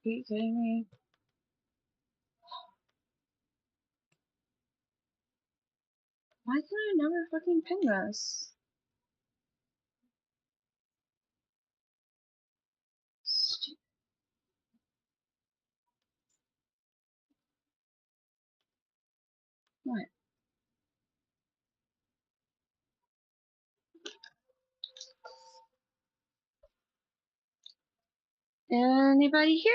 Are you kidding me? Why can I never fucking pin this? What? Anybody here?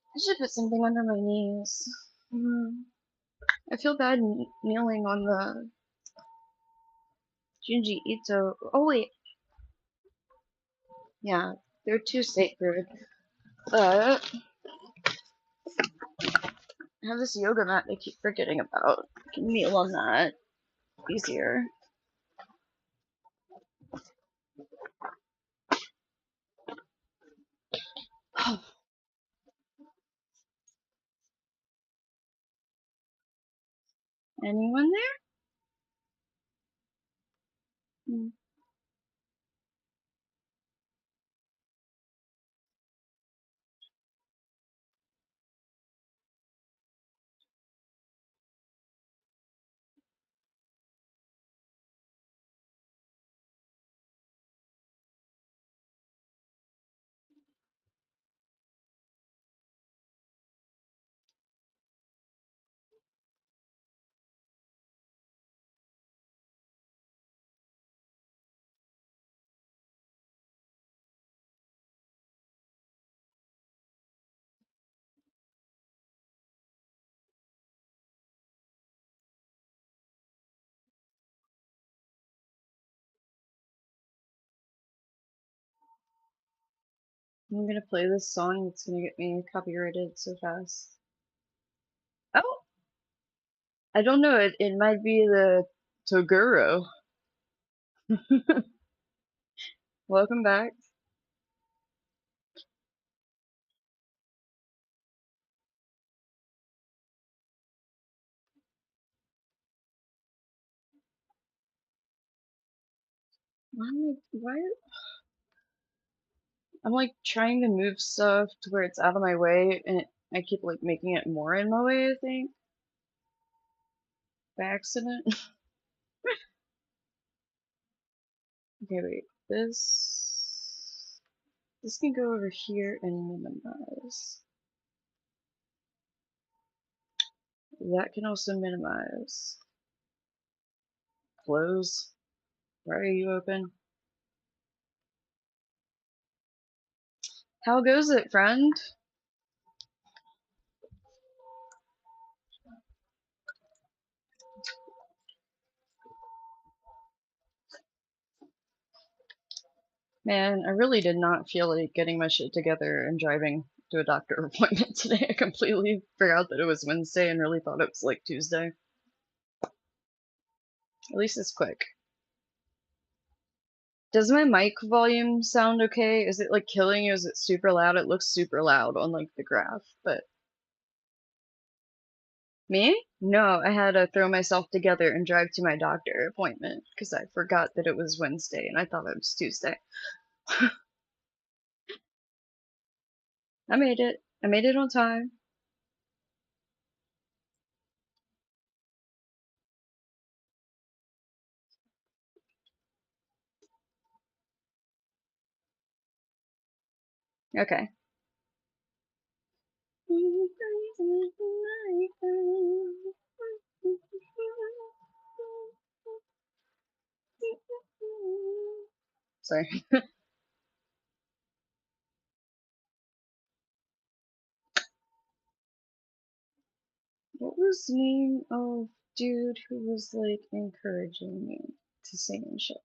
I should put something under my knees. I feel bad kneeling on the Junji Ito. Oh wait, yeah, they're too sacred. But I have this yoga mat I keep forgetting about. I can kneel on that easier. Anyone there? Hmm. I'm gonna play this song that's gonna get me copyrighted so fast. Oh, I don't know. It might be the Toguro. Welcome back. Why? I'm like trying to move stuff to where it's out of my way, and I keep like making it more in my way. I think by accident. Okay, wait. This can go over here and minimize. That can also minimize. Close. Why are you open? How goes it, friend? Man, I really did not feel like getting my shit together and driving to a doctor appointment today. I completely forgot that it was Wednesday and really thought it was like Tuesday. At least it's quick. Does my mic volume sound okay? Is it like killing you? Is it super loud? It looks super loud on like the graph, but me? No, I had to throw myself together and drive to my doctor appointment because I forgot that it was Wednesday and I thought it was Tuesday. I made it. I made it on time. Okay. Sorry. What was the name of dude who was like encouraging me to sing and shit?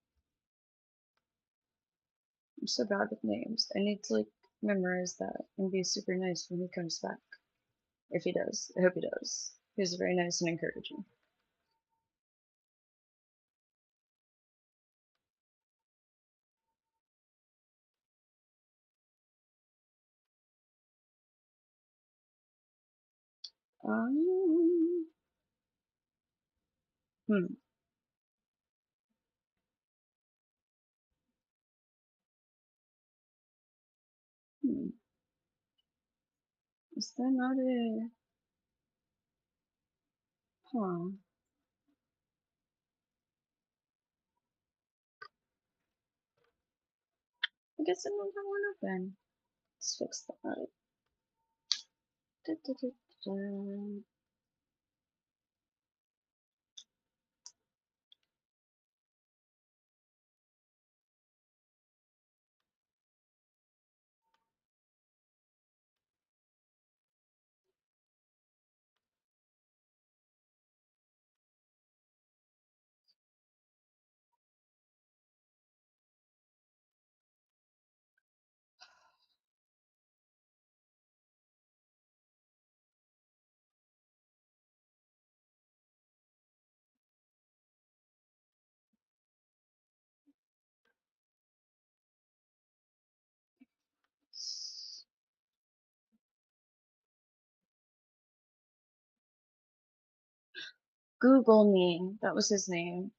I'm so bad with names. I need to like memorize that and be super nice when he comes back. If he does. I hope he does. He's very nice and encouraging. Um, hmm. Hmm. Is there not a... Huh. I guess I moved that one open. Let's fix that. Da, da, da, da. Google me. That was his name.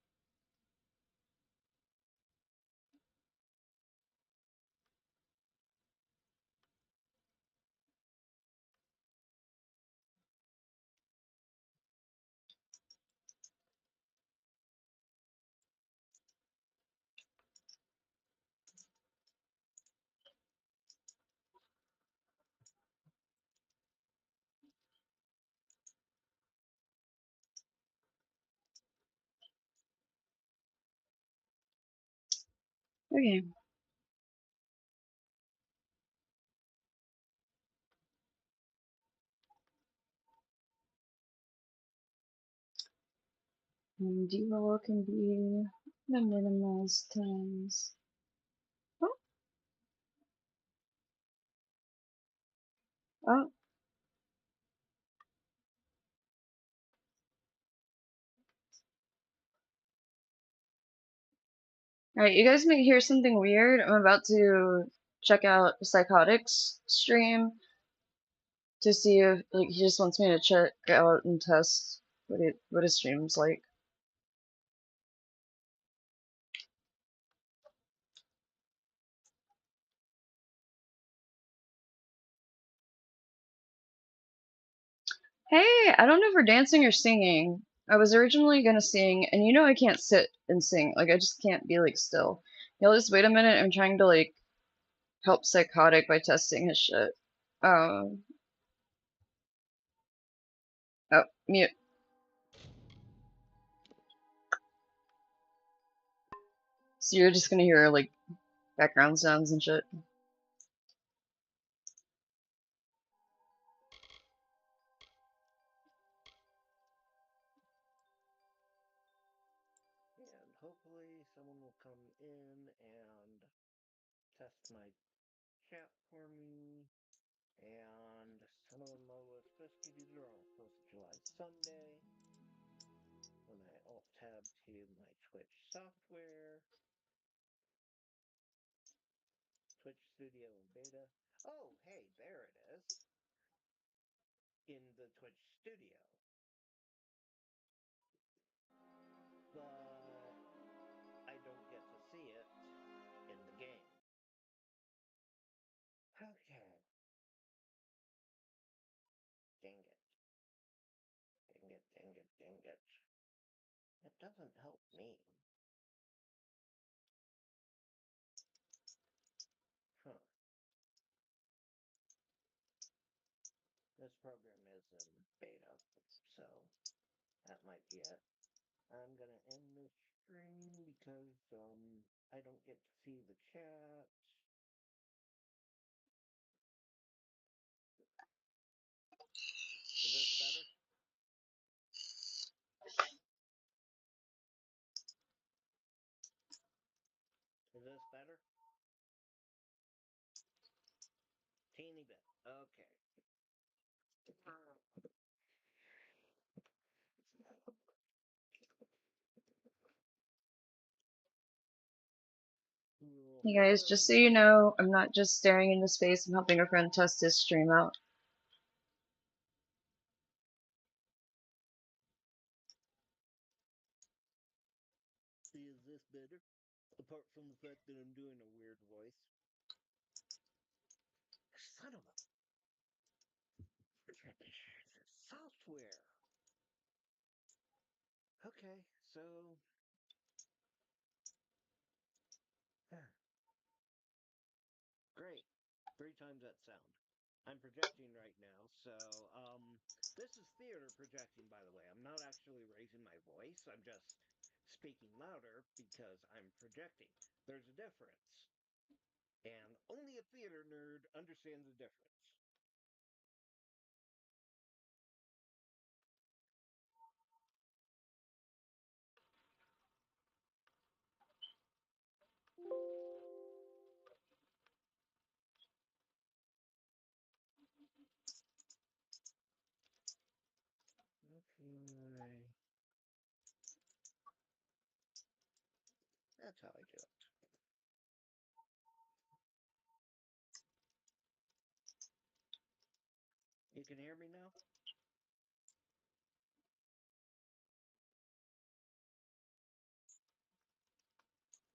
Okay. And deroll can be the minimized times. Oh, oh. Alright, you guys may hear something weird. I'm about to check out Psychotic's stream to see if like he just wants me to check out and test what his stream's like. Hey, I don't know if we're dancing or singing. I was originally gonna sing, and you know I can't sit and sing. Like I just can't be like still. You'll just wait a minute. I'm trying to like help Psychotic by testing his shit. Um. Oh, mute. So you're just gonna hear like background sounds and shit. And hopefully someone will come in and test my chat for me. And some of them I was supposed to do are all 4th of July Sunday. When I alt tab to my Twitch software, Twitch Studio and Beta. Oh, hey, there it is. In the Twitch Studio. But I don't get to see it in the game. Okay. Dang it. Dang it, dang it, dang it. It doesn't help me. Huh. This program is in beta, so that might be it. I'm gonna end this stream because I don't get to see the chat. Is this better? Is this better? Teeny bit. Okay. Hey guys, just so you know, I'm not just staring into space. I'm helping a friend test his stream out. Is this better? Apart from the fact that I'm doing a weird voice. Son of a software. Okay, so great. 3 times that sound. I'm projecting right now, so this is theater projecting, by the way. I'm not actually raising my voice. I'm just speaking louder because I'm projecting. There's a difference. And only a theater nerd understands the difference. Okay. That's how I do it. You can hear me now?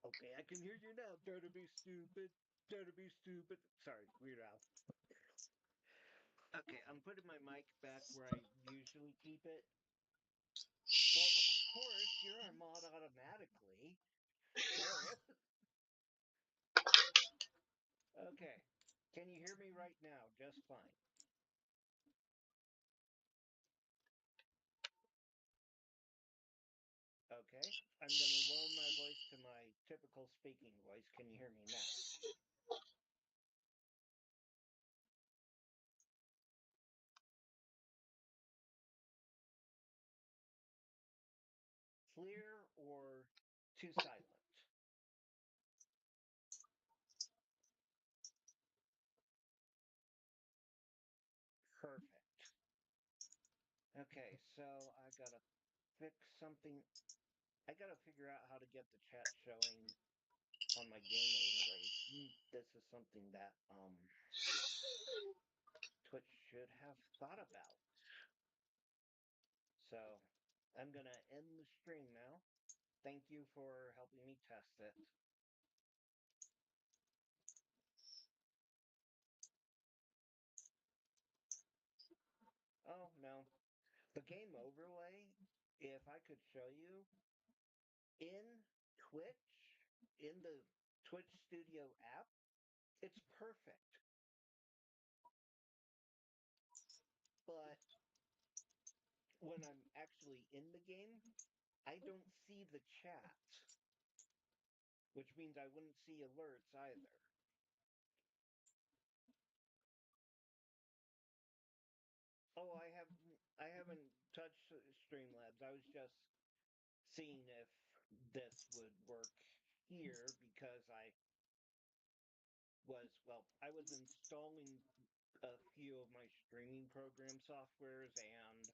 Okay, I can hear you now. Dare to be stupid. Dare to be stupid. Sorry, Weird Al. Okay, I'm putting my mic back where I usually keep it. Well, of course, you're our mod automatically. Sheriff. Okay. Can you hear me right now? Just fine. Okay. I'm going to lower my voice to my typical speaking voice. Can you hear me now? Clear or too silent? Perfect. Okay, so I gotta fix something. I gotta figure out how to get the chat showing on my game overlays. This is something that Twitch should have thought about. So I'm gonna end the stream now. Thank you for helping me test it. Oh no. The game overlay, if I could show you, in Twitch, in the Twitch Studio app, it's perfect. But when I'm actually in the game, I don't see the chat, which means I wouldn't see alerts either. Oh, I haven't touched Streamlabs. I was just seeing if this would work here because I was installing a few of my streaming program softwares and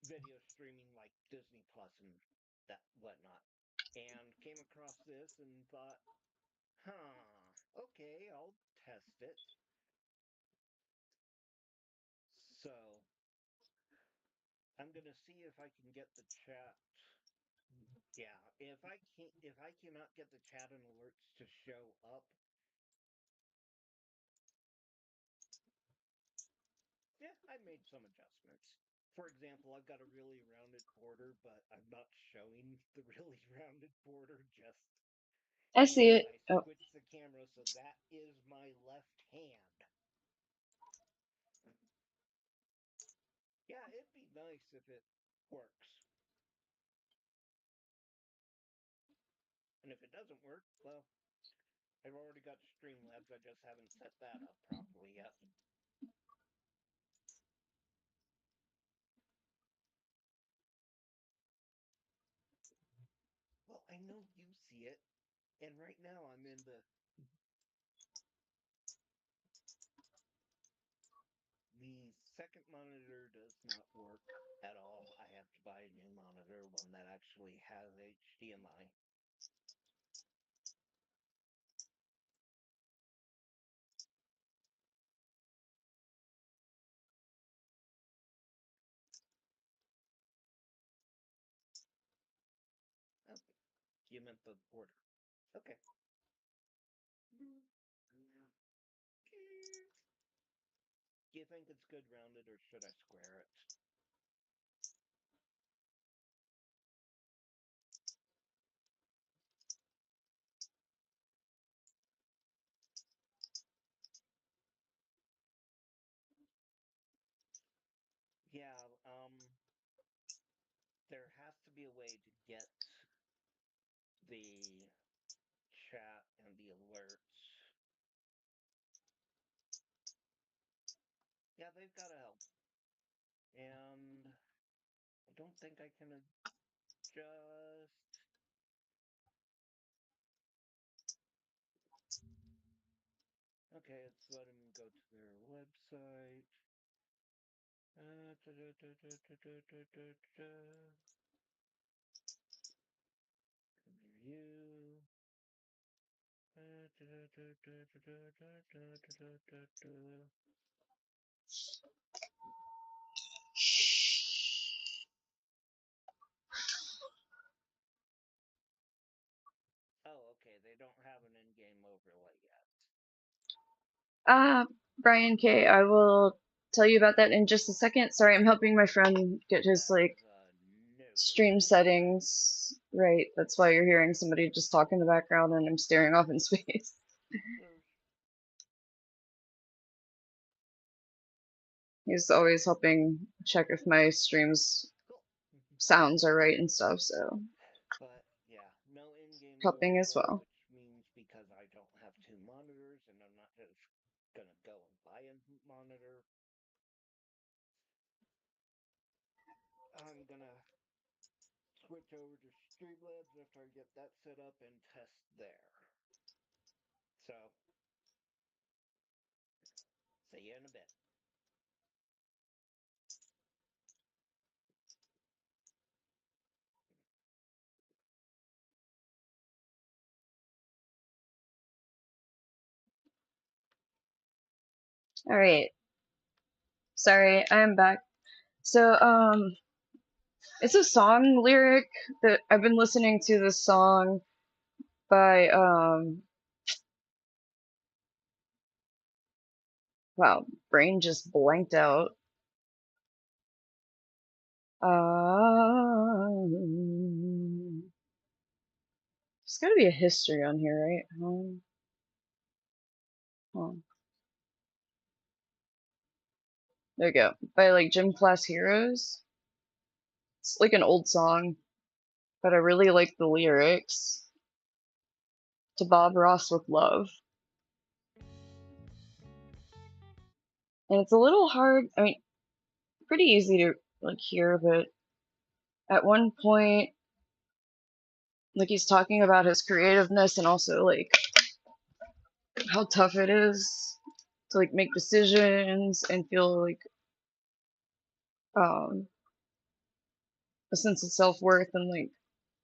video streaming like Disney Plus and that whatnot, and came across this and thought, okay, I'll test it. So I'm gonna see if I can get the chat. Yeah, if I cannot get the chat and alerts to show up, yeah, I made some adjustments. For example, I've got a really rounded border, but I'm not showing the really rounded border just I see and it. I Oh, switched the camera so that is my left hand. Yeah, it'd be nice if it works. And if it doesn't work, well, I've already got Streamlabs, I just haven't set that up properly yet. Well, I know you see it, and right now I'm in the second monitor does not work at all. I have to buy a new monitor, one that actually has HDMI. you meant the border. Okay. Do you think it's good rounded or should I square it? Yeah, there has to be a way to get the chat and the alerts. Yeah, they've got to help. And I don't think I can adjust. Okay, let's let them go to their website. Review. Oh, okay. They don't have an in-game overlay yet. Ah, Brian K. I will tell you about that in just a second. Sorry, I'm helping my friend get his That like is a no good stream idea. settings right. That's why you're hearing somebody just talk in the background and I'm staring off in space. He's always helping check if my streams Cool. sounds are right and stuff, so But yeah, no in-game helping as overlay, well. which means because I don't have two monitors and I'm not just gonna go and buy a monitor, I'm gonna switch over to Streamlabs after I get that set up and test there. So, see you in a bit. All right. Sorry, I am back. So, it's a song lyric that I've been listening to this song by wow, brain just blanked out. There's got to be a history on here, right? Oh, there we go. By like Gym Class Heroes. It's like an old song, but I really like the lyrics. To Bob Ross with love. And it's a little hard, I mean, pretty easy to like hear, but at one point, like he's talking about his creativeness and also like how tough it is to like make decisions and feel like um a sense of self-worth and like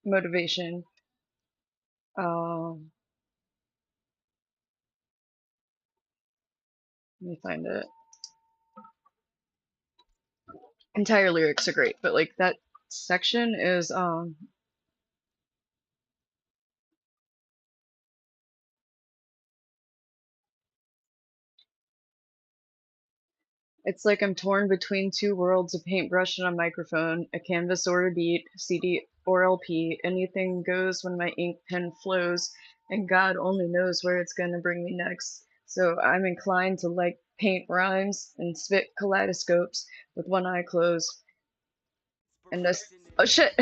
motivation. Um Let me find it. Entire lyrics are great, but like that section is it's like I'm torn between two worlds, a paintbrush and a microphone, a canvas or a beat, CD or LP. Anything goes when my ink pen flows, and God only knows where it's gonna bring me next. So I'm inclined to like paint rhymes and spit kaleidoscopes with one eye closed. And this, oh shit!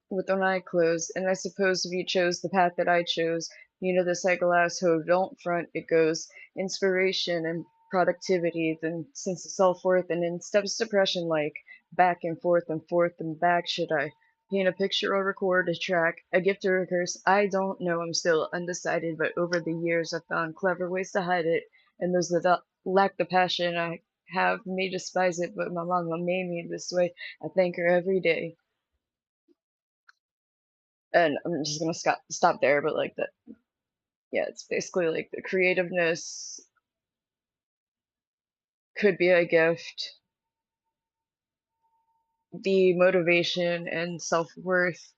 With one eye closed, and I suppose if you chose the path that I chose, you know the cycle as ho don't front, it goes inspiration and productivity, then sense of self-worth, and in steps depression like back and forth and back. Should I paint a picture or record a track, a gift or a curse? I don't know, I'm still undecided, but over the years I've found clever ways to hide it, and those that lack the passion I have may despise it, but my mama made me this way. I thank her every day. And I'm just gonna stop there, but like that, yeah, it's basically like the creativeness could be a gift, the motivation and self-worth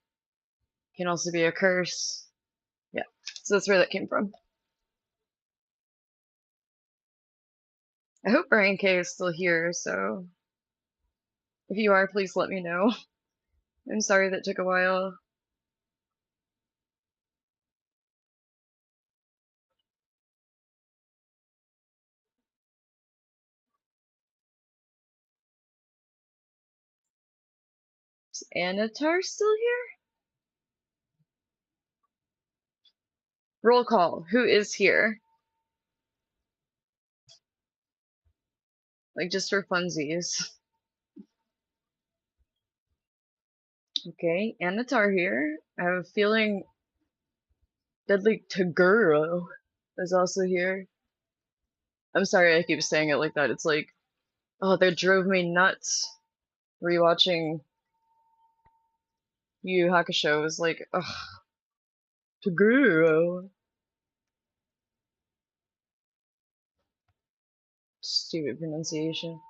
can also be a curse. Yeah, so that's where that came from. I hope Brian K is still here, so if you are, please let me know. I'm sorry that took a while. Is Anatar still here? Roll call. Who is here? Like, just for funsies. Okay, Anatar here. I have a feeling Deadly Taguro is also here. I'm sorry I keep saying it like that. It's like, oh, that drove me nuts. Rewatching Yu Yu Hakusho was like, ugh, Taguro. Stupid pronunciation.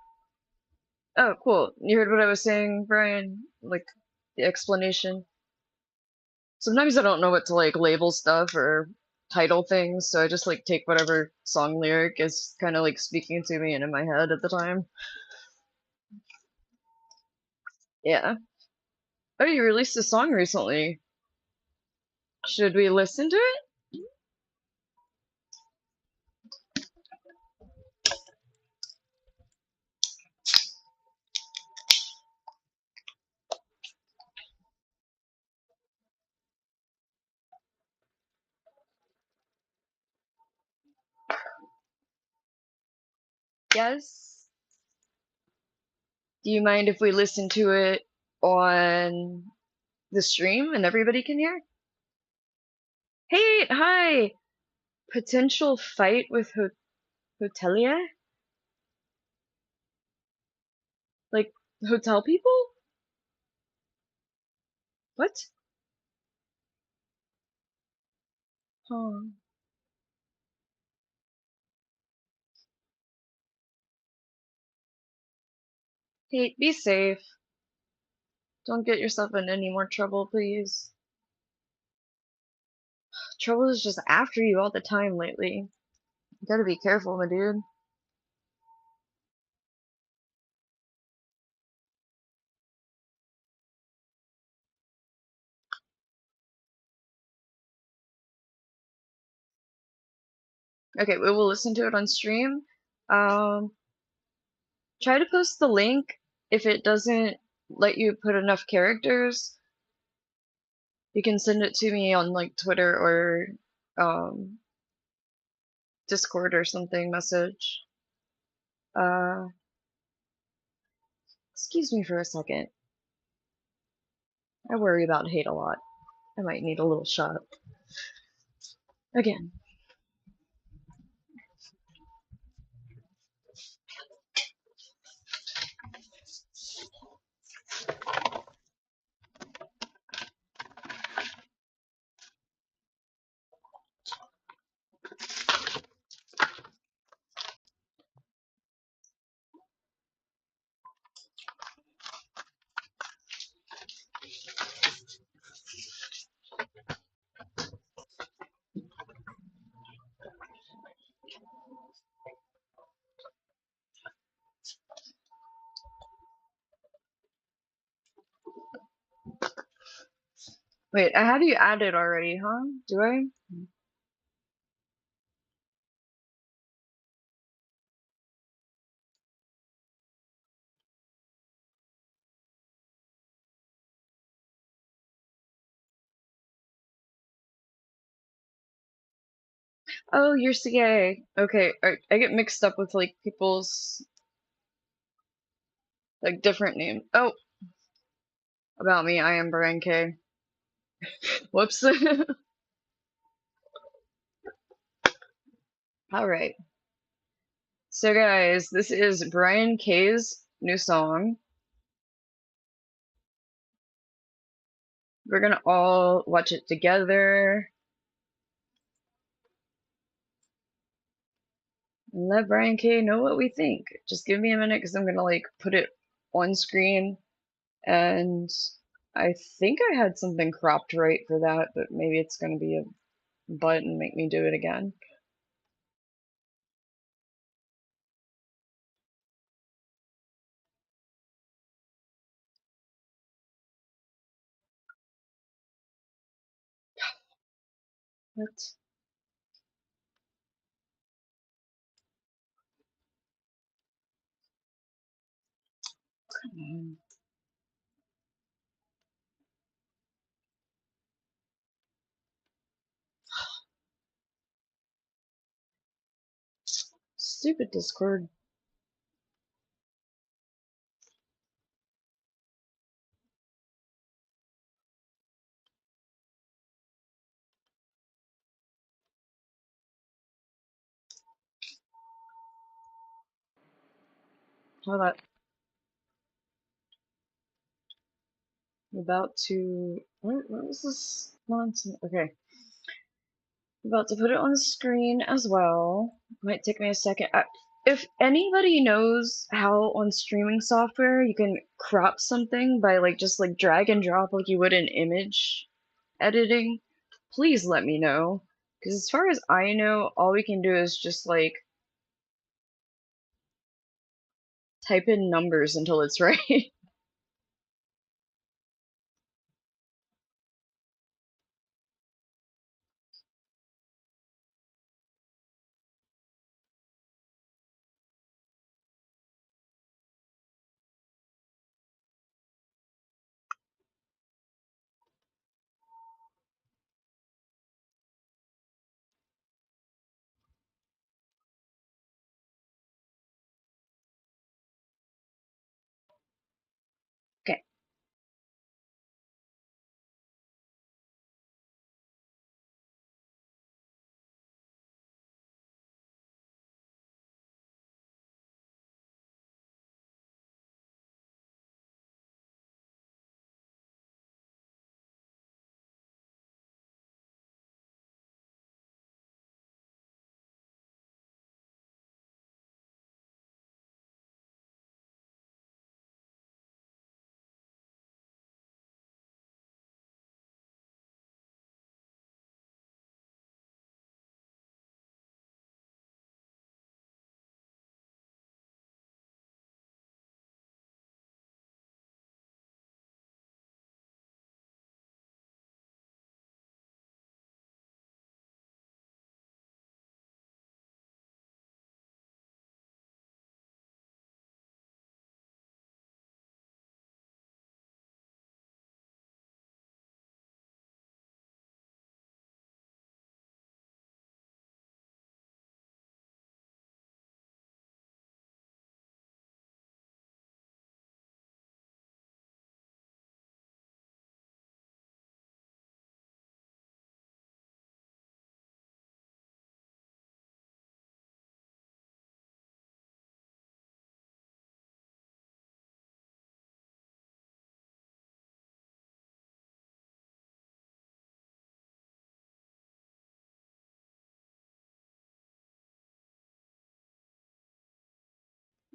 Oh, cool. You heard what I was saying, Brian? Like, the explanation? Sometimes I don't know what to like label stuff or title things, so I just like take whatever song lyric is kind of like speaking to me and in my head at the time. Yeah. Oh, you released a song recently. Should we listen to it? Yes. Do you mind if we listen to it on the stream and everybody can hear? Hey, hi! Potential fight with Hotelier? Like, hotel people? What? Huh. Hey, be safe. Don't get yourself in any more trouble, please. Trouble is just after you all the time lately. You gotta be careful, my dude. Okay, we will listen to it on stream. Um, Try to post the link. If it doesn't let you put enough characters, you can send it to me on like Twitter or um, Discord or something message. Uh, Excuse me for a second. I worry about hate a lot. I might need a little shot. Again. Wait, I have you added already, huh? Do I? Oh, you're CA. Okay, I get mixed up with like people's like different names. Oh, about me, I am Brian K. Whoops. All right. So guys, this is Brian K's new song. We're gonna all watch it together and let Brian K know what we think. Just give me a minute because I'm gonna like put it on screen and I think I had something cropped right for that, but maybe it's gonna be a butt and make me do it again. What? Mm, stupid Discord. Hold on. I'm about to. What was this nonsense? Okay. I'm about to put it on the screen as well. Might take me a second. If anybody knows how on streaming software you can crop something by like just like drag and drop like you would in image editing, please let me know. Because as far as I know, all we can do is just like type in numbers until it's right. Okay.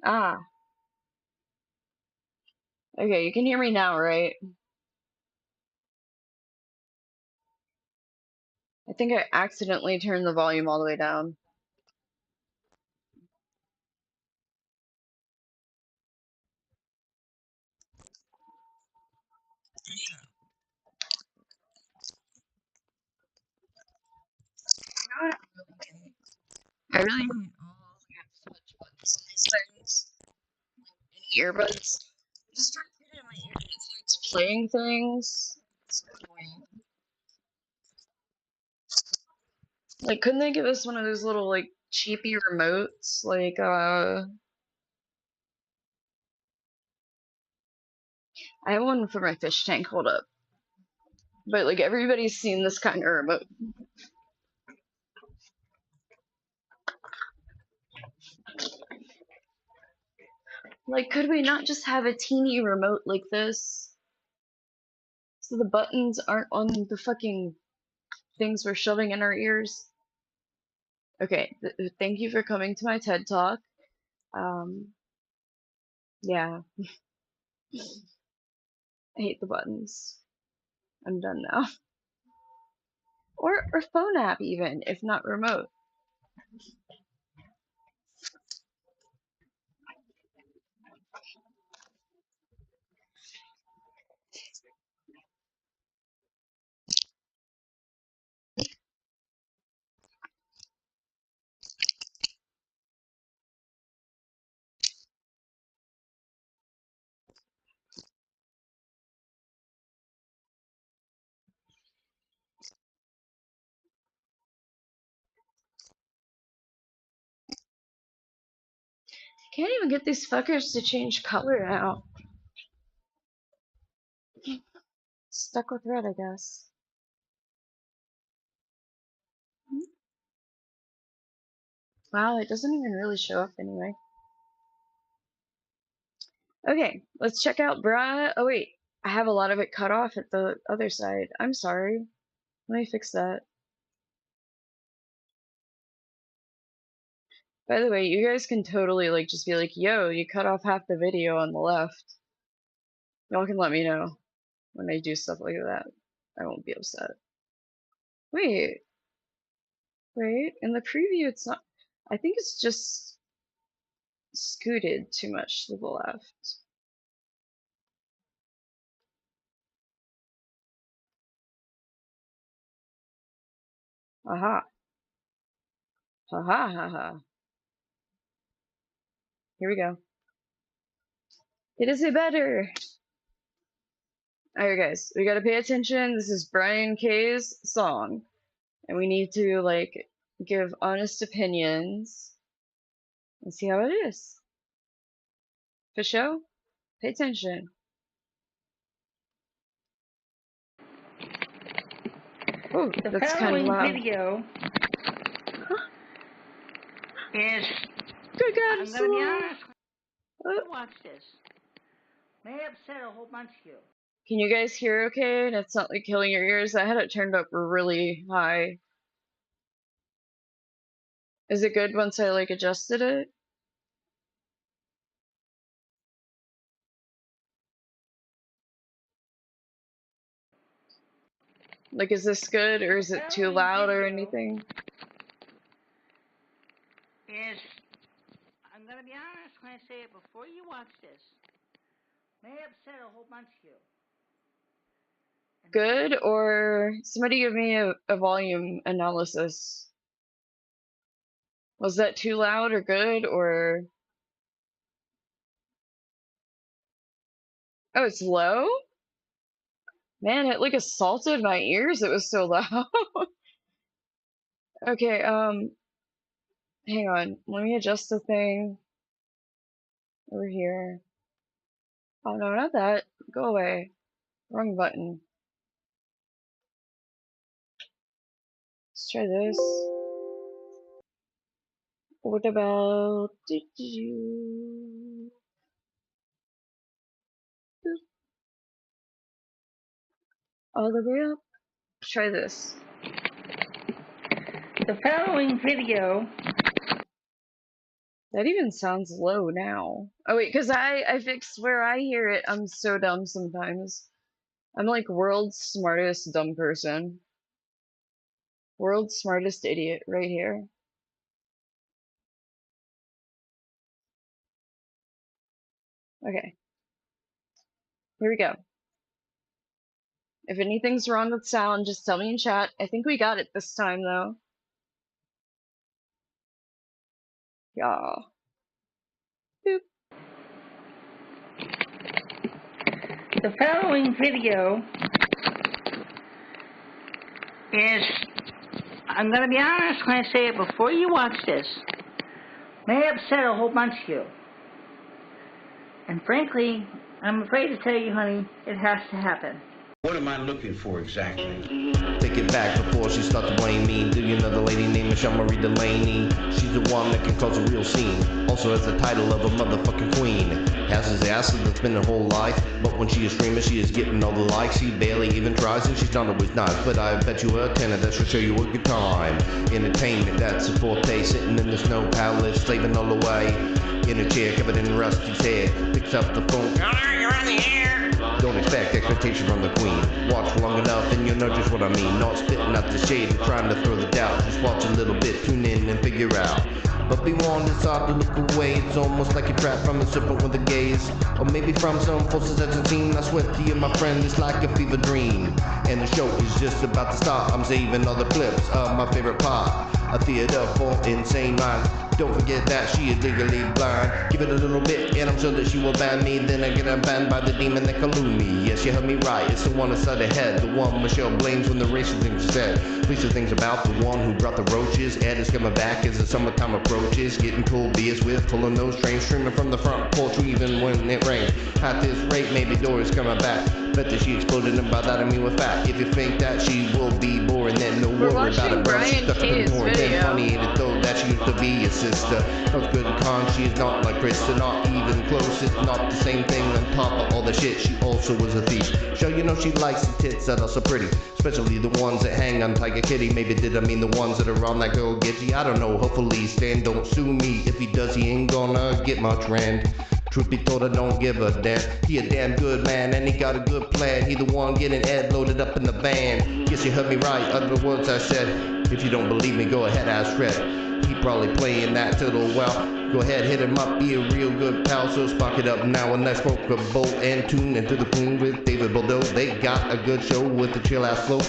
Ah, okay, you can hear me now, right? I think I accidentally turned the volume all the way down. I really hate all the touch buttons on these things. Any earbuds. Just try to put it in my ear and it starts playing things. It's annoying. Like, couldn't they give us one of those little, like, cheapy remotes? Like, I have one for my fish tank, hold up. But, like, everybody's seen this kind of remote. Like, could we not just have a teeny remote like this? So the buttons aren't on the fucking things we're shoving in our ears? Okay, thank you for coming to my TED Talk. Um, yeah. I hate the buttons. I'm done now. Or phone app even, if not remote. Can't even get these fuckers to change color now. Stuck with red, I guess. Wow, it doesn't even really show up anyway. Okay, let's check out bra. Oh wait, I have a lot of it cut off at the other side. I'm sorry. Let me fix that. By the way, you guys can totally like just be like, yo, you cut off half the video on the left. Y'all can let me know when I do stuff like that. I won't be upset. Wait, wait, in the preview it's not, I think it's just scooted too much to the left. Aha. Ha ha ha ha. Here we go. It is a better. Alright guys, we gotta pay attention. This is Brian K's song. And we need to like give honest opinions and see how it is. For show? Pay attention. Oh, that's kind of loud. The following video is, Good God, I'm going to be honest, oh. watch this. May upset a whole bunch of you. Can you guys hear okay? And it's not like killing your ears. I had it turned up really high. Is it good once I like adjusted it? Like, is this good or is it too loud or anything? Is, I'm going to be honest when I say it before you watch this. May upset a whole bunch of you. Good, or somebody give me a volume analysis. Was that too loud or good, or... Oh, it's low? Man, it like assaulted my ears. It was so loud. Okay, hang on. Let me adjust the thing over here. Oh no, not that. Go away. Wrong button. Let's try this. What about all the way up? Try this. The following video. That even sounds low now. Oh wait, because I fixed where I hear it. I'm so dumb sometimes. I'm like world's smartest dumb person. World's smartest idiot right here. Okay. Here we go. If anything's wrong with sound, just tell me in chat. I think we got it this time though. Yeah. Boop. The following video is, I'm going to be honest when I say it before you watch this, may upset a whole bunch of you. And frankly, I'm afraid to tell you, honey, it has to happen. What am I looking for exactly? Take it back before she starts to blame me. Do you know the lady named Michelle Marie Delaney? She's the one that can cause a real scene. Also has the title of a motherfucking queen. Has his ass that's been her whole life. But when she is streaming, she is getting all the likes. She barely even tries and she's not always nice. But I bet you a tenner that she'll show you a good time. Entertainment, that's a forte. Sitting in the snow palace, slaving all the way. In a chair covered in Rusty's hair. Picks up the phone. You're on the air. Don't expect expectation from the queen. Watch for long enough and you'll know just what I mean. Not spitting out the shade or trying to throw the doubt. Just watch a little bit, tune in and figure out. But be warned, it's hard to look away. It's almost like you're trapped from a serpent with a gaze. Or maybe from some forces that's unseen. I swear to you, my friend, it's like a fever dream. And the show is just about to start. I'm saving all the clips of my favorite part. A theater for insane minds. Don't forget that she is legally blind. Give it a little bit, and I'm sure that she will ban me. Then I get banned by the demon that collude me. Yes, you heard me right. It's the one inside the head, the one Michelle blames when the racist things are said. Lisa thinks about the one who brought the roaches. Ed is coming back as the summertime approaches. Getting cool beers with pulling those trains, streaming from the front porch even when it rains. At this rate, maybe Dory's coming back. Bet that she exploded, and by that I mean with fat. If you think that she will be boring, then no We're worry about watching it, bro. She's Brian stuck up in K's porn. Then video. funny ain't it though that she used to be a sister. Knows good and con, she is not like Krista, not even close. It's not the same thing on top of all the shit. She also was a thief. So you know she likes the tits that are so pretty, especially the ones that hang on Tiger Kitty. Maybe did I mean the ones that are on that girl Gidgy? I don't know. Hopefully Stan don't sue me. If he does, he ain't gonna get much rand. Truth be told, I don't give a damn. He a damn good man, and he got a good plan. He the one getting Ed loaded up in the van. Guess you heard me right, other words I said. If you don't believe me, go ahead, ask Fred. He probably playing that turtle well. Go ahead, hit him up, be a real good pal. So spark it up now, and let's smoke a bowl and tune into the queen with David Bordeaux. They got a good show with the chill ass flow.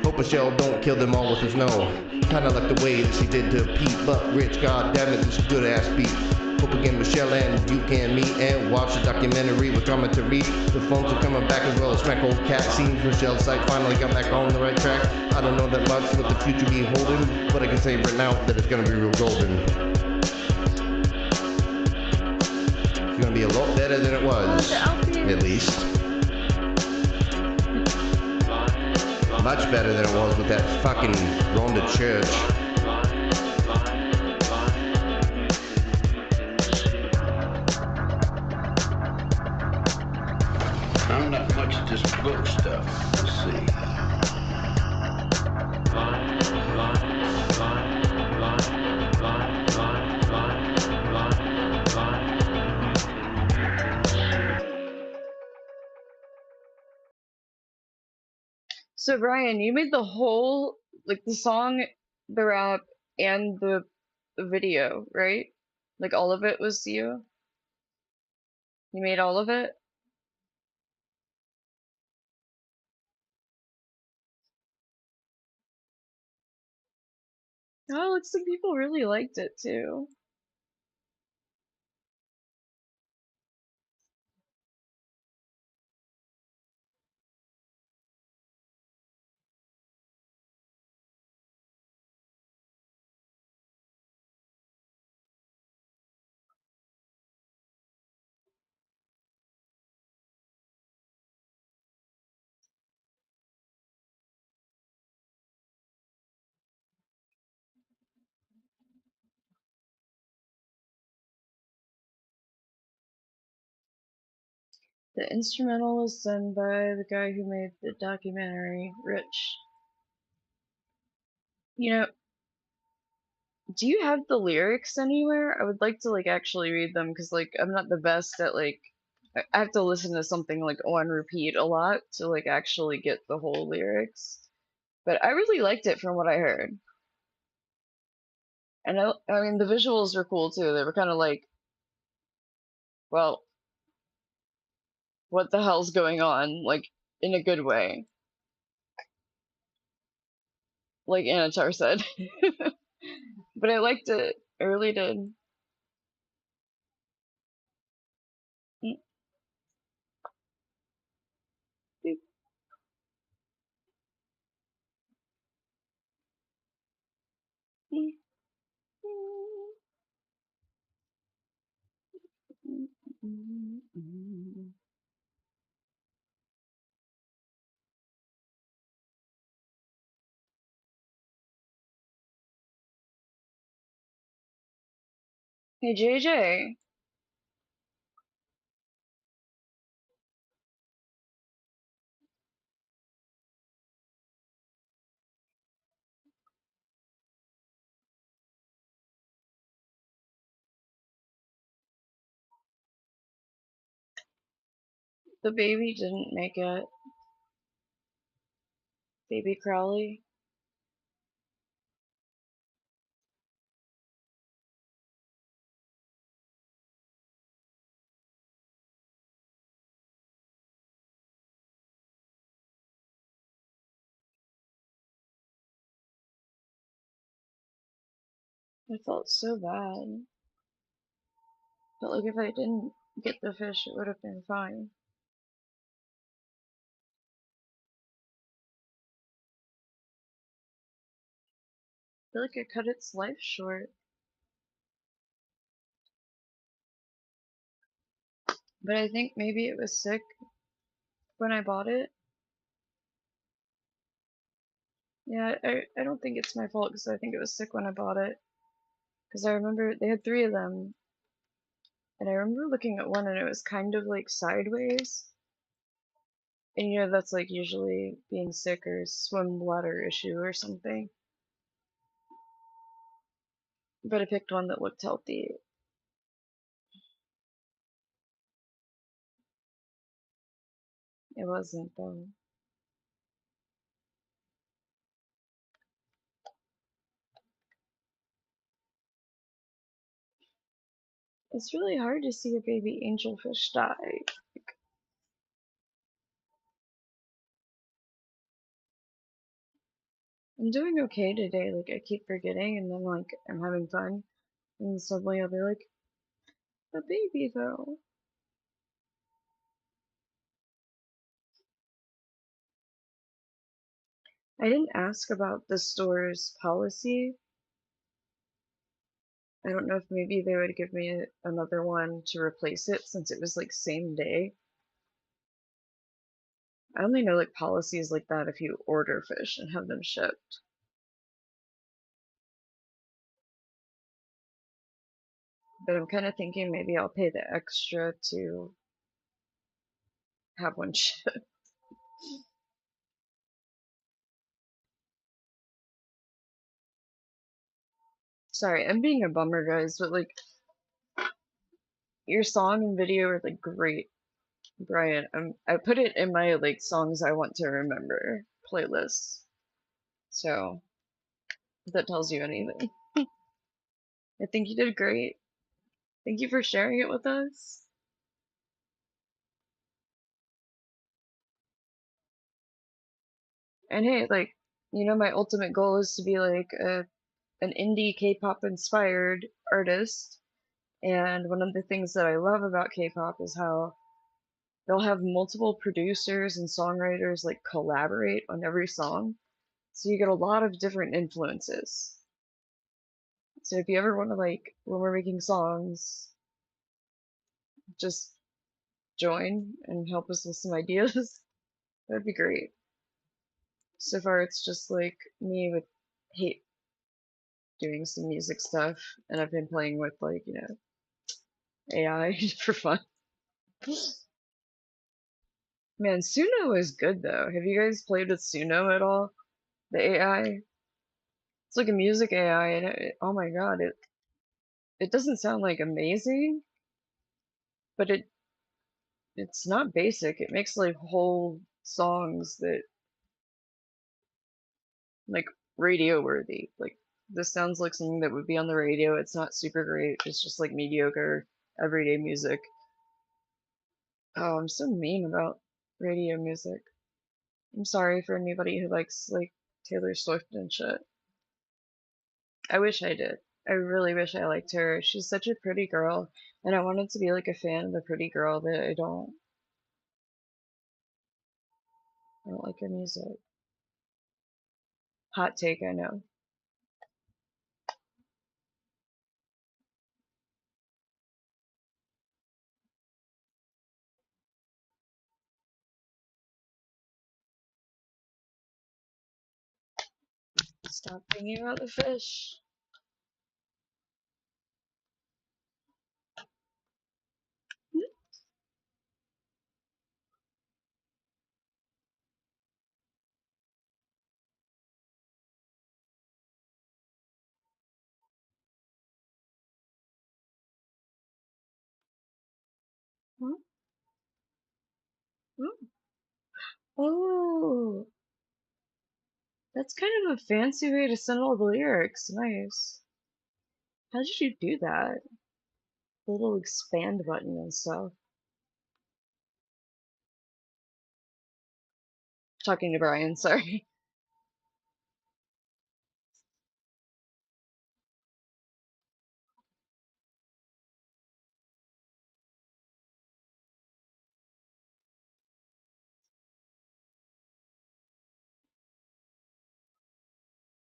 Hope Michelle don't kill them all with the snow. Kinda like the way that she did to Pete, but Rich, god damn it, this is a good ass beat. Hope again, Michelle, and you can meet and watch the documentary with commentary. The phones are coming back as well as Frank Old Cat. Seems Michelle's site finally got back on the right track. I don't know that much what the future be holding, but I can say right now that it's gonna be real golden. It's gonna be a lot better than it was, at least. Much better than it was with that fucking Rhonda Church. I'm not much at this book stuff. Let's see. So Brian, you made the whole, like, the song, the rap, and the video, right? Like all of it was you? You made all of it? Oh, it looks like people really liked it too. The instrumental was done by the guy who made the documentary, Rich. You know, do you have the lyrics anywhere? I would like to like actually read them because like I'm not the best at like I have to listen to something like on repeat a lot to like actually get the whole lyrics. But I really liked it from what I heard. And I mean the visuals were cool too. They were kind of like, well, what the hell's going on? Like in a good way. Like Anatar said. But I liked it. I really did. Hey JJ. The baby didn't make it. Baby Crowley. I felt so bad. Felt like if I didn't get the fish, it would have been fine. I feel like it cut its life short. But I think maybe it was sick when I bought it. Yeah, I don't think it's my fault because I think it was sick when I bought it. Because I remember they had 3 of them, and I remember looking at one and it was kind of like sideways. And you know, that's like usually being sick or swim bladder issue or something. But I picked one that looked healthy. It wasn't though. It's really hard to see a baby angelfish die. I'm doing okay today, like I keep forgetting and then like I'm having fun and suddenly I'll be like, a baby though. I didn't ask about the store's policy. I don't know if maybe they would give me another one to replace it since it was like same day. I only know like policies like that if you order fish and have them shipped. But I'm kind of thinking maybe I'll pay the extra to have one shipped. Sorry, I'm being a bummer, guys, but like your song and video are like great, Brian. I put it in my like songs I want to remember playlist. So if that tells you anything. I think you did great. Thank you for sharing it with us. And hey, like, you know, my ultimate goal is to be like an indie K-pop inspired artist. And one of the things that I love about K-pop is how they'll have multiple producers and songwriters like collaborate on every song. So you get a lot of different influences. So if you ever want to like, when we're making songs, just join and help us with some ideas, that'd be great. So far, it's just like me with hate doing some music stuff, and I've been playing with like, you know, AI for fun. Man, Suno is good though. Have you guys played with Suno at all? The AI? It's like a music AI, and oh my god, it doesn't sound like amazing, but it's not basic. It makes like whole songs that like radio worthy. Like this sounds like something that would be on the radio. It's not super great. It's just like mediocre everyday music. Oh, I'm so mean about radio music. I'm sorry for anybody who likes like Taylor Swift and shit. I wish I did. I really wish I liked her. She's such a pretty girl, and I wanted to be like a fan of the pretty girl, but I don't. I don't like her music. Hot take, I know. Stop thinking about the fish. Oh, that's kind of a fancy way to send all the lyrics. Nice. How did you do that? The little expand button and stuff. Talking to Brian, sorry.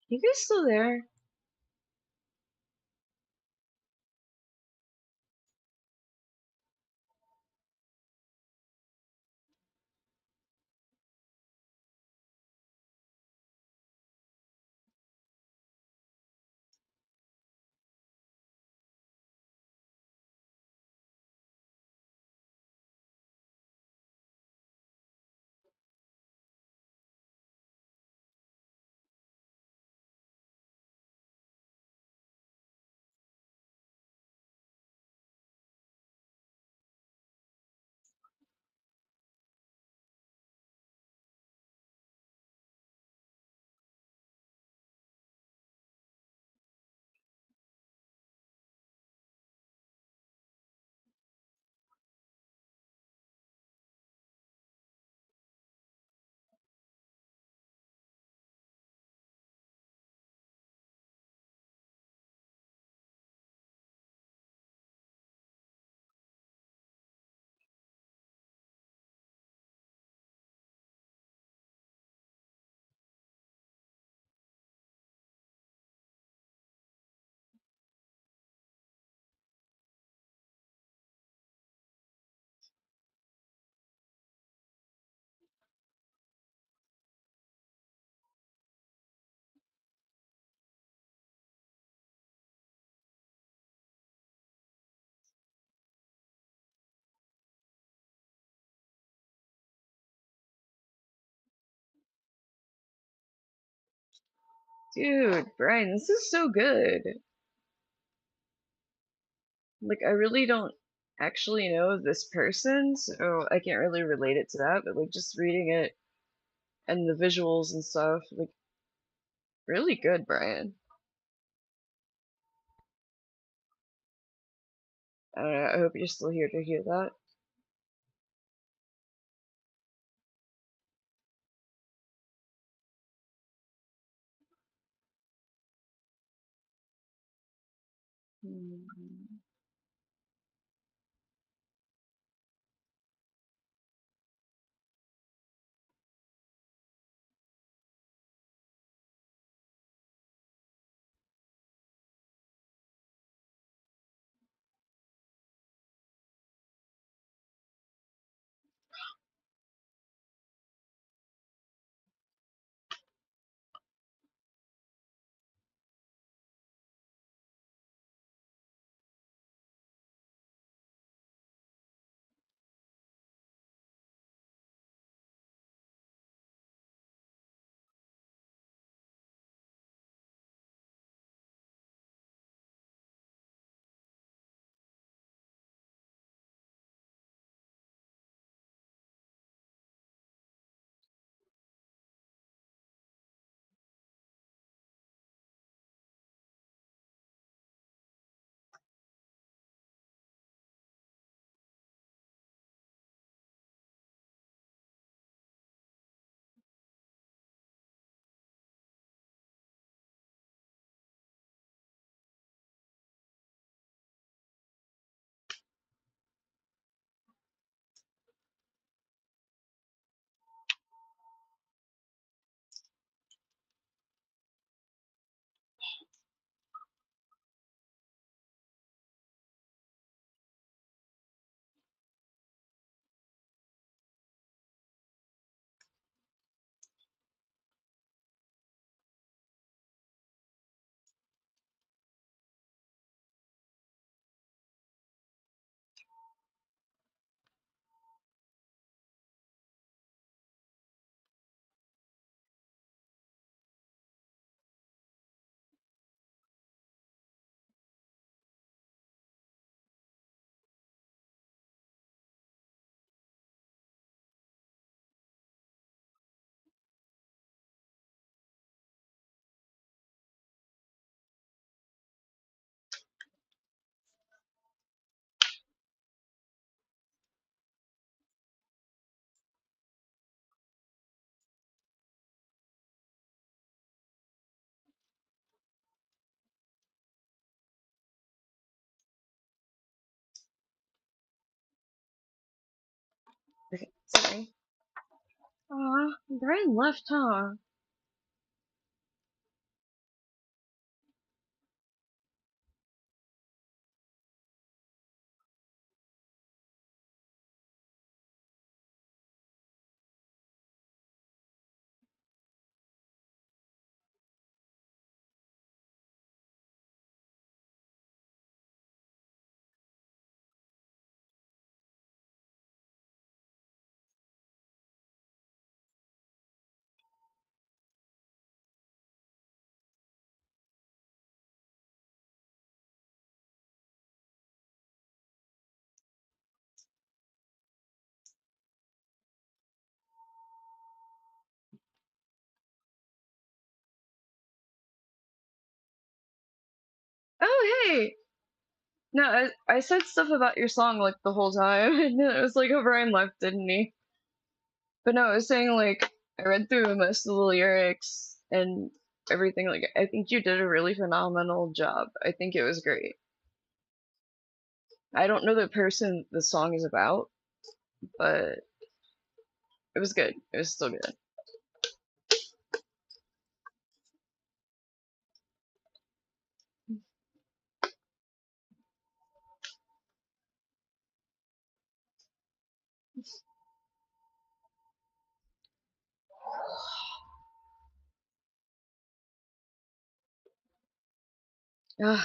You guys still there? Dude, Brian, this is so good. Like, I really don't actually know this person, so I can't really relate it to that, but like just reading it and the visuals and stuff, like really good, Brian. I don't know, I hope you're still here to hear that. Hmm. Okay, sorry. Aw, Brian left, huh? Oh, hey! No, I said stuff about your song like the whole time, and it was like, oh, Brian left, didn't he? But no, I was saying like I read through most of the lyrics and everything. Like I think you did a really phenomenal job. I think it was great. I don't know the person the song is about, but it was good. It was still good. Ugh,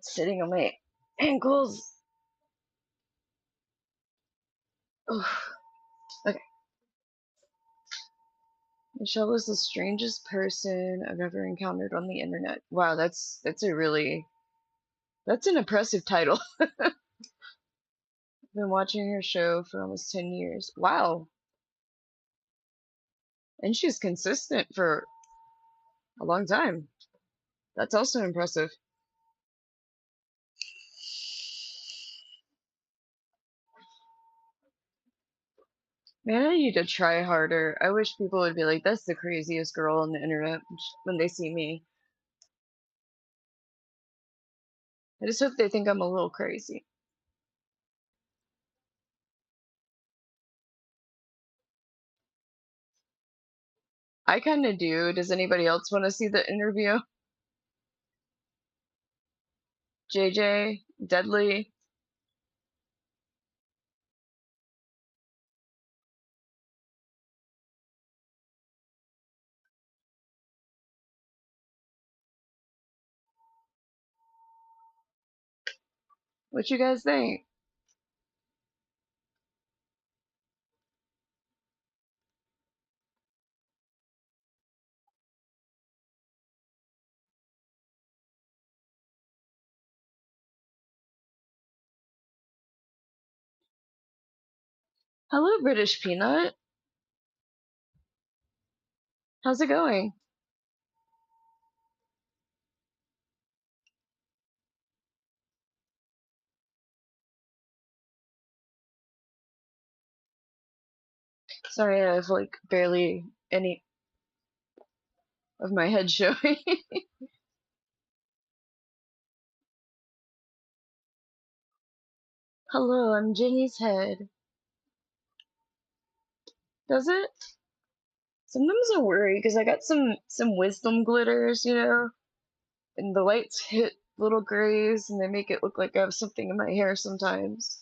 sitting on my ankles. Ugh. Okay. Michelle is the strangest person I've ever encountered on the internet. Wow, that's an impressive title. I've been watching her show for almost 10 years. Wow. And she's consistent for a long time. That's also impressive. Man, I need to try harder. I wish people would be like, that's the craziest girl on the internet when they see me. I just hope they think I'm a little crazy. I kind of do. Does anybody else want to see the interview? JJ, Deadly, what you guys think? Hello, British Peanut. How's it going? Sorry, I have like barely any of my head showing. Hello, I'm Jenny's head. Does it? Sometimes I worry because I got some wisdom glitters, and the lights hit little grays and they make it look like I have something in my hair sometimes.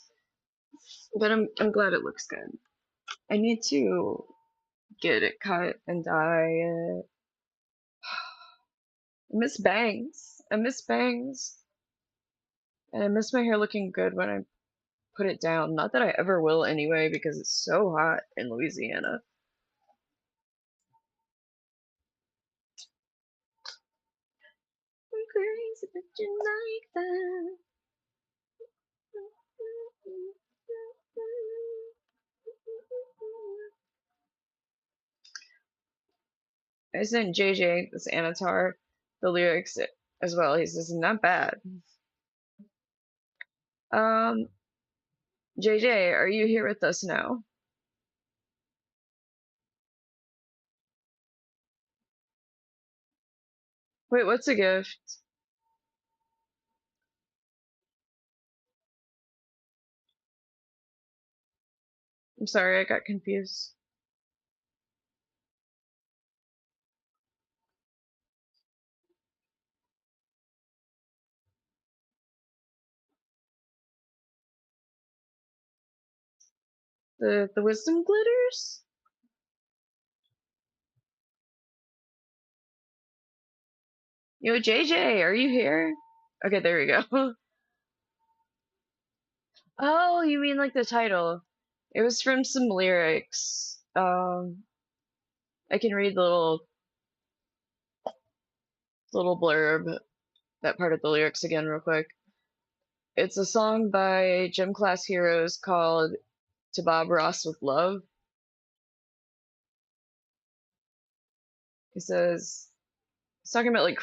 But I'm glad it looks good. I need to get it cut and dye it. I miss bangs. I miss bangs. And I miss my hair looking good when I put it down. Not that I ever will anyway, because it's so hot in Louisiana. I'm crazy that you like that. I sent JJ, this Anatar, the lyrics as well. He says, not bad. Um, JJ, are you here with us now? Wait, what's a gift? I'm sorry, I got confused. The wisdom glitters? Yo, JJ, are you here? Okay, there we go. Oh, you mean like the title? It was from some lyrics. I can read the little blurb, that part of the lyrics again real quick. It's a song by Gym Class Heroes called "To Bob Ross with Love." He says it's talking about like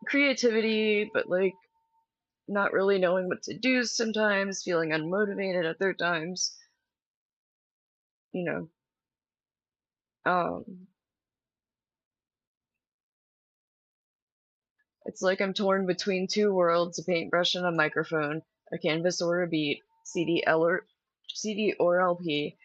creativity, but like not really knowing what to do sometimes, feeling unmotivated at other times. You know, um, it's like I'm torn between two worlds: a paintbrush and a microphone, a canvas or a beat, CD or LP.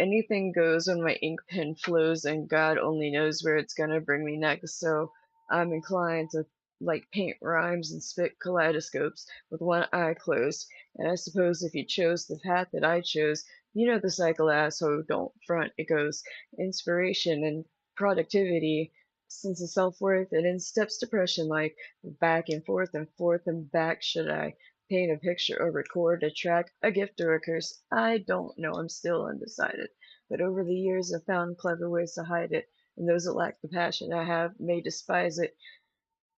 Anything goes when my ink pen flows, and God only knows where it's gonna bring me next. So I'm inclined to like paint rhymes and spit kaleidoscopes with one eye closed. And I suppose if you chose the path that I chose, you know the cycle, asshole. Don't front. It goes inspiration and productivity, sense of self worth, and in steps depression, like back and forth and back. Should I paint a picture or record a track, a gift or a curse? I don't know, I'm still undecided. But over the years I've found clever ways to hide it, and those that lack the passion I have may despise it.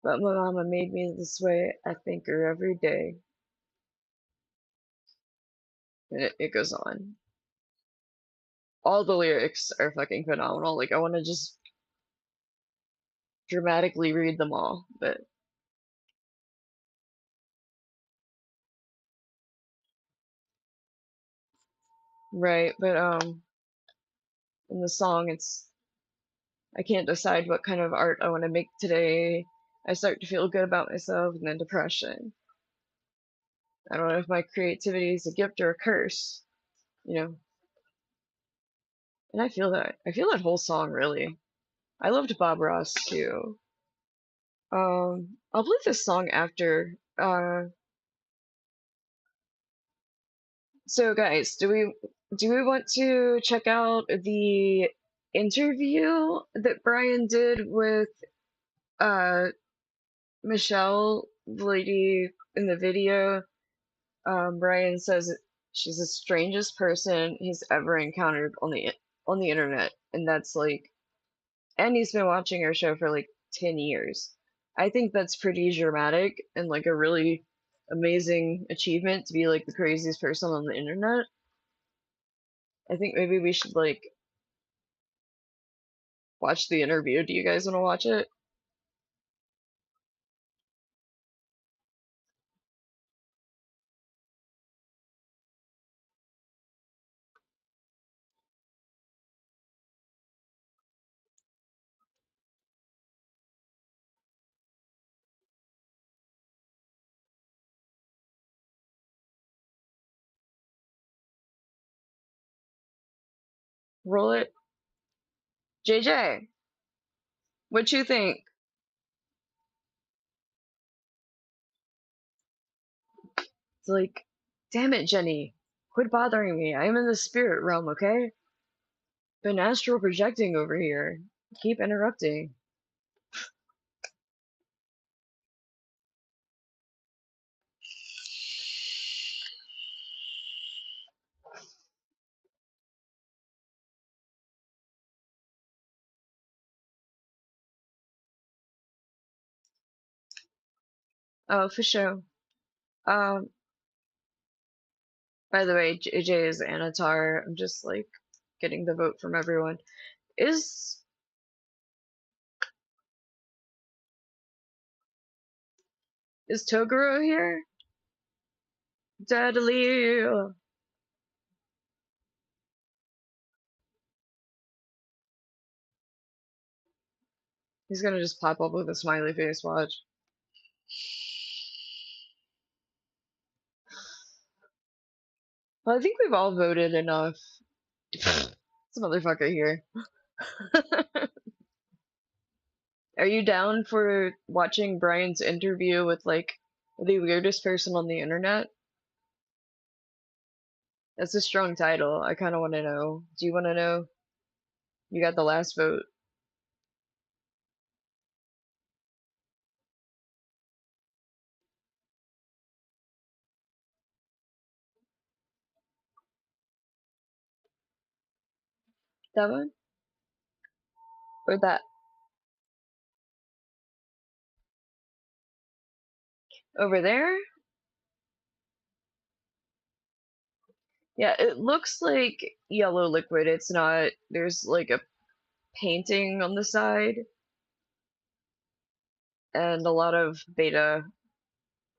But my mama made me this way, I thank her every day. And it goes on. All the lyrics are fucking phenomenal. Like, I want to just dramatically read them all, but right. But in the song, it's I can't decide what kind of art I want to make today. I start to feel good about myself, and then depression. I don't know if my creativity is a gift or a curse, you know. And I feel that. I feel that whole song really. I loved Bob Ross too. I'll play this song after. So guys, do we want to check out the interview that Brian did with uh Michelle, the lady in the video? Brian says she's the strangest person he's ever encountered on the internet, and that's like, and he's been watching her show for like 10 years. I think that's pretty dramatic and like a really amazing achievement to be like the craziest person on the internet. I think maybe we should like watch the interview. Do you guys want to watch it? Roll it. JJ, what you think? It's like, damn it, Jenny. Quit bothering me. I am in the spirit realm, okay? Been astral projecting over here. Keep interrupting. Oh, for sure. Um, by the way, JJ is Anatar. I'm just like getting the vote from everyone. Is is Toguro here? Deadly. He's gonna just pop up with a smiley face. Watch. Well, I think we've all voted enough. This motherfucker here. Are you down for watching Brian's interview with like the weirdest person on the internet? That's a strong title. I kind of want to know. Do you want to know? You got the last vote. That one? Or that? Over there? Yeah, it looks like yellow liquid. It's not. There's like a painting on the side and a lot of beta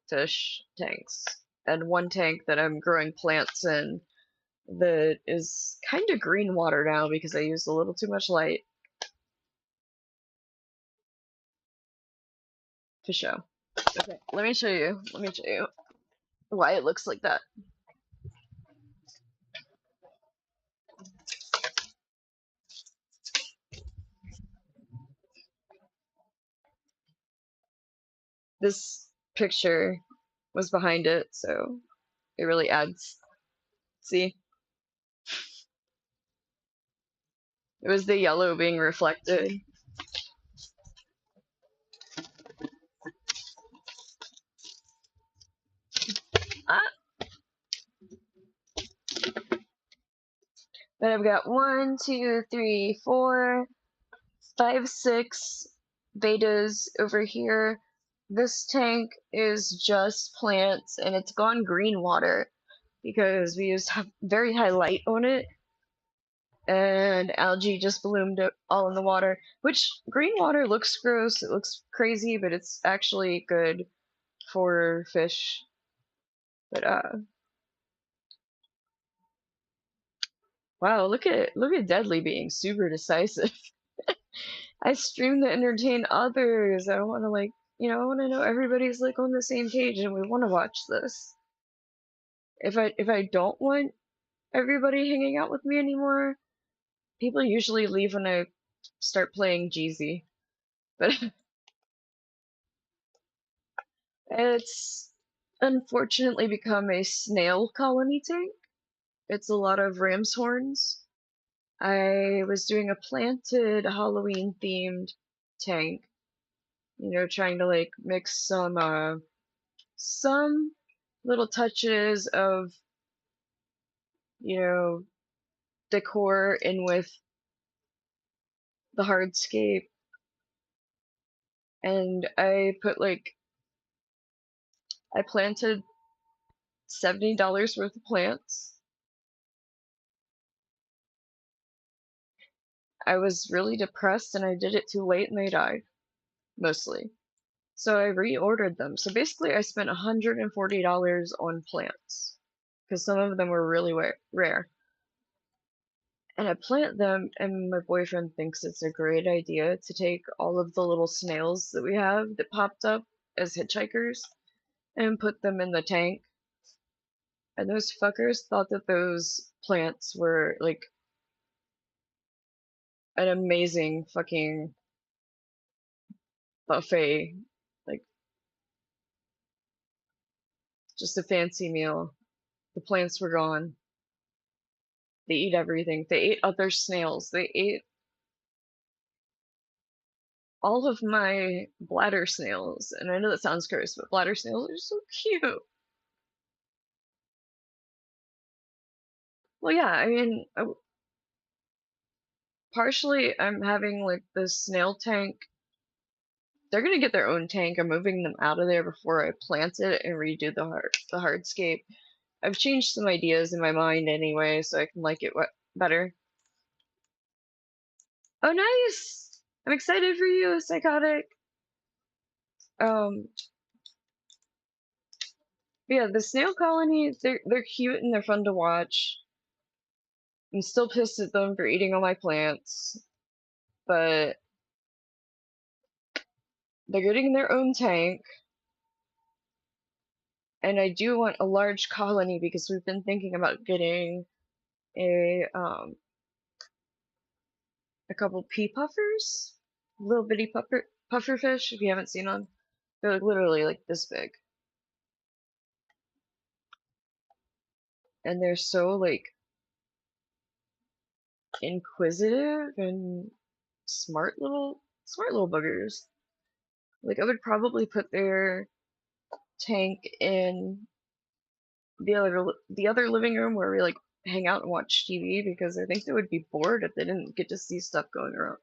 fish tanks. And one tank that I'm growing plants in that is kind of green water now because I used a little too much light to show. Okay, let me show you. Let me show you why it looks like that. This picture was behind it, so it really adds. See? It was the yellow being reflected. Ah, but I've got 1, 2, 3, 4, 5, 6 betas over here. This tank is just plants and it's gone green water because we used very high light on it and algae just bloomed all in the water, which green water looks gross, it looks crazy, but it's actually good for fish. But wow, look at Deadly being super decisive. I stream to entertain others. I want to like, I want to know everybody's like on the same page and we want to watch this. If I don't want everybody hanging out with me anymore, people usually leave when I start playing Jeezy. But it's unfortunately become a snail colony tank. It's a lot of ram's horns. I was doing a planted Halloween themed tank, trying to like mix some little touches of, you know, decor in with the hardscape. And I planted $70 worth of plants. I was really depressed and I did it too late and they died, mostly. So I reordered them. So basically I spent $140 on plants because some of them were really rare. And I plant them, and my boyfriend thinks it's a great idea to take all of the little snails that we have that popped up as hitchhikers and put them in the tank. And those fuckers thought that those plants were like an amazing fucking buffet, like just a fancy meal. The plants were gone. They eat everything. They ate other snails. They ate all of my bladder snails. And I know that sounds gross, but bladder snails are so cute. Well, yeah, I mean, partially I'm having like this snail tank. They're gonna get their own tank. I'm moving them out of there before I plant it and redo the hardscape. I've changed some ideas in my mind anyway, so I can like it better. Oh, nice! I'm excited for you, psychotic. Um, yeah, the snail colony, they're cute and they're fun to watch. I'm still pissed at them for eating all my plants, but they're getting their own tank. And I do want a large colony because we've been thinking about getting a a couple pea puffers, little bitty puffer fish. If you haven't seen them, they're like literally like this big, and they're so like inquisitive and smart little buggers. Like I would probably put their tank in the other living room where we like hang out and watch TV because I think they would be bored if they didn't get to see stuff going around.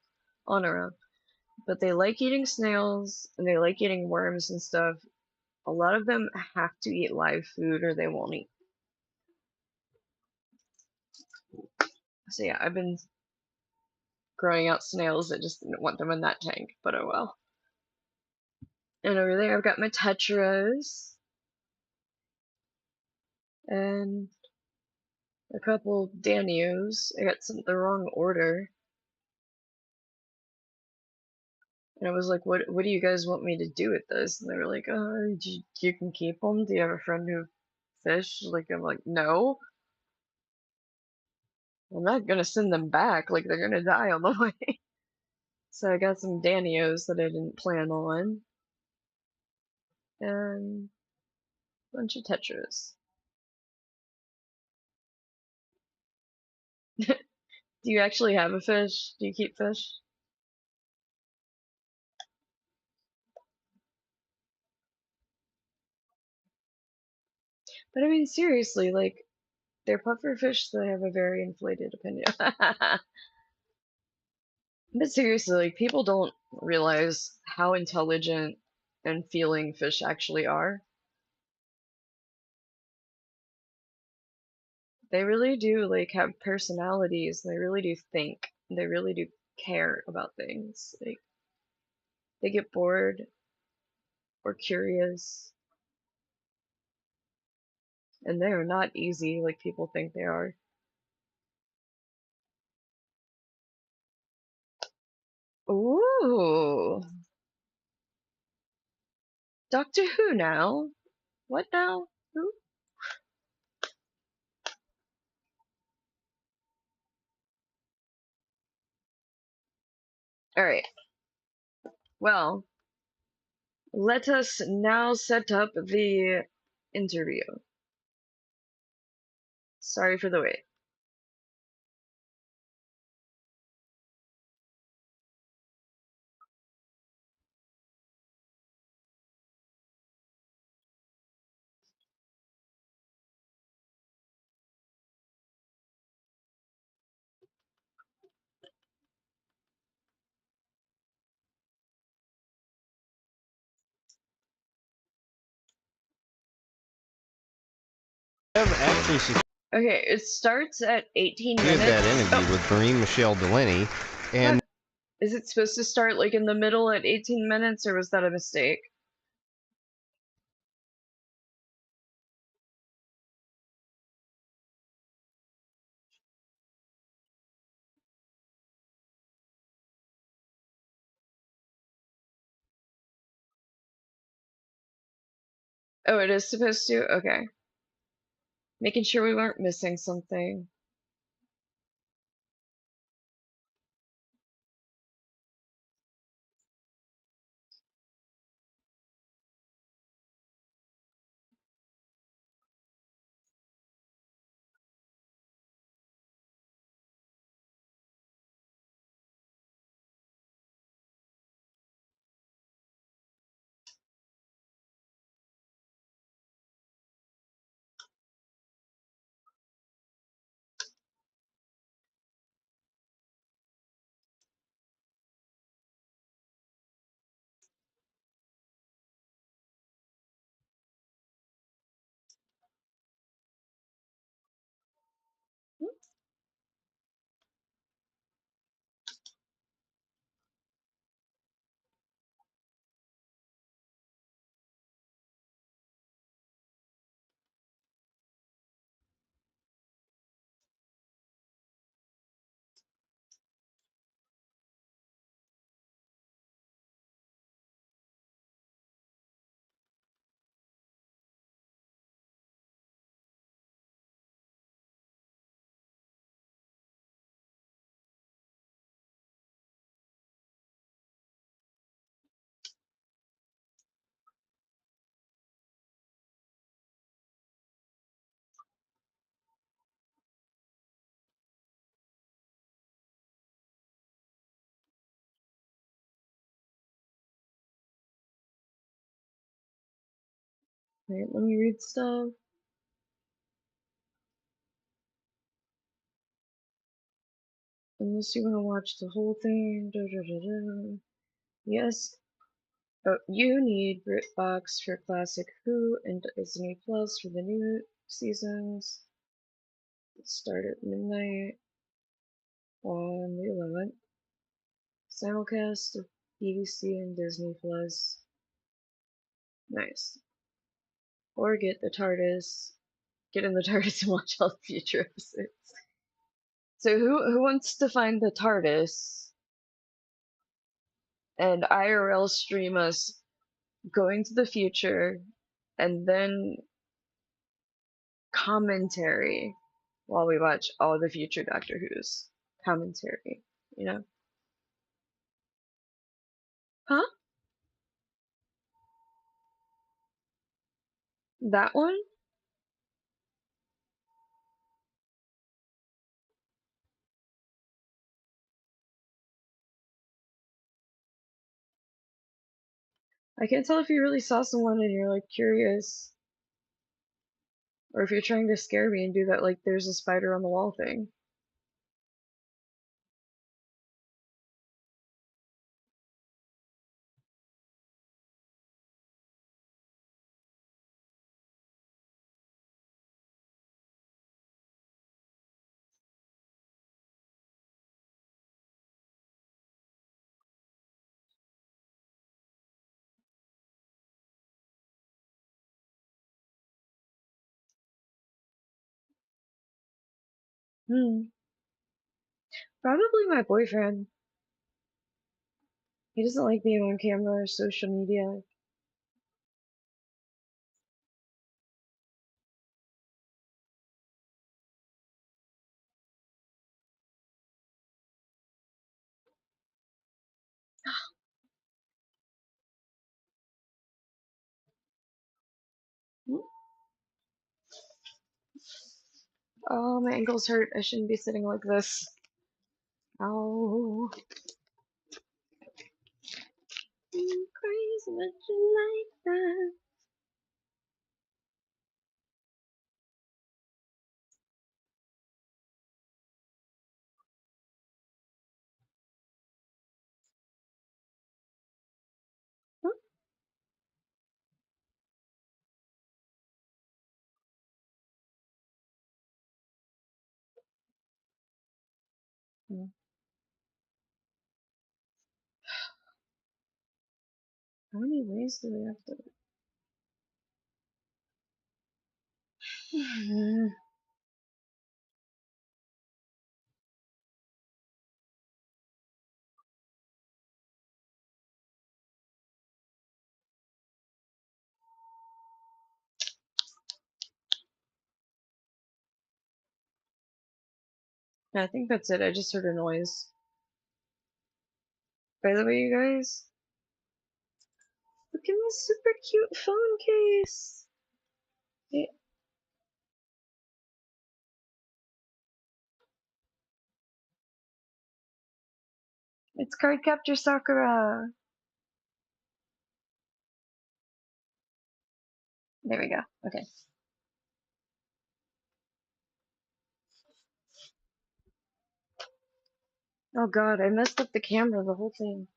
But they like eating snails and they like eating worms and stuff. A lot of them have to eat live food or they won't eat. So yeah, I've been growing out snails. I just didn't want them in that tank, but oh well. And over there I've got my tetras and a couple danios. I got some the wrong order. And I was like, what do you guys want me to do with this? And they were like, oh, you can keep them. Do you have a friend who fish? Like, I'm like, no. I'm not gonna send them back. Like, they're gonna die on the way. So I got some Danios that I didn't plan on. And a bunch of Tetras. Do you actually have a fish? Do you keep fish? But I mean, seriously, like, they're puffer fish that have a very inflated opinion. But seriously, like, people don't realize how intelligent and feeling fish actually are. They really do, like, have personalities. They really do think. They really do care about things. Like, they get bored or curious, and they are not easy like people think they are. Ooh, Doctor Who now? What now? Who? Alright, well, let us now set up the interview. Sorry for the wait. I've actually secured Okay, it starts at 18 minutes. that interview with Marie Michelle Delaney, and Is it supposed to start like in the middle at 18 minutes, or was that a mistake? Oh, it is supposed to? Okay. Making sure we weren't missing something. Alright, let me read stuff. Unless you want to watch the whole thing. Yes. Oh, you need BritBox for Classic Who and Disney Plus for the new seasons. Let's start at midnight on the 11th. Simulcast of BBC and Disney Plus. Nice. Or get the TARDIS. Get in the TARDIS and watch all the future episodes. So who wants to find the TARDIS and IRL stream us going to the future and then commentary while we watch all the future Doctor Who's commentary, you know? Huh? That one? I can't tell if you really saw someone and you're like curious, or if you're trying to scare me and do that like there's a spider on the wall thing. Probably my boyfriend. He doesn't like being on camera or social media. Oh, my ankles hurt. I shouldn't be sitting like this. Ow. Crazy much like that. How many ways do we have to? I think that's it. I just heard a noise. By the way, you guys, look at this super cute phone case. It's Cardcaptor Sakura. There we go. Okay. Oh god, I messed up the camera, the whole thing.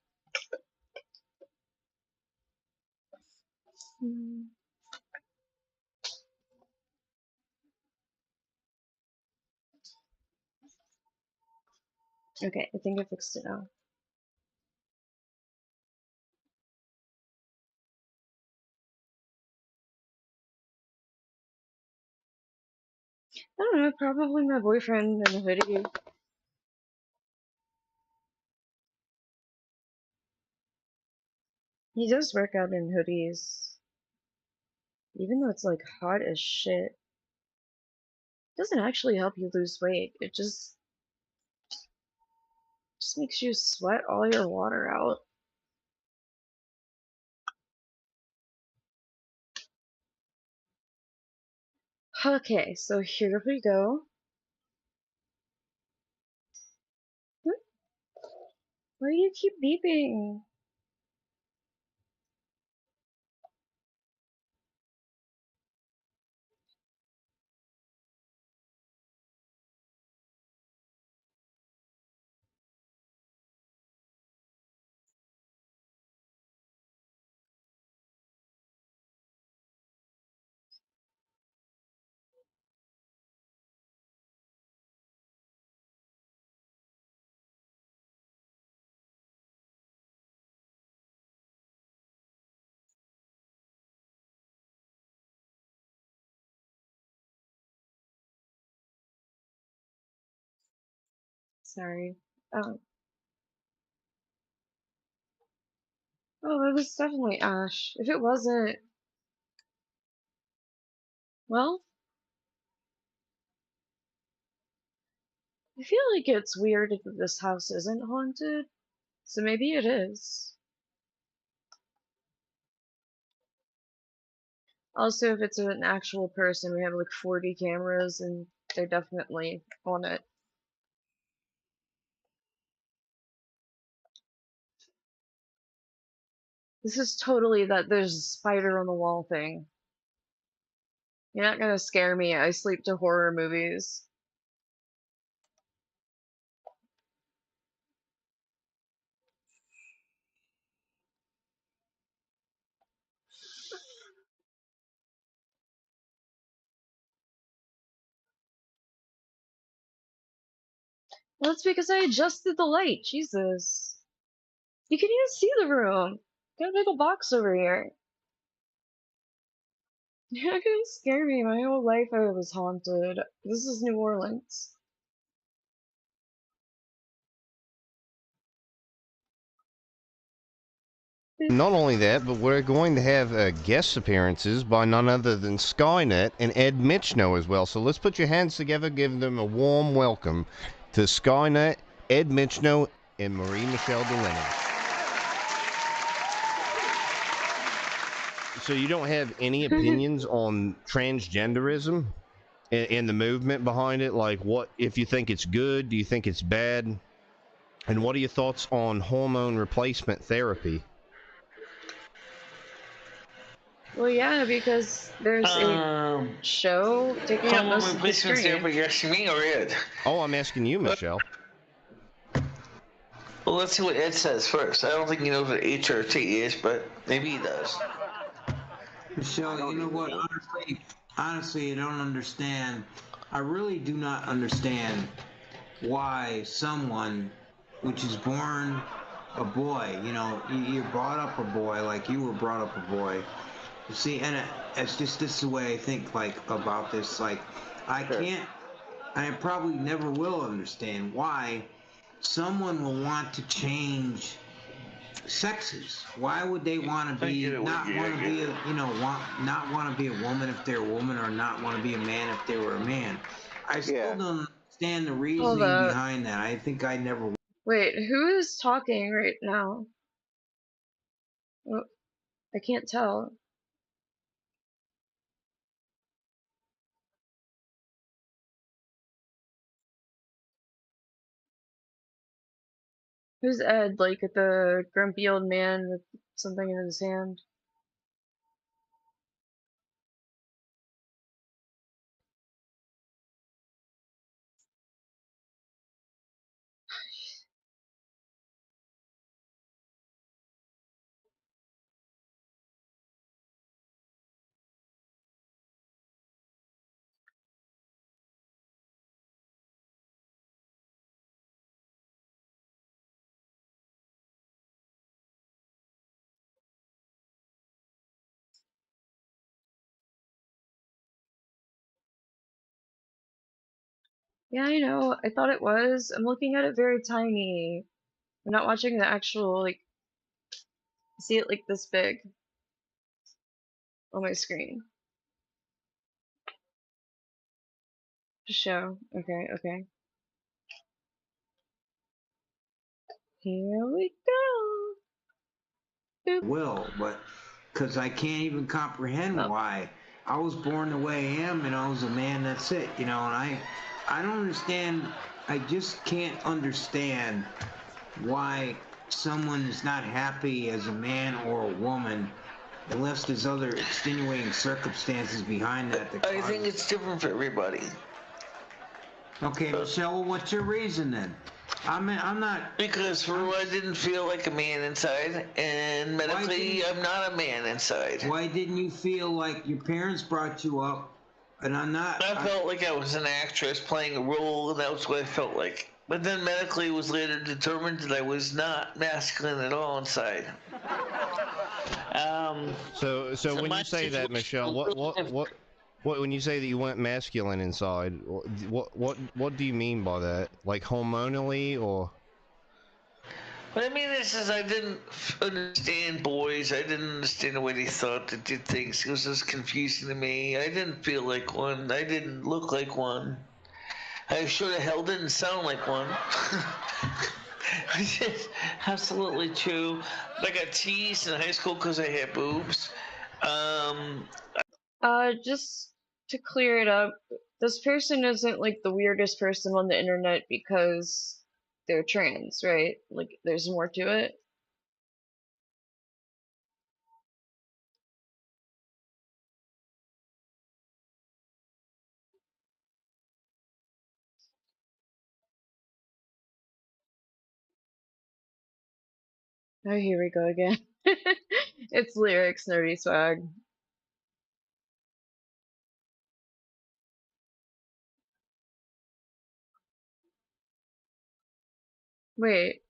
Okay, I think I fixed it now. I don't know, probably my boyfriend in a hoodie. He does work out in hoodies. Even though it's like hot as shit. It doesn't actually help you lose weight. It just makes you sweat all your water out. Okay, so here we go. Why do you keep beeping? Sorry. Oh. Oh, it was definitely Ash. If it wasn't, well, I feel like it's weird if this house isn't haunted. So maybe it is. Also, if it's an actual person, we have like 40 cameras and they're definitely on it. This is totally that there's a spider on the wall thing. You're not gonna scare me. I sleep to horror movies. Well, that's because I adjusted the light. Jesus. You can even see the room. Got a big old box over here. You're not gonna scare me. My whole life I was haunted. This is New Orleans. Not only that, but we're going to have guest appearances by none other than Skynet and Ed Michno as well. So let's put your hands together, give them a warm welcome to Skynet, Ed Michno, and Marie Michelle Delaney. So you don't have any opinions on transgenderism and the movement behind it? Like, what if you think it's good? Do you think it's bad? And what are your thoughts on hormone replacement therapy? Well, yeah, because there's a show taking up Hormone most of the replacement screen. therapy, you're asking me or Ed? Oh, I'm asking you, Michelle. Well, let's see what Ed says first. I don't think he knows what HRT is, but maybe he does. Michelle, you know what? Honestly, I don't understand. I really do not understand why someone which is born a boy, you know, you're brought up a boy like you were brought up a boy. You see, and it's just this is the way I think like about this. Like, I can't, I probably never will understand why someone will want to change sexes. Why would they want to be not want to be a, you know, not want to be a woman if they're a woman, or not want to be a man if they were a man? I still don't understand the reasoning behind that. I think I never. Wait, who is talking right now? Oh, I can't tell. Who's Ed? Like the grumpy old man with something in his hand? Yeah, I know. I thought it was. I'm looking at it very tiny. I'm not watching the actual, like, see it like this big on my screen. To show. Okay, okay. Here we go. Boop. Will, but because I can't even comprehend why. I was born the way I am, and I was a man. That's it, you know. And I don't understand. I just can't understand why someone is not happy as a man or a woman, unless there's other extenuating circumstances behind that. I think it's different for everybody. Okay, Michelle, what's your reason then? I'm not. Because for one, I didn't feel like a man inside, and medically, I'm not a man inside. Why didn't you feel like your parents brought you up, and I'm not? I felt like I was an actress playing a role, and that was what I felt like. But then medically, it was later determined that I was not masculine at all inside. So when you say that, Michelle, what What when you say that you went masculine inside? What do you mean by that? Like hormonally or? What I mean is I didn't understand boys. I didn't understand the way they thought, they did things. It was just confusing to me. I didn't feel like one. I didn't look like one. I sure the hell didn't sound like one. Absolutely true. I got teased in high school because I had boobs. Just to clear it up, this person isn't like the weirdest person on the internet because they're trans, right? Like, there's more to it. Oh, here we go again. It's lyrics, nerdy swag. Wait,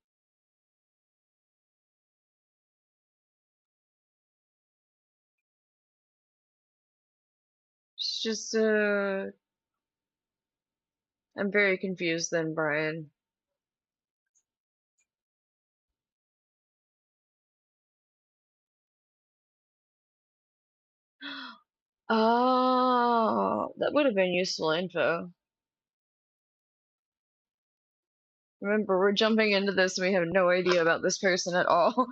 it's just, I'm very confused then, Brian. Oh, that would have been useful info. Remember, we're jumping into this and we have no idea about this person at all.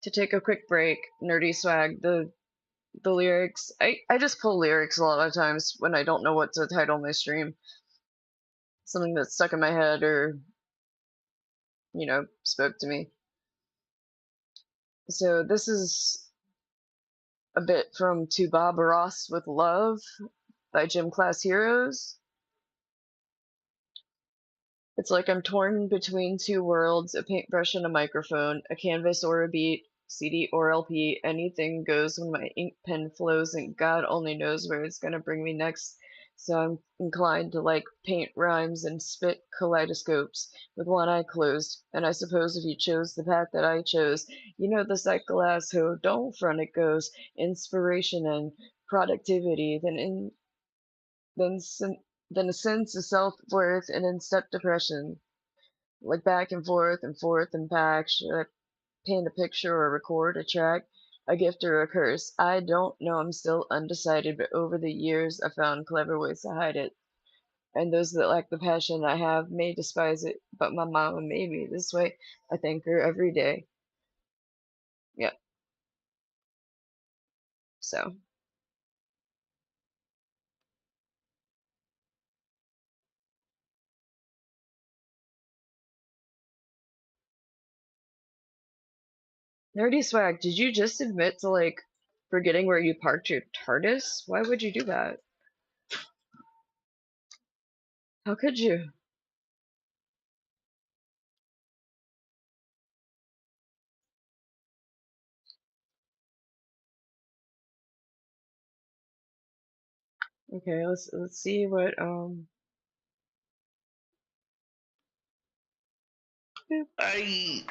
To take a quick break, nerdy swag, the lyrics. I just pull lyrics a lot of times when I don't know what to title my stream. Something that's stuck in my head or, spoke to me. So this is a bit from To Bob Ross with Love by Gym Class Heroes. It's like I'm torn between two worlds, a paintbrush and a microphone, a canvas or a beat, CD or LP, anything goes when my ink pen flows, and God only knows where it's gonna bring me next. So I'm inclined to like paint rhymes and spit kaleidoscopes with one eye closed. And I suppose if you chose the path that I chose, you know the cycle as ho, don't front it goes. Inspiration and productivity, then then a sense of self-worth and in step depression, like back and forth and back. Should I paint a picture or record a track, a gift or a curse? I don't know, I'm still undecided, but over the years I found clever ways to hide it. And those that lack the passion I have may despise it, but my mama made me this way. I thank her every day. Yep. So, nerdy swag, did you just admit to like forgetting where you parked your TARDIS? Why would you do that? How could you? Okay, let's see what I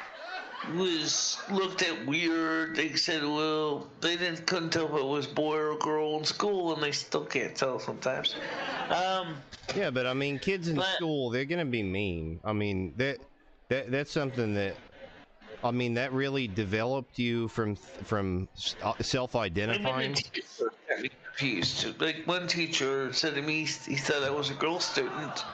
was looked at weird. They said, well, they couldn't tell if it was boy or girl in school, and they still can't tell sometimes. Yeah, but I mean, kids in But school, they're gonna be mean. I mean, that's something that, I mean, that really developed you from I mean, the self-identifying. teacher got me confused. Like one teacher said to me, he thought I was a girl student.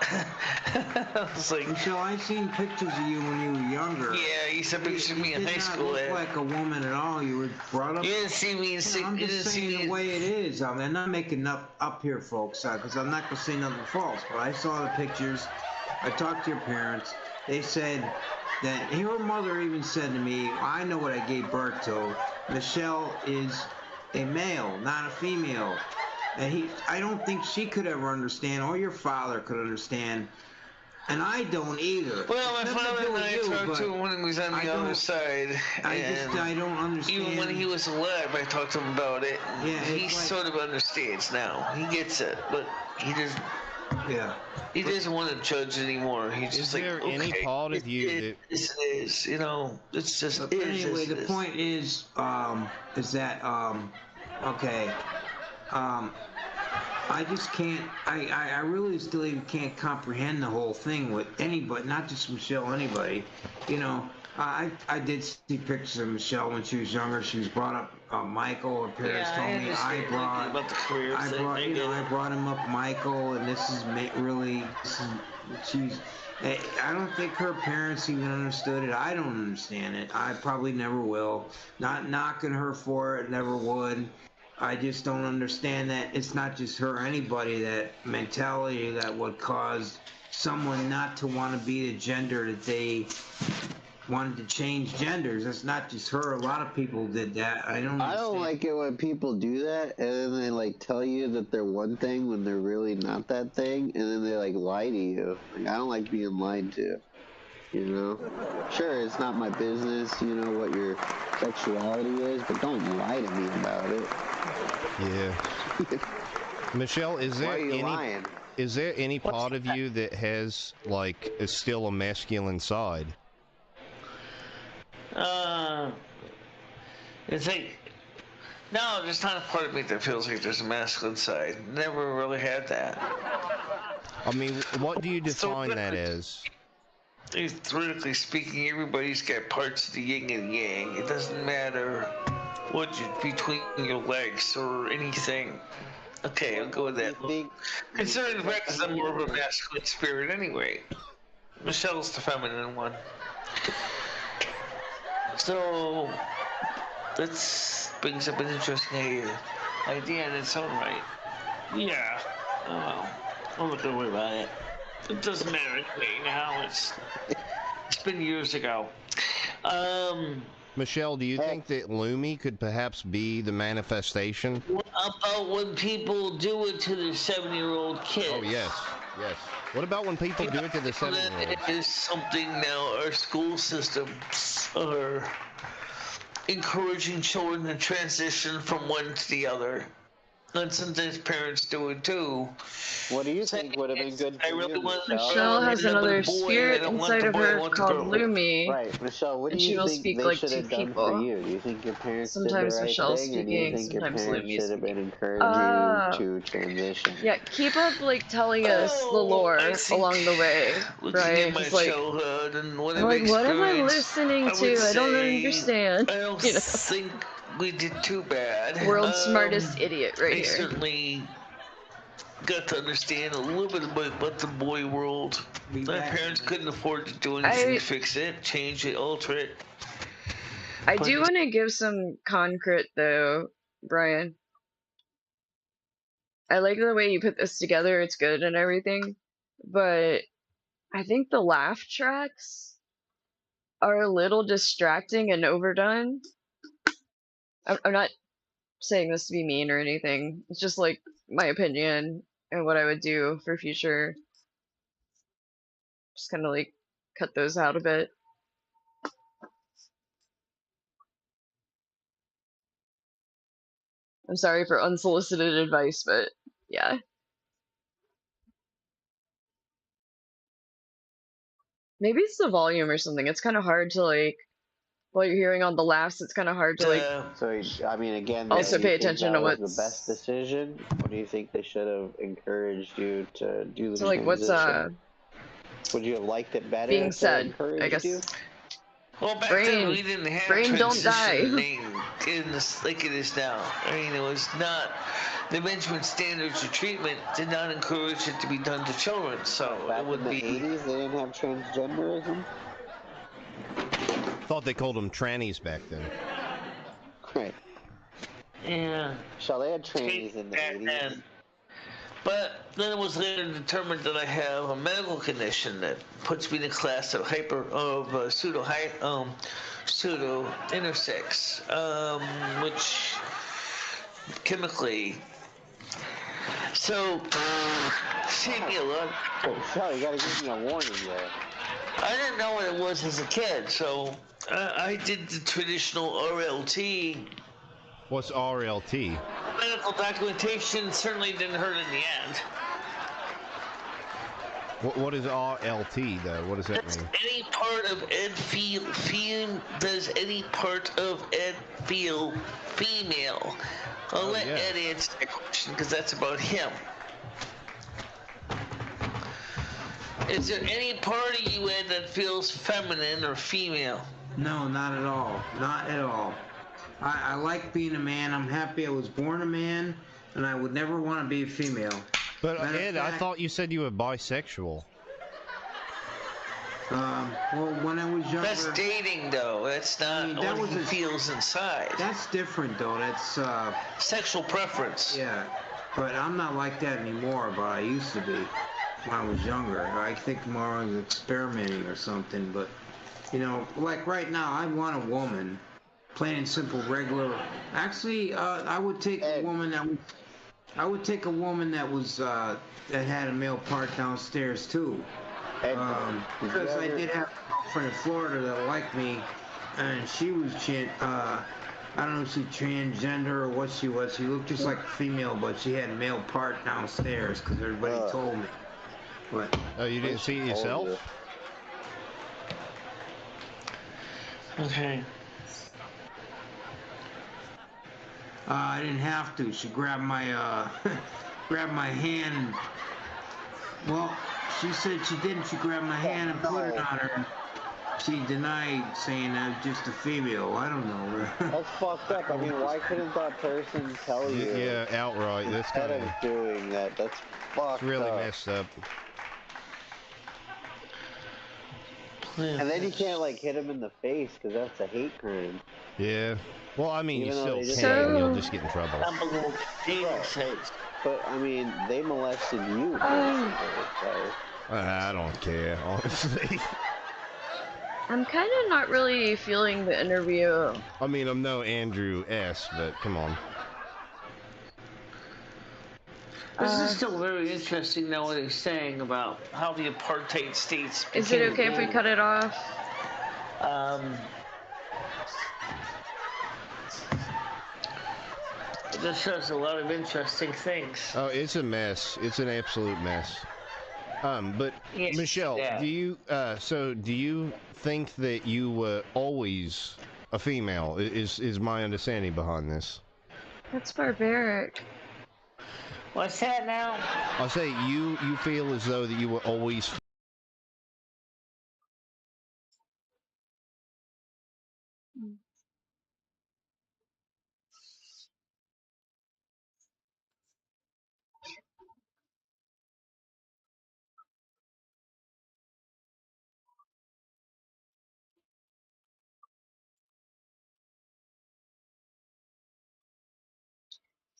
I was like, Michelle, I've seen pictures of you when you were younger. yeah, he said pictures of me in high school. You did not look like a woman at all. You were brought up. You didn't see me in I'm just saying the way it is. I mean, I'm not making up here, folks, because I'm not going to say nothing false. But I saw the pictures. I talked to your parents. They said that your mother even said to me, I know what I gave birth to. Michelle is a male, not a female. And I don't think she could ever understand, or your father could understand, And I don't either. Well, my It's nothing father to do and I with you, talked to but him when he was on I the other don't- side. I don't understand. Even when he was alive, I talked to him about it. Yeah, He it's like- sort of understands now. He gets it, but he doesn't. Yeah. He doesn't want to judge anymore. He's just like, there okay, any part of you that? This is, you know, it's just. But anyway, the point is that okay, I just can't. I really still even can't comprehend the whole thing with anybody, not just Michelle. Anybody, you know. I did see pictures of Michelle when she was younger. She was brought up. Michael, her parents told me I brought him up Michael, and this is really. I don't think her parents even understood it. I don't understand it. I probably never will. Not knocking her for it, never would. I just don't understand that it's not just her, anybody, that mentality that would cause someone not to want to be the gender that they wanted to change genders. That's not just her. A lot of people did that. I don't like it when people do that and then they like tell you that they're one thing when they're really not that thing, and then they like lie to you. Like, I don't like being lied to. You know? Sure, it's not my business, you know, what your sexuality is, but don't lie to me about it. Yeah. Michelle, is there lying? Is there any part of you that has is still a masculine side? It's like, no, there's not a part of me that feels like there's a masculine side. Never really had that. I mean, what do you define that as? Theoretically speaking, everybody's got parts of the yin and yang. It doesn't matter what between your legs or anything. Okay, I'll go with that. Considering the fact that I'm more of a masculine spirit anyway. Michelle's the feminine one. So, that brings up an interesting idea in its own right. Yeah. Oh well. I'm not gonna worry about it. It doesn't matter anyway now. It's been years ago. Michelle, do you think that Lumi could perhaps be the manifestation? What about when people do it to their 7-year-old kids? Oh, yes. Yes. What about when people do it to the 7-year-olds? That is something now our school systems are encouraging children to transition from one to the other. And sometimes parents do it too. What do you think would have been good for you, Michelle? Michelle has another spirit inside of her called Lumi. Right, Michelle, what do and she you will think speak they like should two have done people. for you? Do you think your parents Sometimes did the right Michelle's thing, or do you speaking, think your sometimes parents Lumi's should have been speaking. encouraging you to transition? Yeah, keep up telling us the lore along the way, right? My Because childhood and what I'm I've what am I experienced, listening to? I don't understand. I don't think we did too bad. World's smartest idiot right I here. certainly got to understand a little bit about the boy world. My parents couldn't afford to do anything to fix it, change it, alter it. I do want to give some concrete though, Brian. I like the way you put this together. It's good and everything, but I think the laugh tracks are a little distracting and overdone. I'm not saying this to be mean or anything. It's just my opinion and what I would do for future. Just kind of cut those out a bit. I'm sorry for unsolicited advice, but yeah. Maybe it's the volume or something. It's kind of hard to while you're hearing all the laughs, it's kind of hard to So I mean, again, also do you pay think attention to that was what's the best decision, or do you think they should have encouraged you to do the so transition? what's Would you have liked it better being if said, they encouraged I guess. you? Well, back Brain, then we didn't have brain don't die. in this like it is now. I mean, it was not the management standards of treatment did not encourage it to be done to children. So Back it would in the be 80s, they didn't have transgenderism. Thought they called them trannies back then. Right. Yeah. So they had trannies in the 80s. But then it was later determined that I have a medical condition that puts me in a class of pseudo intersex, which chemically So, see me a lot. So you gotta give me a warning there. I didn't know what it was as a kid, so I did the traditional RLT. What's RLT? Medical documentation certainly didn't hurt in the end. What is RLT though? What does that Does mean? any part of Ed does any part of Ed feel female? I'll let Ed answer that question because that's about him. Is there any part of you, Ed, that feels feminine or female? No, not at all. Not at all. I like being a man. I'm happy I was born a man, and I would never want to be a female. But Ed, I thought you said you were bisexual. Well, when I was younger... That's dating, though. That's not what he feels inside. That's different, though. That's... sexual preference. Yeah. But I'm not like that anymore, but I used to be when I was younger. I think more I was experimenting or something, but... You know, like right now, I want a woman. Plain and simple, regular. Actually, I would take a woman that was... I would take a woman that was, that had a male part downstairs, too. Because I did have a girlfriend in Florida that liked me, and she was, I don't know if she's transgender or what she was. She looked just like a female, but she had a male part downstairs, because everybody told me. But, oh, you didn't see it yourself? Okay. I didn't have to. She grabbed my, grabbed my hand. Well, she said she didn't. She grabbed my hand and put it on her. She denied, saying I was just a female. I don't know. That's fucked up. I mean, why couldn't that person tell you? Yeah, outright. That's instead kind of doing that. That's fucked really up. messed up. And then you can't like hit him in the face because that's a hate crime. Yeah. Well, I mean, Even you though still can. You'll just get in trouble. But I mean, they molested you. I don't care, honestly. I'm kind of not really feeling the interview. I mean, I'm no Andrew S., but come on. This is still very interesting now what he's saying about how the apartheid states became... Is it okay if we cut it off? It just shows a lot of interesting things. Oh, it's a mess. It's an absolute mess. But Yes, Michelle, yeah. do you think that you were always a female? Is my understanding behind this? That's barbaric. What's that now? I'll say you feel as though that you were always.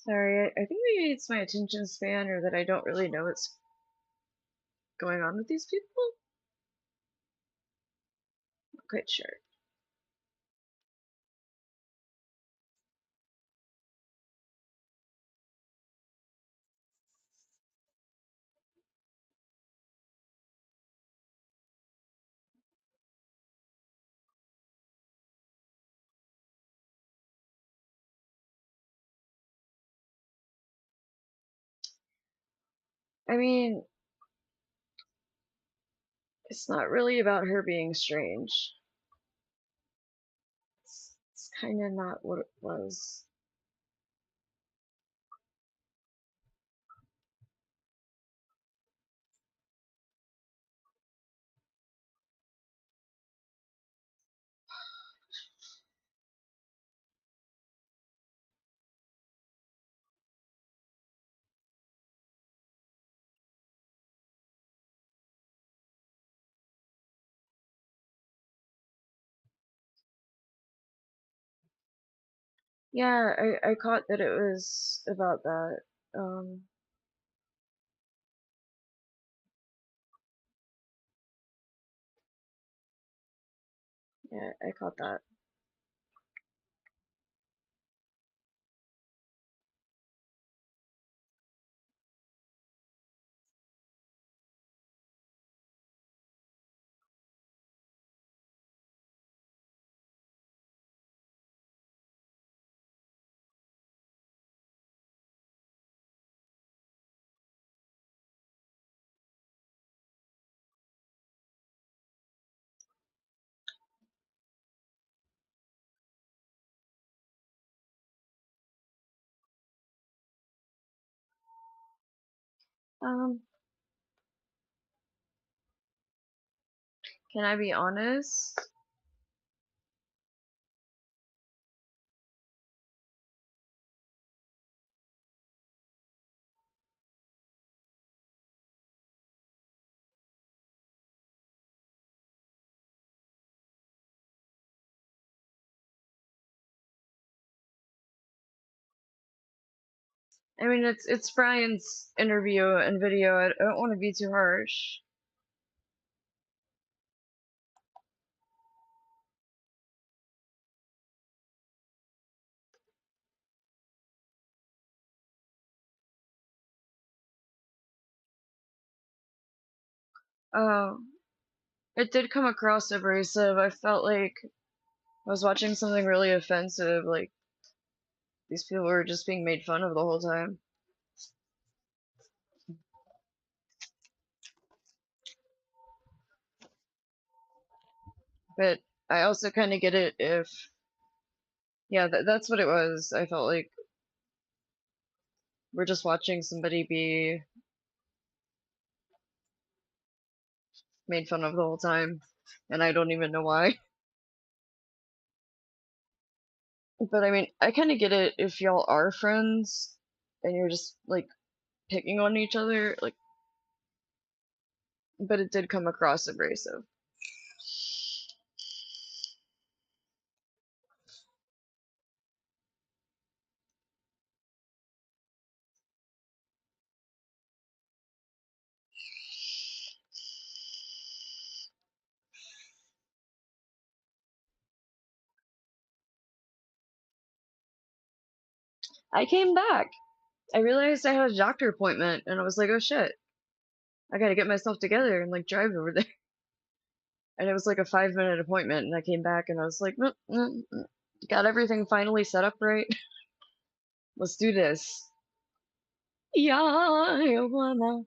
Sorry, I think maybe it's my attention span or that I don't really know what's going on with these people. Not quite sure. I mean, it's not really about her being strange. It's kind of not what it was. Yeah, I caught that it was about that. Yeah, I caught that. Um, can I be honest? I mean, it's Brian's interview and video. I don't want to be too harsh. Um, it did come across abrasive. I felt like I was watching something really offensive. Like these people were just being made fun of the whole time. But I also kind of get it if, yeah, that's what it was. I felt like we're just watching somebody be made fun of the whole time, and I don't even know why. But I mean, I kind of get it if y'all are friends and you're just like picking on each other, like, but it did come across abrasive. I came back. I realized I had a doctor appointment, and I was like, oh shit, I gotta get myself together and like drive over there. And it was like a 5 minute appointment, and I came back and I was like, got everything finally set up right. Let's do this. Yeah, I wanna.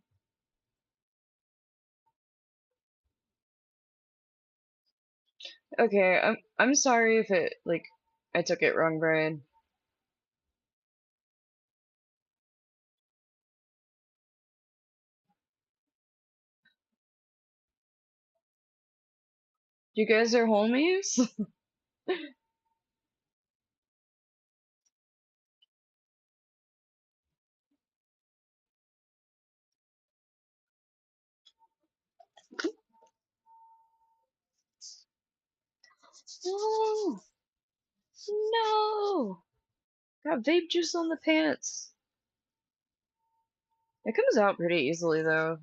Okay, I'm sorry if it like I took it wrong, Brian. You guys are homies? No, no. Got vape juice on the pants. It comes out pretty easily though.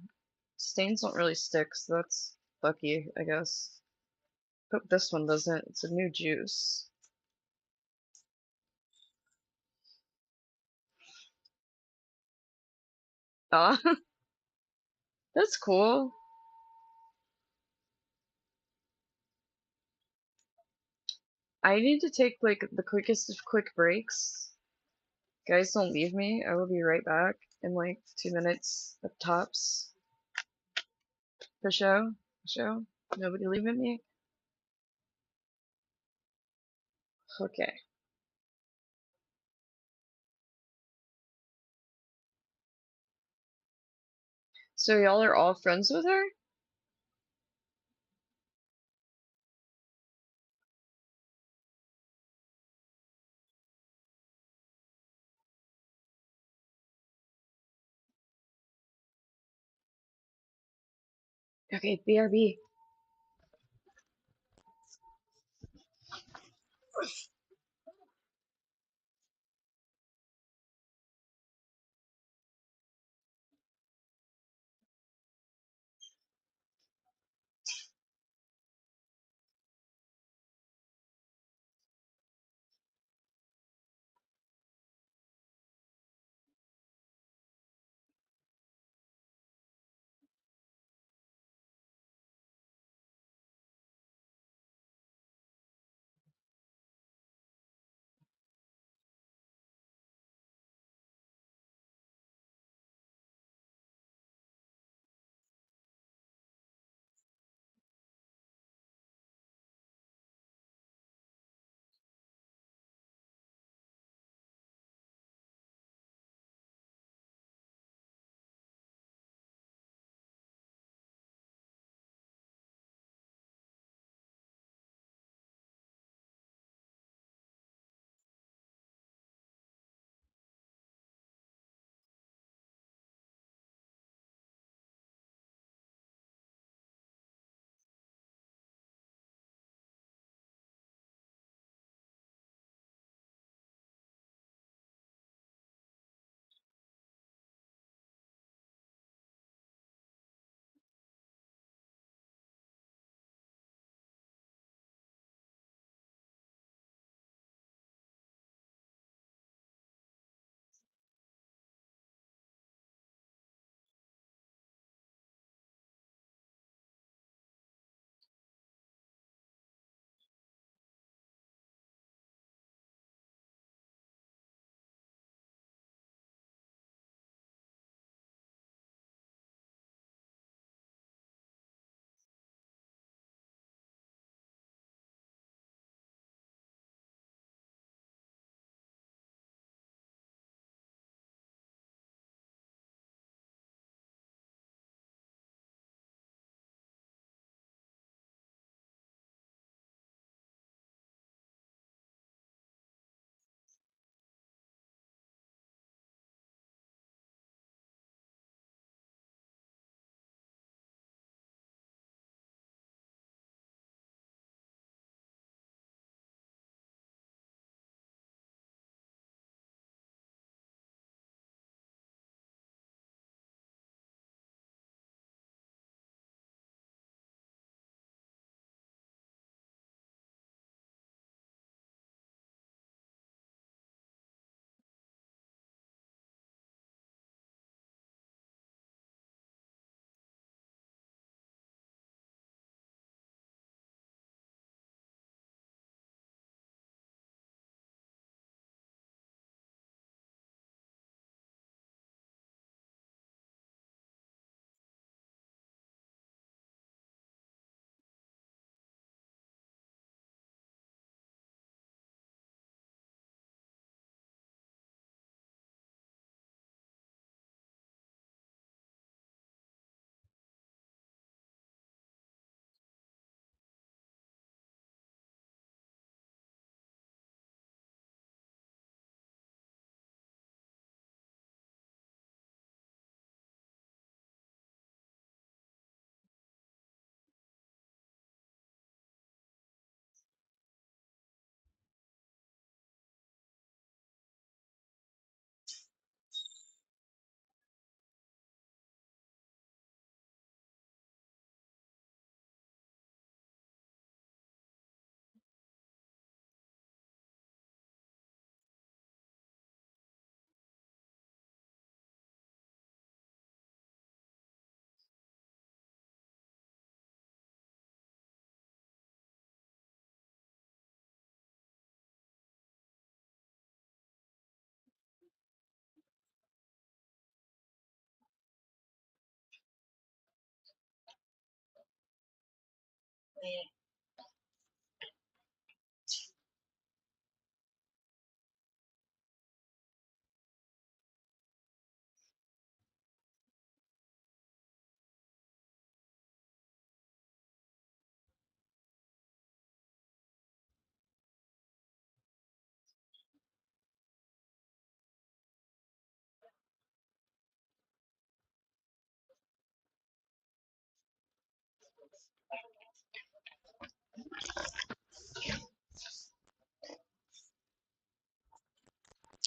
Stains don't really stick, so that's lucky, I guess. But this one doesn't. It's a new juice. Ah, that's cool. I need to take like the quickest of quick breaks. Guys, don't leave me. I will be right back in like 2 minutes at tops. For show. For show. Nobody leaving me? Okay. So y'all are all friends with her? Okay, BRB.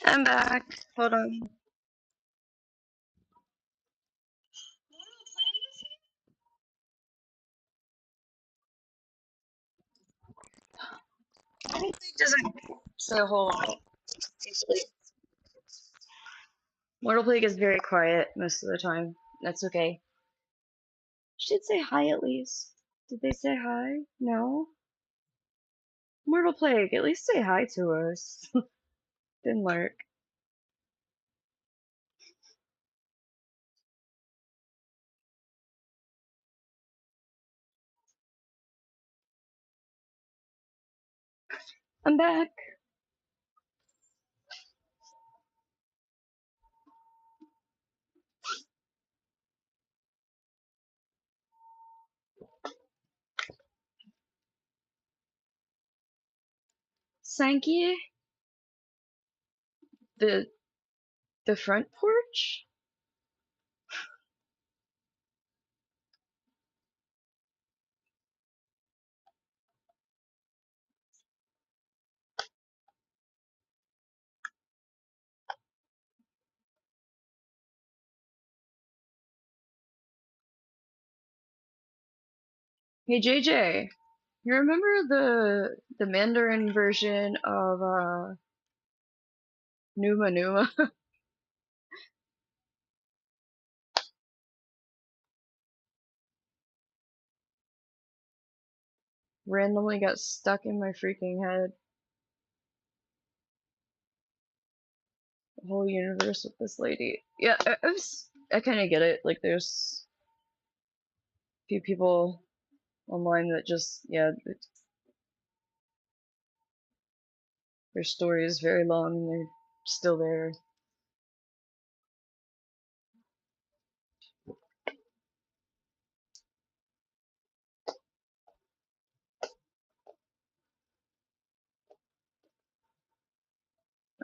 I'm back. Hold on. It doesn't say a whole lot. Usually. Mortal Plague is very quiet most of the time. That's okay. She did say hi at least. Did they say hi? No? Mortal Plague, at least say hi to us. Didn't lurk. I'm back. Sankey? The the front porch? Hey JJ, you remember the Mandarin version of Numa Numa? Randomly got stuck in my freaking head. The whole universe with this lady. Yeah, I kind of get it. Like, there's a few people online that just, yeah, their story is very long and they're still there.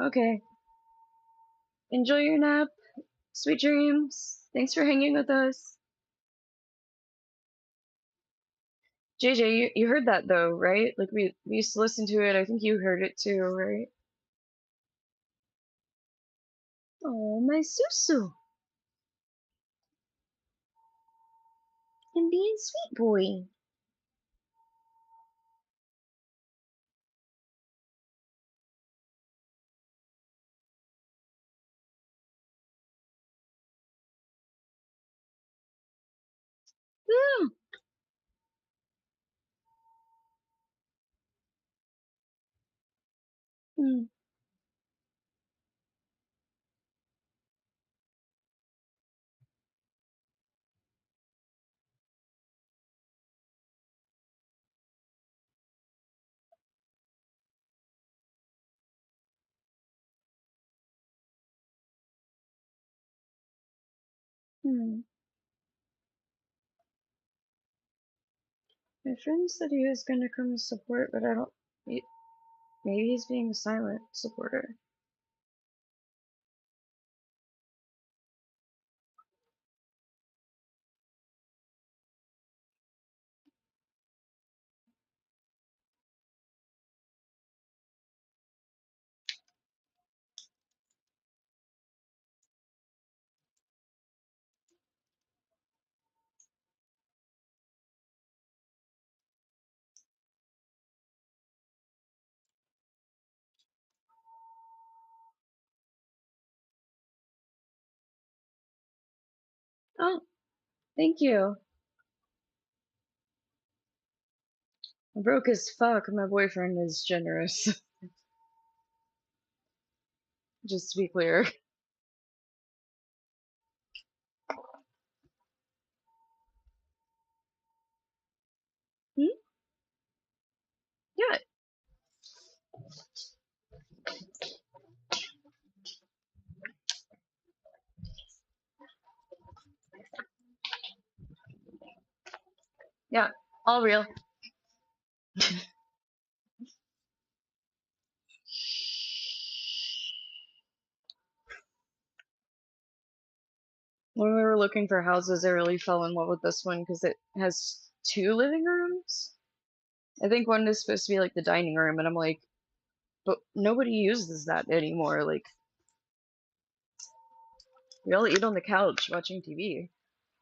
Okay. Enjoy your nap. Sweet dreams. Thanks for hanging with us. JJ, you heard that though, right? Like we used to listen to it. I think you heard it too, right? Oh, my Susu. And being sweet boy. Yeah. Hmm. Hmm. My friend said he was gonna come and support, but I don't. Maybe he's being a silent supporter. Oh, thank you. I'm broke as fuck. My boyfriend is generous. Just to be clear. Hmm? Yeah, all real. When we were looking for houses, I really fell in love with this one because it has 2 living rooms. I think one is supposed to be like the dining room, and I'm like, but nobody uses that anymore. Like, we all eat on the couch watching TV.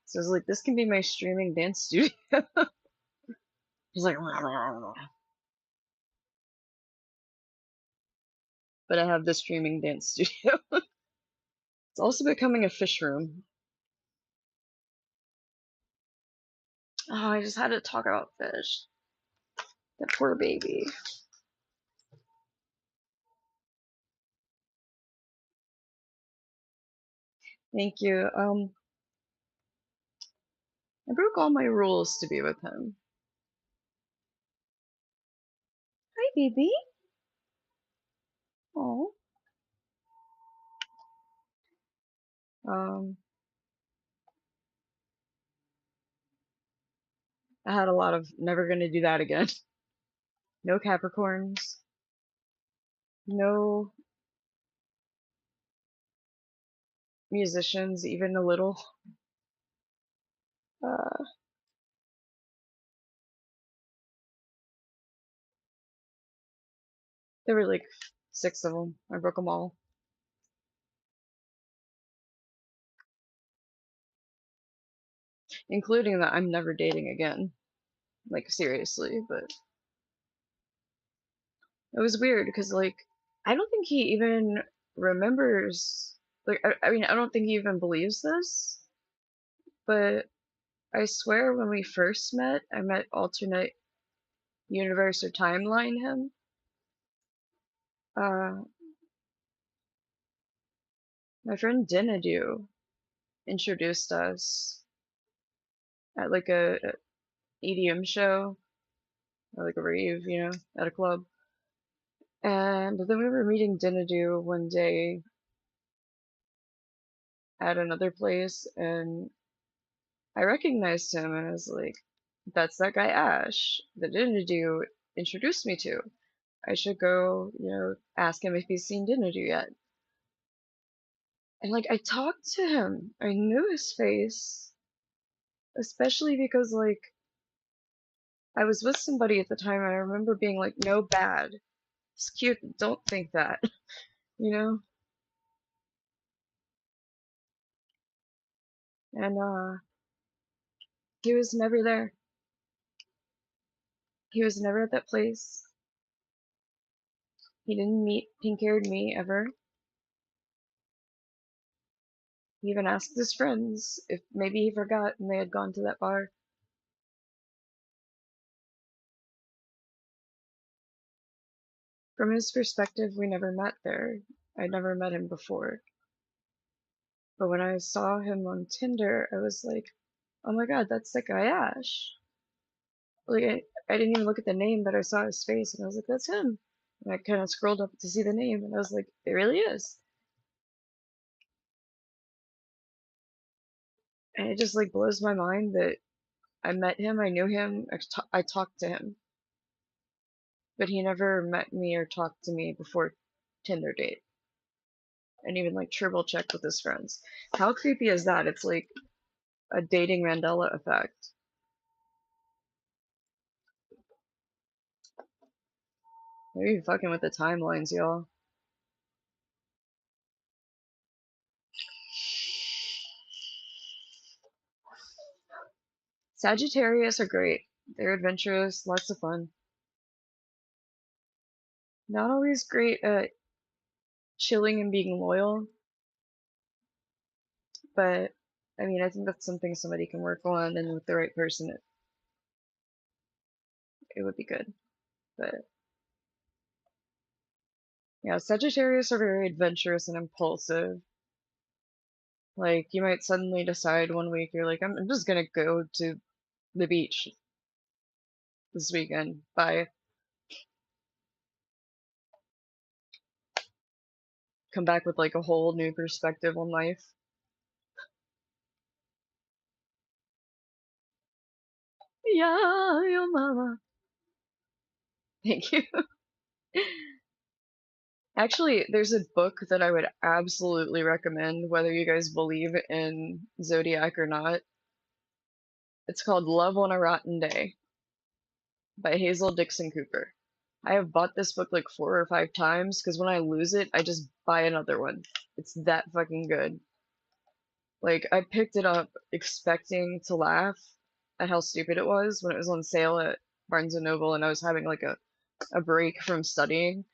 So I was like, this can be my streaming dance studio. He's like, but I have the streaming dance studio. It's also becoming a fish room. Oh, I just had to talk about fish. That poor baby. Thank you. I broke all my rules to be with him. Hi, baby. Oh. Um, I had a lot of never gonna do that again. No Capricorns. No musicians, even a little. Uh, there were like 6 of them. I broke them all. Including that I'm never dating again. Like, seriously, but it was weird because, like, I don't think he even remembers. Like, I mean, I don't think he even believes this, but I swear when we first met, I met alternate universe or timeline him. Uh, my friend Dinadu introduced us at like a EDM show or like a rave, you know, at a club. And then we were meeting Dinadu one day at another place, and I recognized him, and I was like, "That's that guy Ash that Dinadu introduced me to. I should go, you know, ask him if he's seen Dinadu yet." And like, I talked to him. I knew his face, especially because like I was with somebody at the time, and I remember being like, "No, bad. It's cute. Don't think that," you know. And he was never there. He was never at that place. He didn't meet pink-haired me ever. He even asked his friends if maybe he forgot and they had gone to that bar. From his perspective, we never met there. I'd never met him before. But when I saw him on Tinder, I was like, oh my god, that's that guy Ash. Like, I didn't even look at the name, but I saw his face and I was like, that's him. And I kind of scrolled up to see the name and I was like, it really is. And it just like blows my mind that I met him, I knew him, I talked to him. But he never met me or talked to me before Tinder date. And even like triple checked with his friends. How creepy is that? It's like a dating Mandela effect. Maybe fucking with the timelines, y'all. Sagittarius are great. They're adventurous, lots of fun. Not always great at chilling and being loyal, but I mean, I think that's something somebody can work on, and with the right person, it would be good. But yeah, Sagittarius are very adventurous and impulsive. Like, you might suddenly decide one week, you're like, I'm just gonna go to the beach this weekend. Bye. Come back with like a whole new perspective on life. Yeah, your mama. Thank you. Actually, there's a book that I would absolutely recommend, whether you guys believe in Zodiac or not. It's called Love on a Rotten Day by Hazel Dixon Cooper. I have bought this book like 4 or 5 times because when I lose it, I just buy another one. It's that fucking good. Like, I picked it up expecting to laugh at how stupid it was when it was on sale at Barnes& and Noble and I was having like a break from studying.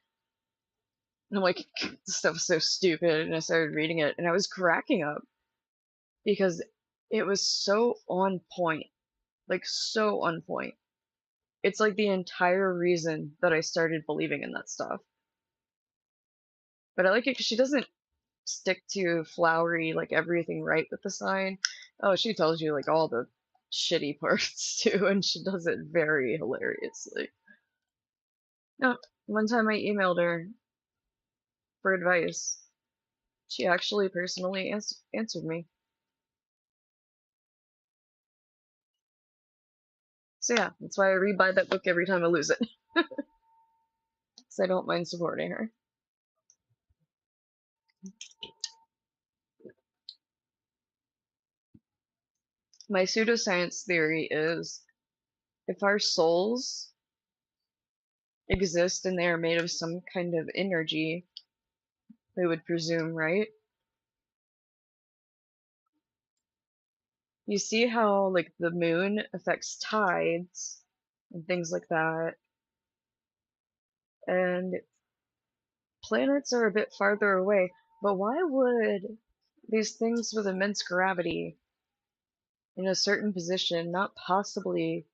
And I'm like, this stuff is so stupid. And I started reading it and I was cracking up because it was so on point. Like, so on point. It's like the entire reason that I started believing in that stuff. But I like it because she doesn't stick to flowery, like everything right with the sign. Oh, she tells you like all the shitty parts too, and she does it very hilariously. No, one time I emailed her for advice. She actually personally answered me. So yeah, that's why I rebuy that book every time I lose it. Because I don't mind supporting her. My pseudoscience theory is if our souls exist and they are made of some kind of energy, we would presume, right? You see how like the moon affects tides and things like that, and planets are a bit farther away, but why would these things with immense gravity in a certain position not possibly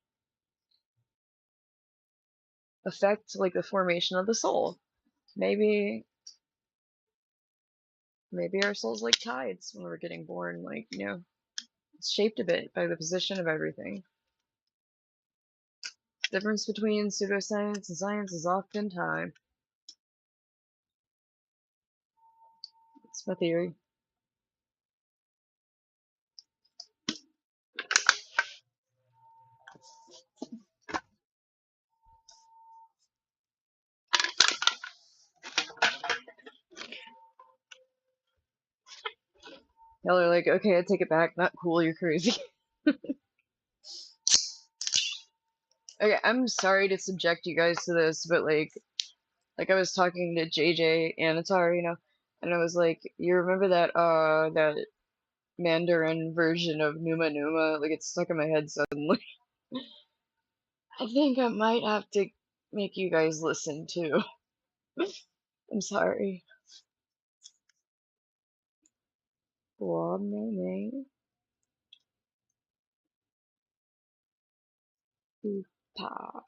affect like the formation of the soul? Maybe our soul's like tides when we're getting born, like, it's shaped a bit by the position of everything. The difference between pseudoscience and science is often time. It's my theory. Y'all are like, okay, I take it back. Not cool, you're crazy. Okay, I'm sorry to subject you guys to this, but like I was talking to JJ and Atar, and I was like, you remember that Mandarin version of Numa Numa? Like it's stuck in my head suddenly. I think I might have to make you guys listen too. I'm sorry. Guamene Upa.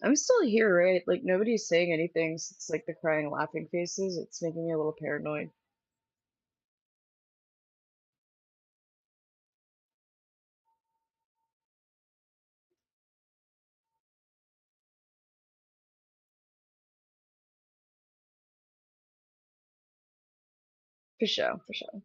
I'm still here, right? Like nobody's saying anything since like the crying laughing faces. It's making me a little paranoid. For sure, for sure.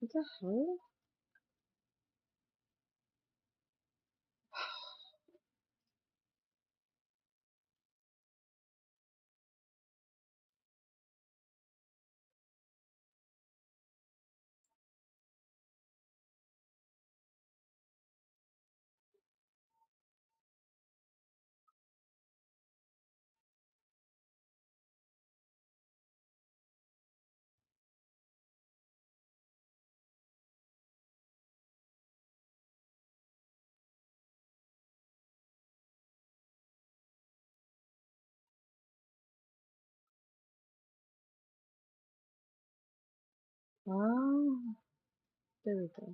What the hell? Oh, there we go.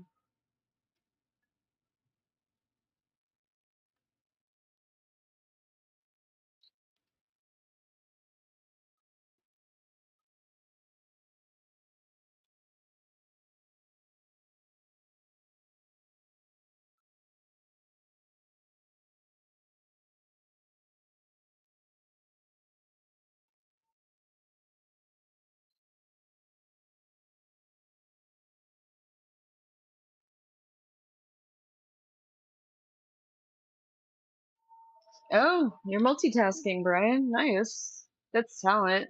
Oh, you're multitasking, Brian. Nice. That's talent.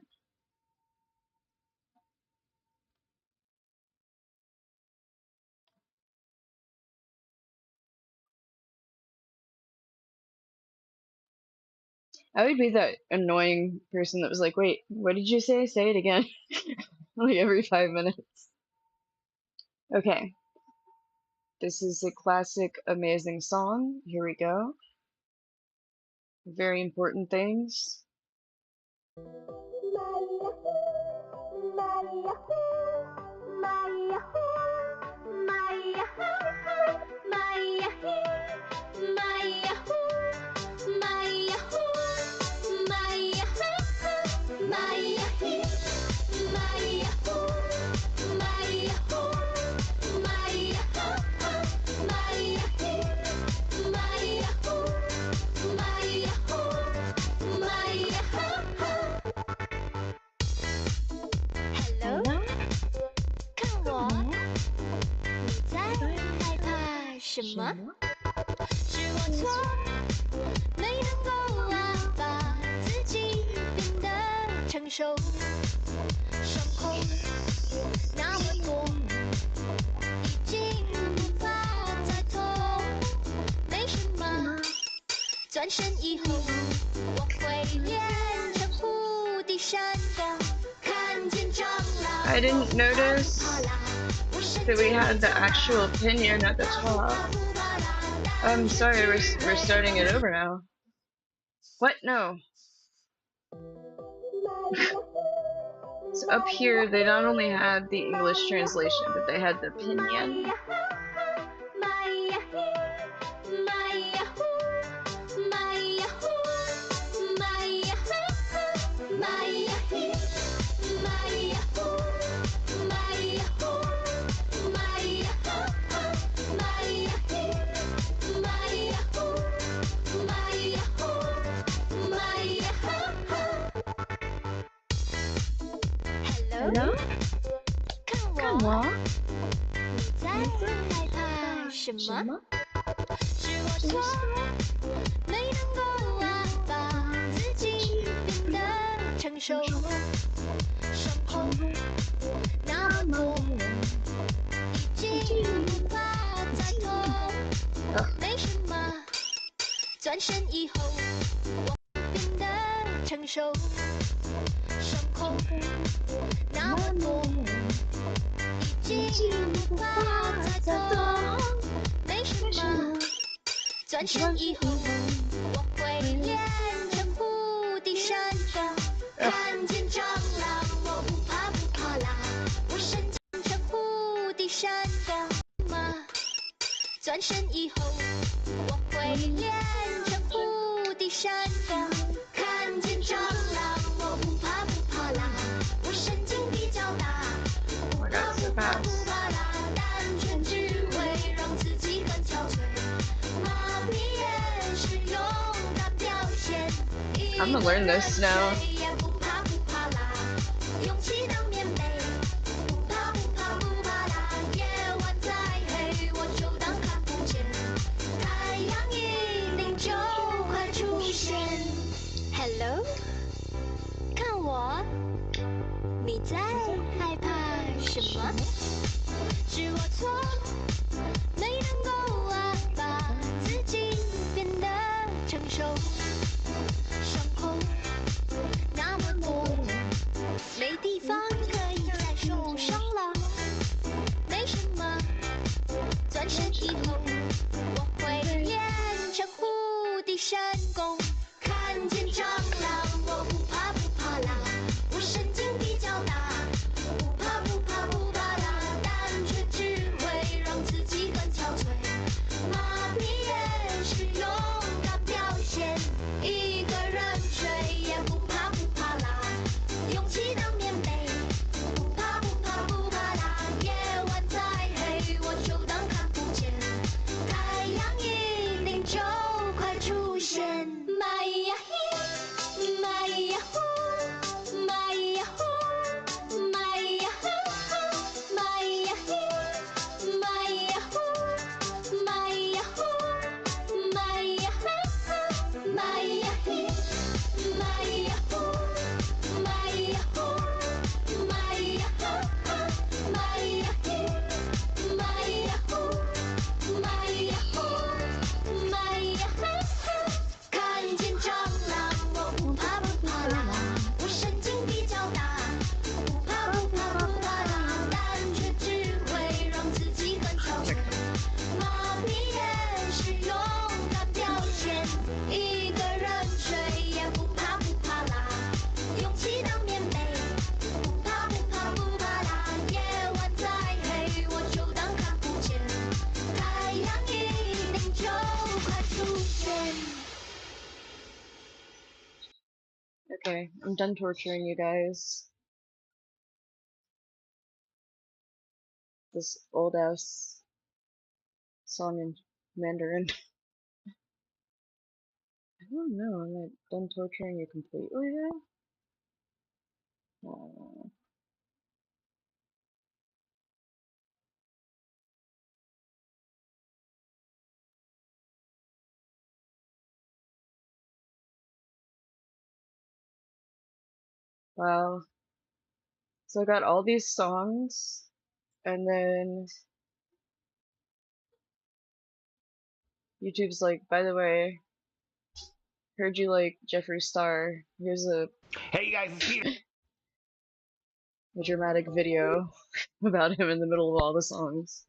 I would be that annoying person that was like, wait, what did you say? Say it again. Like every 5 minutes. Okay. This is a classic, amazing song. Here we go. Very important things. Hello， 看我，你在害怕什么？是我错，没能够把自己变得成熟。伤口那么多，已经无法再痛。没什么，转身以后，我会练成无敌闪光。I didn't notice that we had the actual opinion at the top. I'm sorry, we're starting it over now. What? No. So up here, they not only had the English translation, but they had the opinion. Hello， 看我，你在害怕什么？是我错，没能够把自己变得成熟。伤口那么多，已经无法再痛。没什么，转身以后，我变得成熟。伤口那么多，已经无法再痛。没什么，转身以后，我会练成无敌闪光。看见蟑螂，我不怕不怕啦，我伸展成无敌闪光。转身以后，我会练成无敌闪光。看见蟑螂，我不怕不怕啦，我神经比较大。不怕不怕不怕啦，单纯只会让自己更憔悴。麻痹也是勇敢表现。I'm gonna learn this now. 不怕不怕啦，勇气当棉被。不怕不怕不怕啦，夜晚再黑，我就当看不见。太阳一定就快出现。Hello， 看我，你在害怕什么？是我错，没能够把自己变得成熟。伤口那么多，没地方可以再受伤了。没什么，转身以后，我会练成无敌神功。看见蟑螂，我不怕不怕啦，我神经比较大。不怕不怕不怕啦， Okay, I'm done torturing you guys. This old ass song in Mandarin. I don't know, am I done torturing you completely now? Oh. Wow. So I got all these songs, and then YouTube's like, by the way, heard you like Jeffree Star. Here's a Hey, you guys, it's Peter. a dramatic video about him in the middle of all the songs.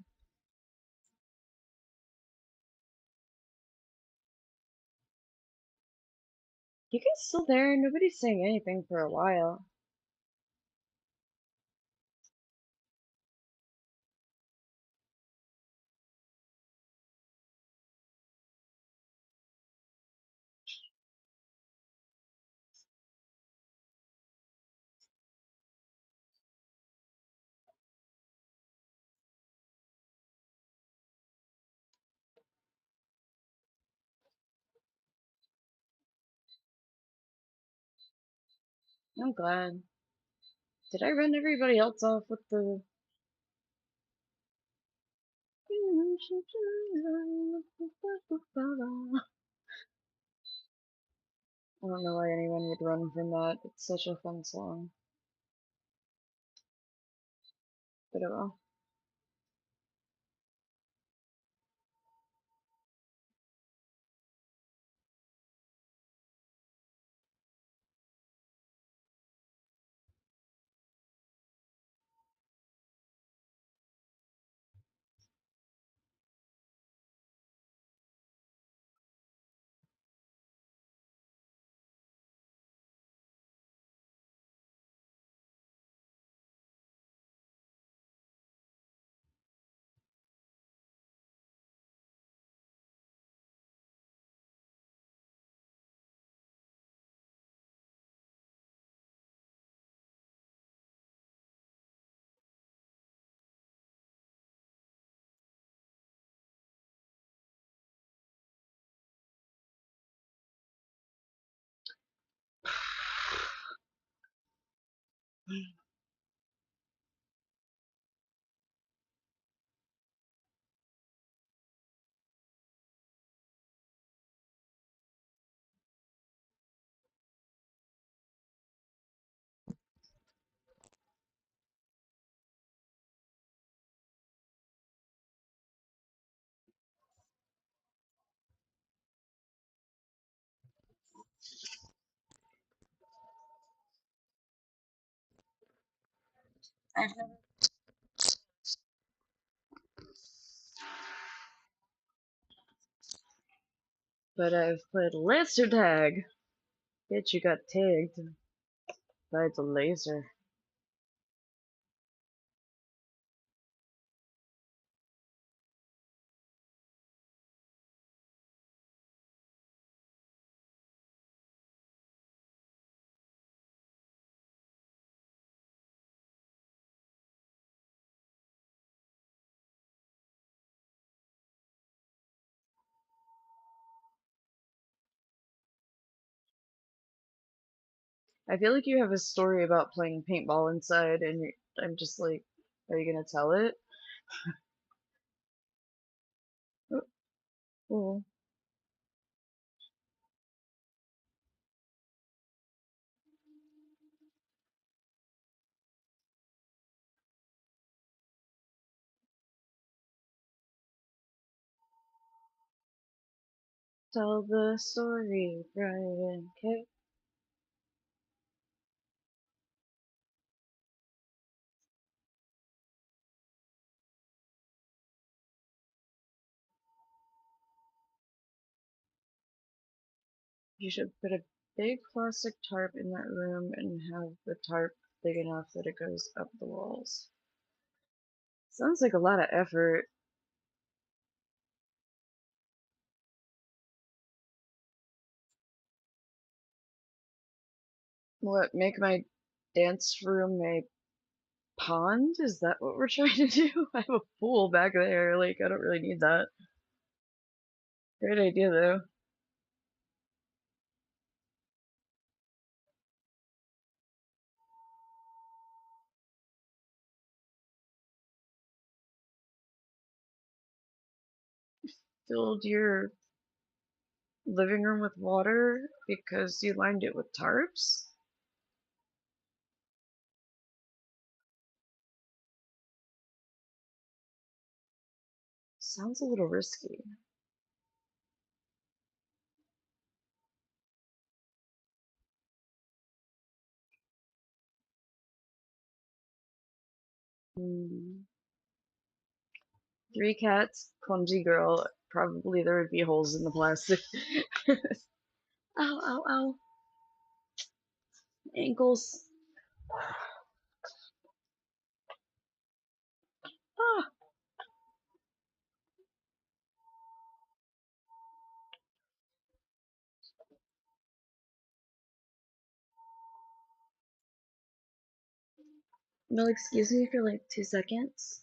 You guys still there? Nobody's saying anything for a while. I'm glad. Did I run everybody else off with the... I don't know why anyone would run from that. It's such a fun song. But oh well. But I've played laser tag. Bitch, you got tagged by the laser. I feel like you have a story about playing paintball inside, and I'm just like, are you gonna tell it? Oh, oh. Tell the story, Brian. Okay. You should put a big plastic tarp in that room and have the tarp big enough that it goes up the walls. Sounds like a lot of effort. What, make my dance room a pond? Is that what we're trying to do? I have a pool back there, like, I don't really need that. Great idea, though. Filled your living room with water because you lined it with tarps? Sounds a little risky. Hmm. 3 cats, clumsy girl. Probably there would be holes in the plastic. Ow, ow, ow. Ankles. Ah. No, excuse me for like 2 seconds.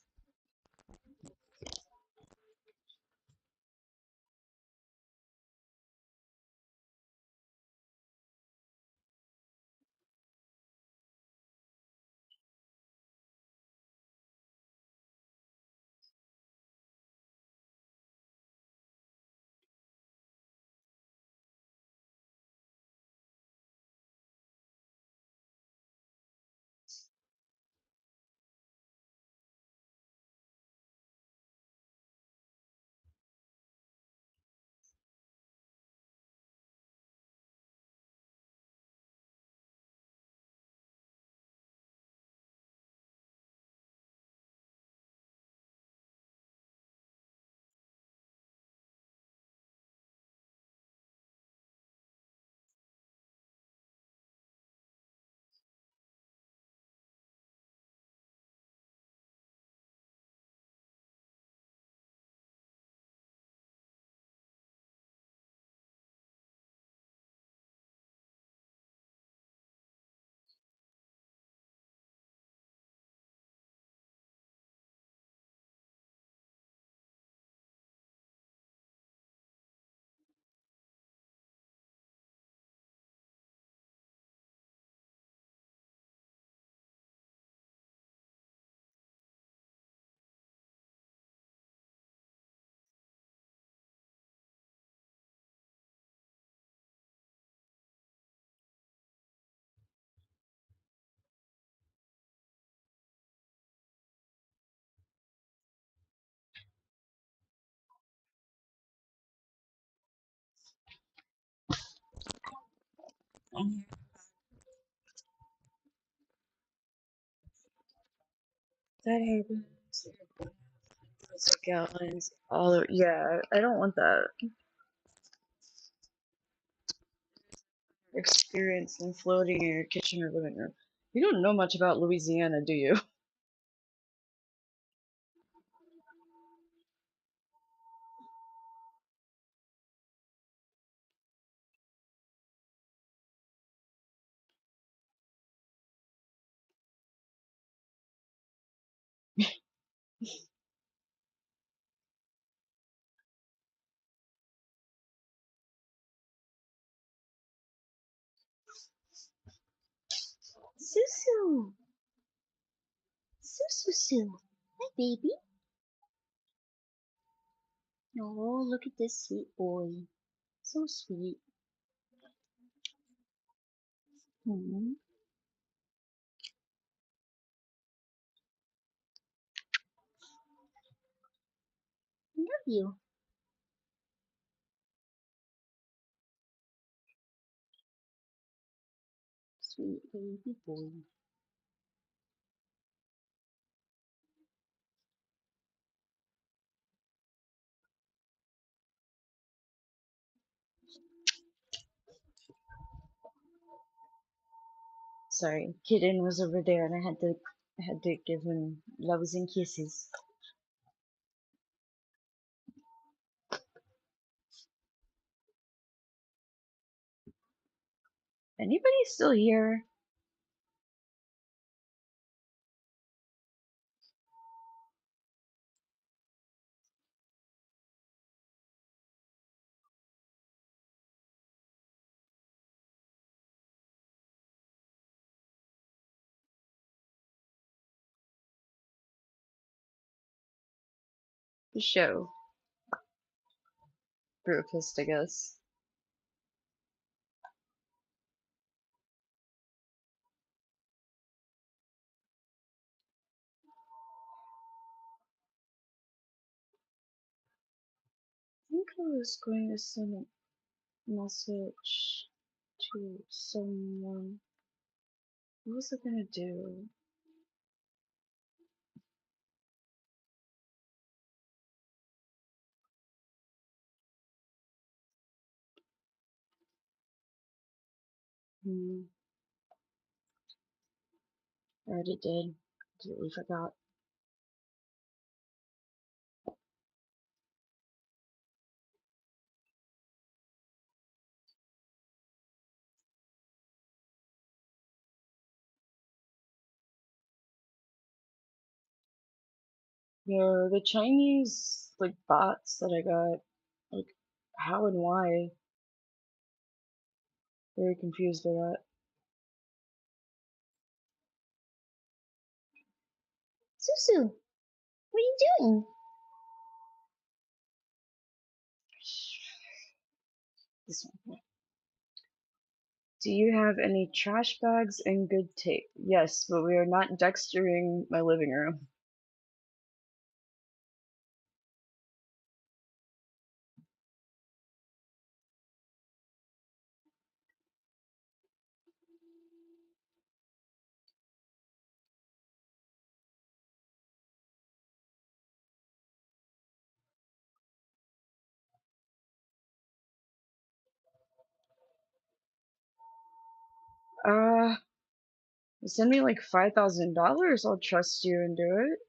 That happens. Plastic outlines all over. Yeah, I don't want that experience in floating in your kitchen or living room. You don't know much about Louisiana, do you? Susu. Susu. Hi, baby. Oh, look at this sweet boy. So sweet. Hmm. I love you. Sweet baby boy. Sorry, kitten was over there and I had to give him loves and kisses. Anybody still here? The show. Brewfist, I guess. I think I was going to send a message to someone. What was I gonna do? I already did. Completely forgot. Yeah, the Chinese like bots that I got, like how and why? Very confused by that. Susu, what are you doing? This one. Do you have any trash bags and good tape? Yes, but we are not dextering my living room. Uh, send me like $5,000. I'll trust you and do it.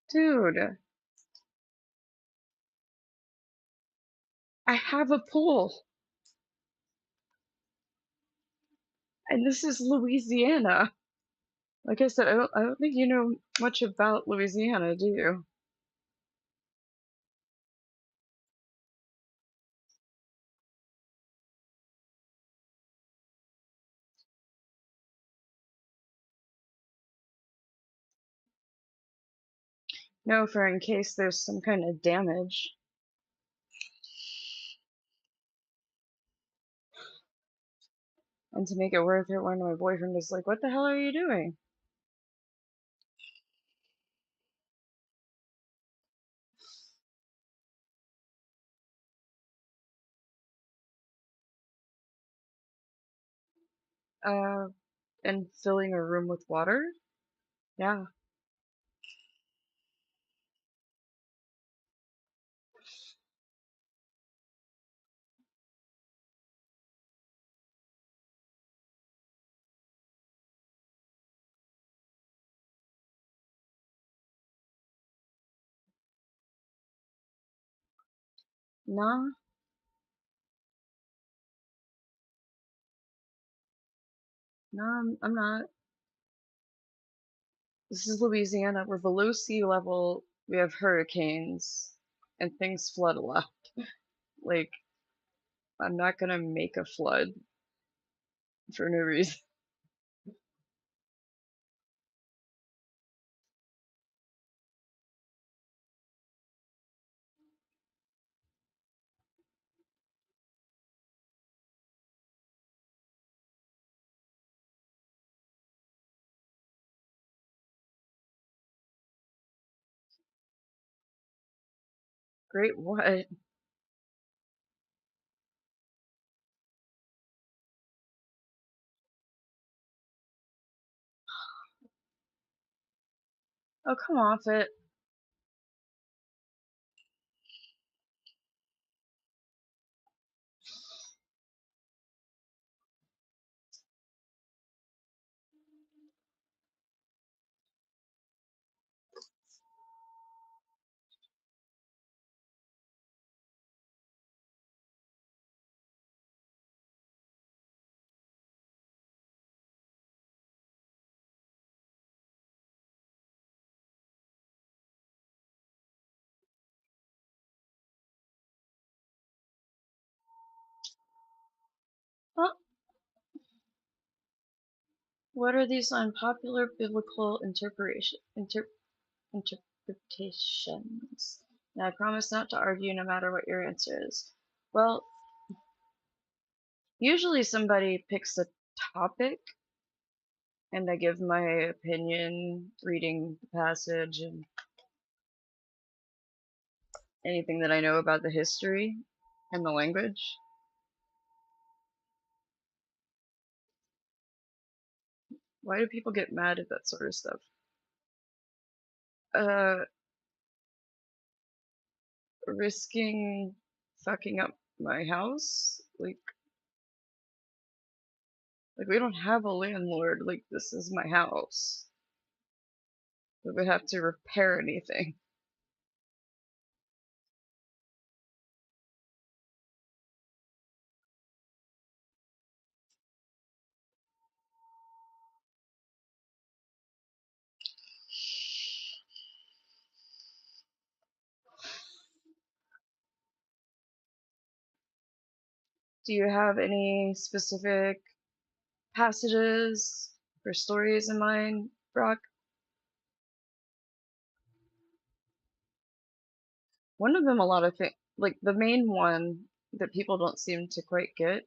Dude, I have a pool. And this is Louisiana. Like I said, I don't think you know much about Louisiana, do you? No, for in case there's some kind of damage. And to make it worth it, when my boyfriend was like, "What the hell are you doing?" Uh, and filling a room with water? Yeah. Nah, nah, I'm not. This is Louisiana. We're below sea level. We have hurricanes, and things flood a lot. Like, I'm not gonna make a flood for no reason. Great, what? Oh, come off it. Huh? What are these unpopular biblical interpretations? And I promise not to argue no matter what your answer is. Well, usually somebody picks a topic and I give my opinion reading the passage and anything that I know about the history and the language. Why do people get mad at that sort of stuff? Risking fucking up my house? Like we don't have a landlord, like this is my house. We would have to repair anything. Do you have any specific passages or stories in mind, Brock? One of them, a lot of things, like the main one that people don't seem to quite get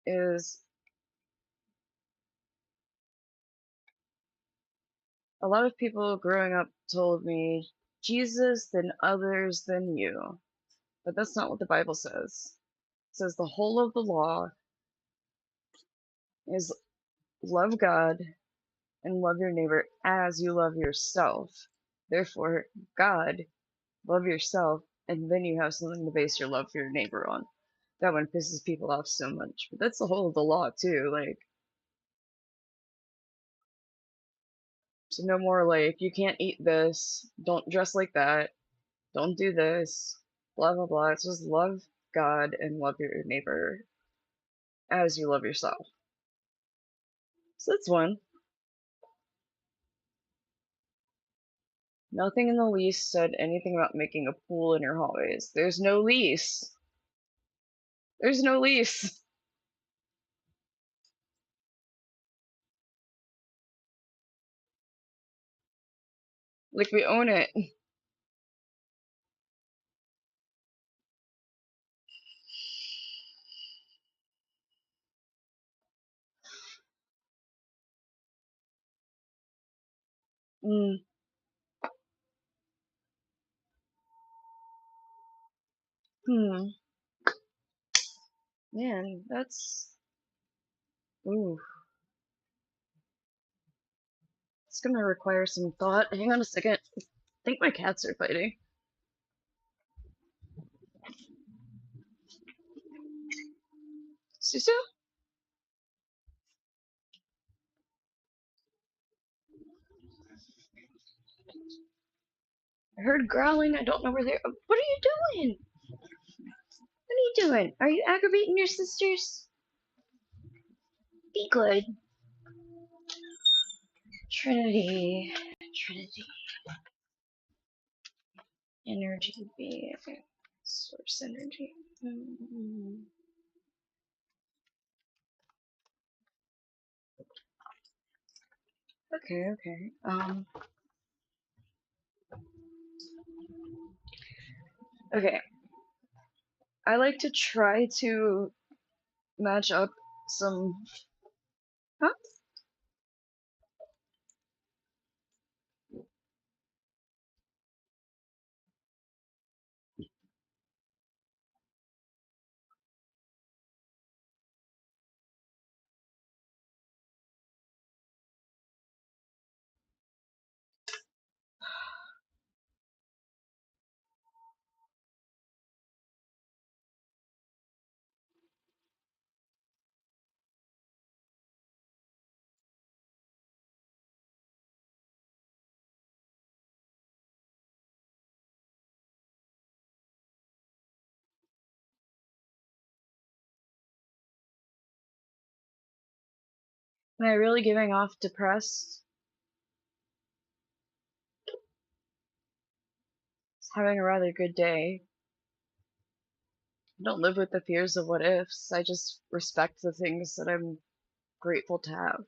is a lot of people growing up told me Jesus, then others, then you. But that's not what the Bible says. It says the whole of the law is love God and love your neighbor as you love yourself. Therefore, God, love yourself, and then you have something to base your love for your neighbor on. That one pisses people off so much. But that's the whole of the law too. Like, so no more like you can't eat this, don't dress like that, don't do this, blah blah blah. It's just love God and love your neighbor as you love yourself. So that's one. Nothing in the lease said anything about making a pool in your hallways. There's no lease. There's no lease. Like we own it. Mm, hmm. Man, that's ooh. It's gonna require some thought. Hang on a second. I think my cats are fighting. Susu? I heard growling. I don't know where they're. What are you doing? What are you doing? Are you aggravating your sisters? Be good. Trinity. Trinity. Energy being. Source energy. Okay, okay. Okay. I like to try to match up some. Huh? Am I really giving off depressed? Just having a rather good day. I don't live with the fears of what ifs. I just respect the things that I'm grateful to have.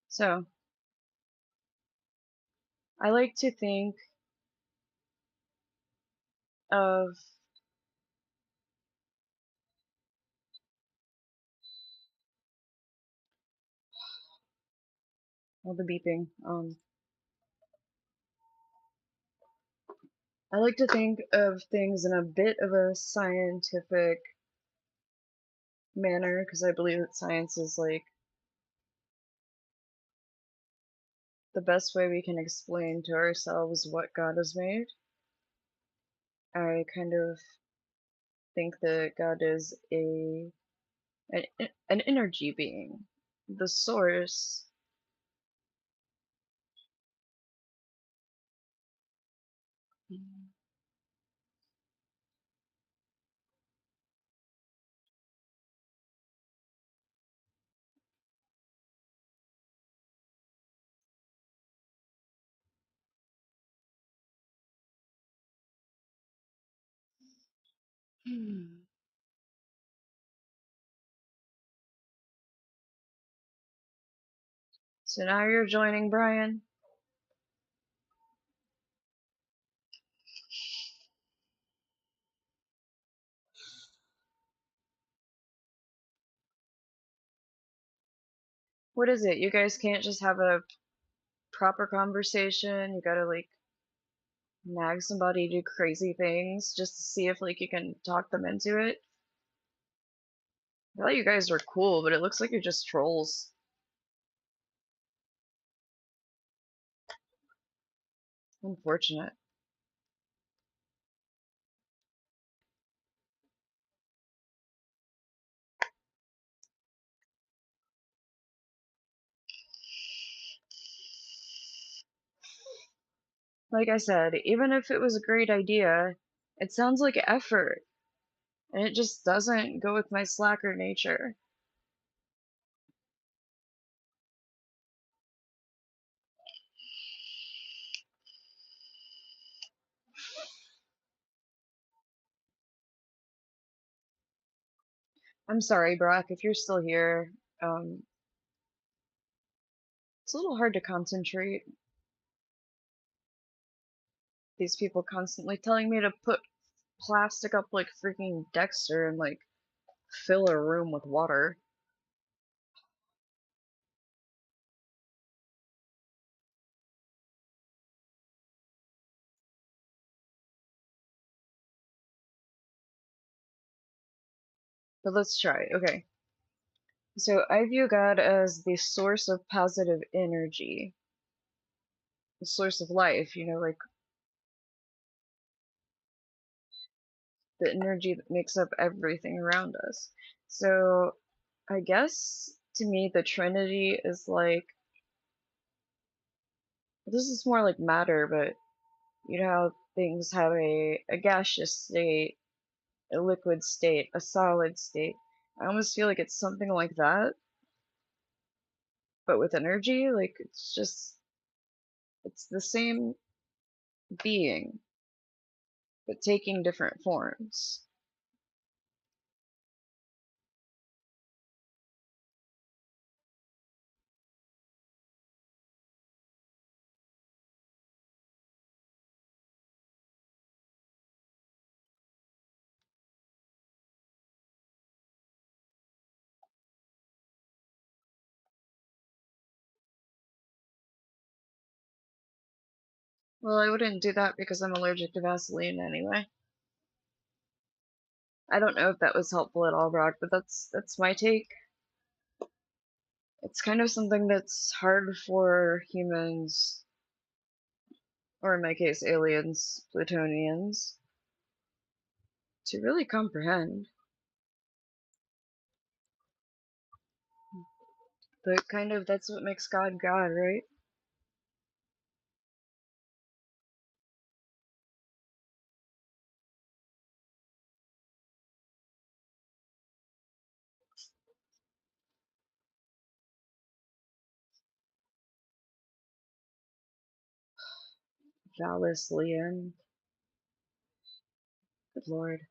So, I like to think of all the beeping. I like to think of things in a bit of a scientific manner because I believe that science is like the best way we can explain to ourselves what God has made. I kind of think that God is an energy being, the source. So now you're joining Brian. What is it? You guys can't just have a proper conversation. You gotta like nag somebody, do crazy things just to see if like you can talk them into it. I thought you guys were cool, but it looks like you're just trolls. Unfortunate. Like I said, even if it was a great idea, it sounds like effort, and it just doesn't go with my slacker nature. I'm sorry, Brock, if you're still here. Um, it's a little hard to concentrate. These people constantly telling me to put plastic up like freaking Dexter and like fill a room with water. But let's try. Okay. So I view God as the source of positive energy, the source of life, like the energy that makes up everything around us. So I guess to me the Trinity is like, this is more like matter, but you know how things have a gaseous state, a liquid state, a solid state. I almost feel like it's something like that, but with energy. Like it's the same being, but taking different forms. Well, I wouldn't do that because I'm allergic to Vaseline anyway. I don't know if that was helpful at all, Brock, but that's my take. It's kind of something that's hard for humans, or in my case, aliens, Plutonians, to really comprehend. But kind of that's what makes God God, right? phallus Lian. Good lord.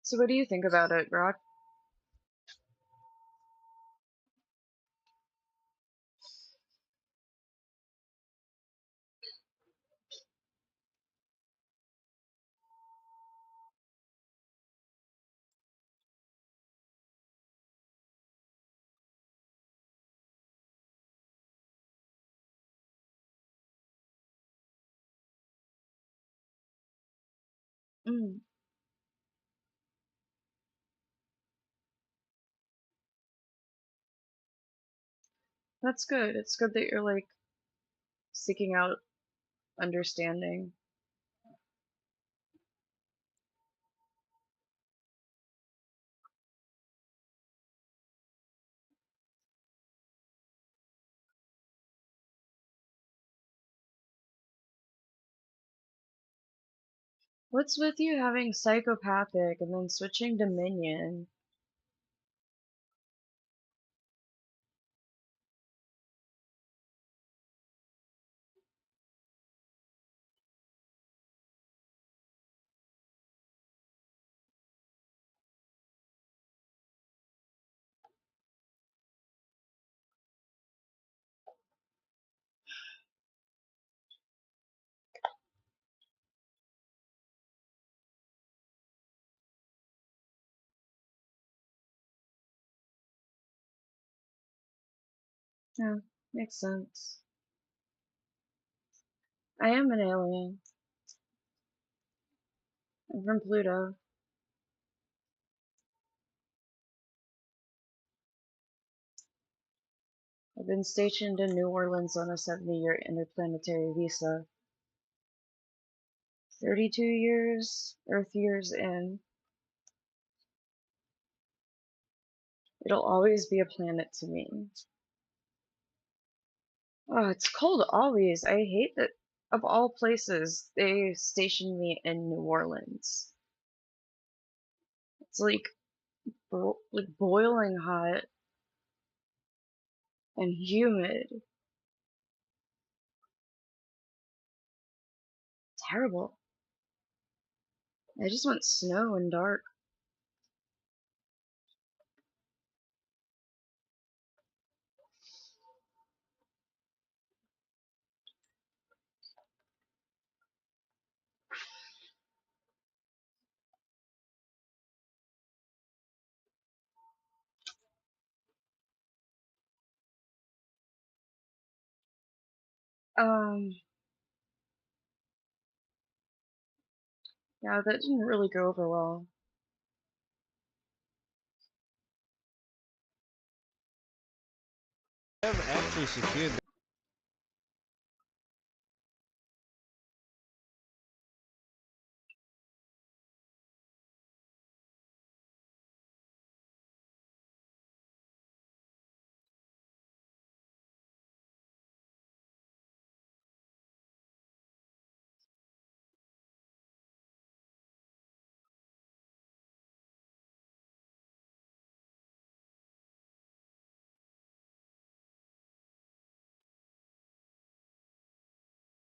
So what do you think about it, Grok? Mm, that's good. It's good that you're like seeking out understanding. What's with you having psychopathic and then switching to minion? Yeah, makes sense. I am an alien. I'm from Pluto. I've been stationed in New Orleans on a 70-year interplanetary visa. 32 years, Earth years in. It'll always be a planet to me. Oh, it's cold always. I hate that of all places they stationed me in New Orleans. It's like boiling hot and humid. Terrible. I just want snow and dark. Um, yeah, that didn't really go over well. Have actually secured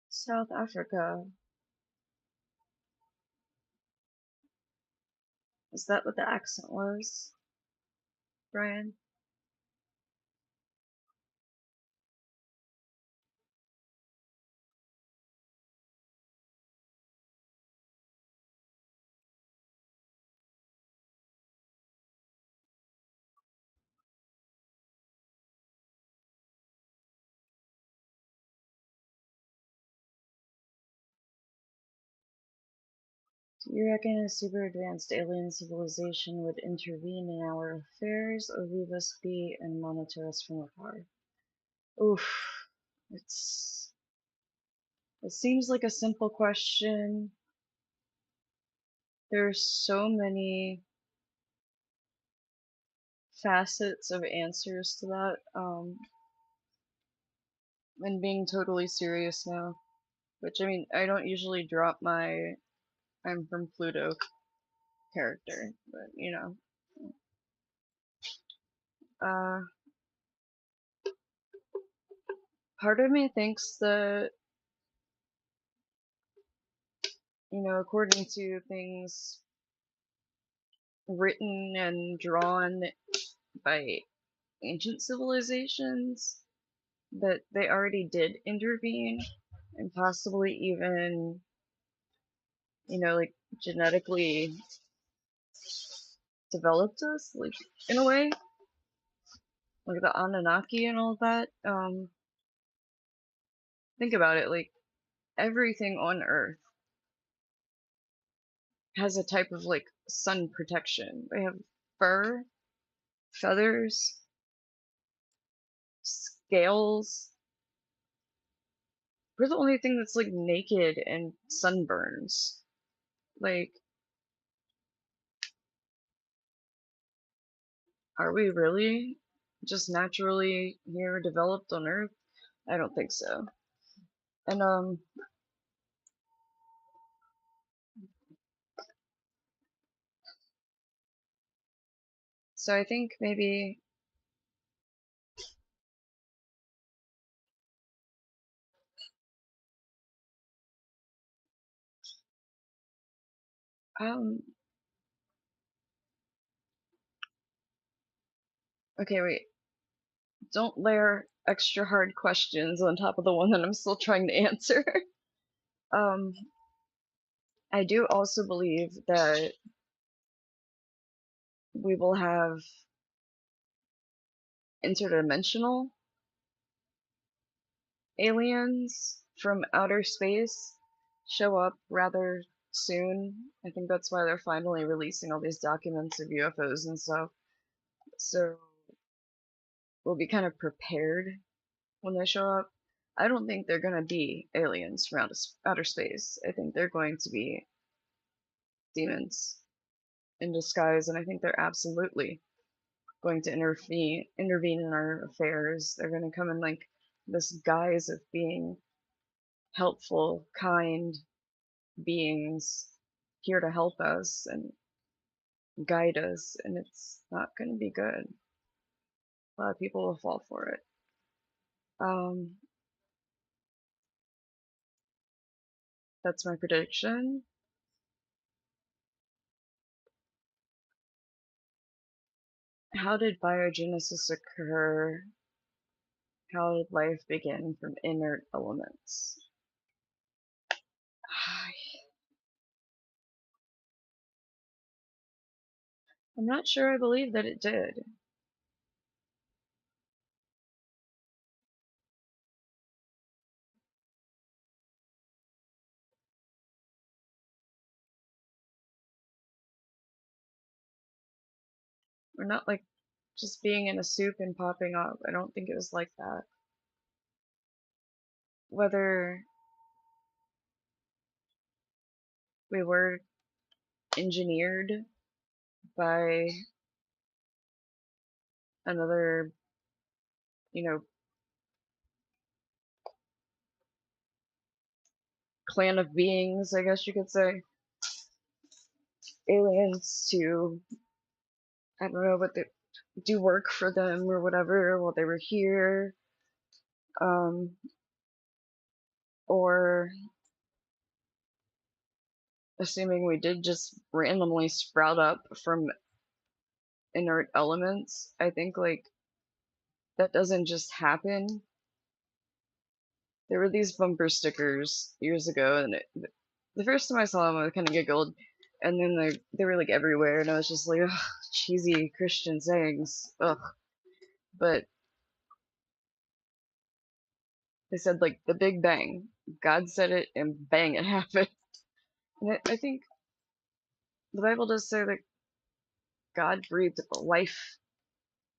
South Africa. Is that what the accent was, Brian? Do you reckon a super advanced alien civilization would intervene in our affairs or leave us be and monitor us from afar? Oof. It seems like a simple question. There's so many facets of answers to that. And being totally serious now. Which, I mean, I don't usually drop my I'm from Pluto character, but you know. Part of me thinks that, you know, according to things written and drawn by ancient civilizations, that they already did intervene and possibly even, you know, like genetically developed us, like in a way, like the Anunnaki and all that. Think about it, like everything on Earth has a type of like sun protection. They have fur, feathers, scales. We're the only thing that's like naked and sunburns. Like, are we really just naturally here developed on Earth? I don't think so. And so I think maybe um okay, wait. Don't layer extra hard questions on top of the one that I'm still trying to answer. um I do also believe that we will have interdimensional aliens from outer space show up rather soon. I think that's why they're finally releasing all these documents of UFOs and stuff. So we'll be kind of prepared when they show up. I don't think they're gonna be aliens from outer space. I think they're going to be demons in disguise, and I think they're absolutely going to intervene in our affairs. They're going to come in like this guise of being helpful, kind beings here to help us and guide us, and it's not going to be good. A lot of people will fall for it. That's my prediction. How did biogenesis occur? How did life begin from inert elements? I'm not sure I believe that it did. We're not like just being in a soup and popping up. I don't think it was like that. Whether we were engineered by another, you know, clan of beings, I guess you could say, aliens to, I don't know, but they do work for them or whatever while they were here, or assuming we did just randomly sprout up from inert elements. I think like that doesn't just happen. There were these bumper stickers years ago, and the first time I saw them, I kind of giggled, and then they were like everywhere, and I was just like, ugh, cheesy Christian sayings, ugh. But they said like the Big Bang, God said it, and bang, it happened. And I think the Bible does say that God breathed life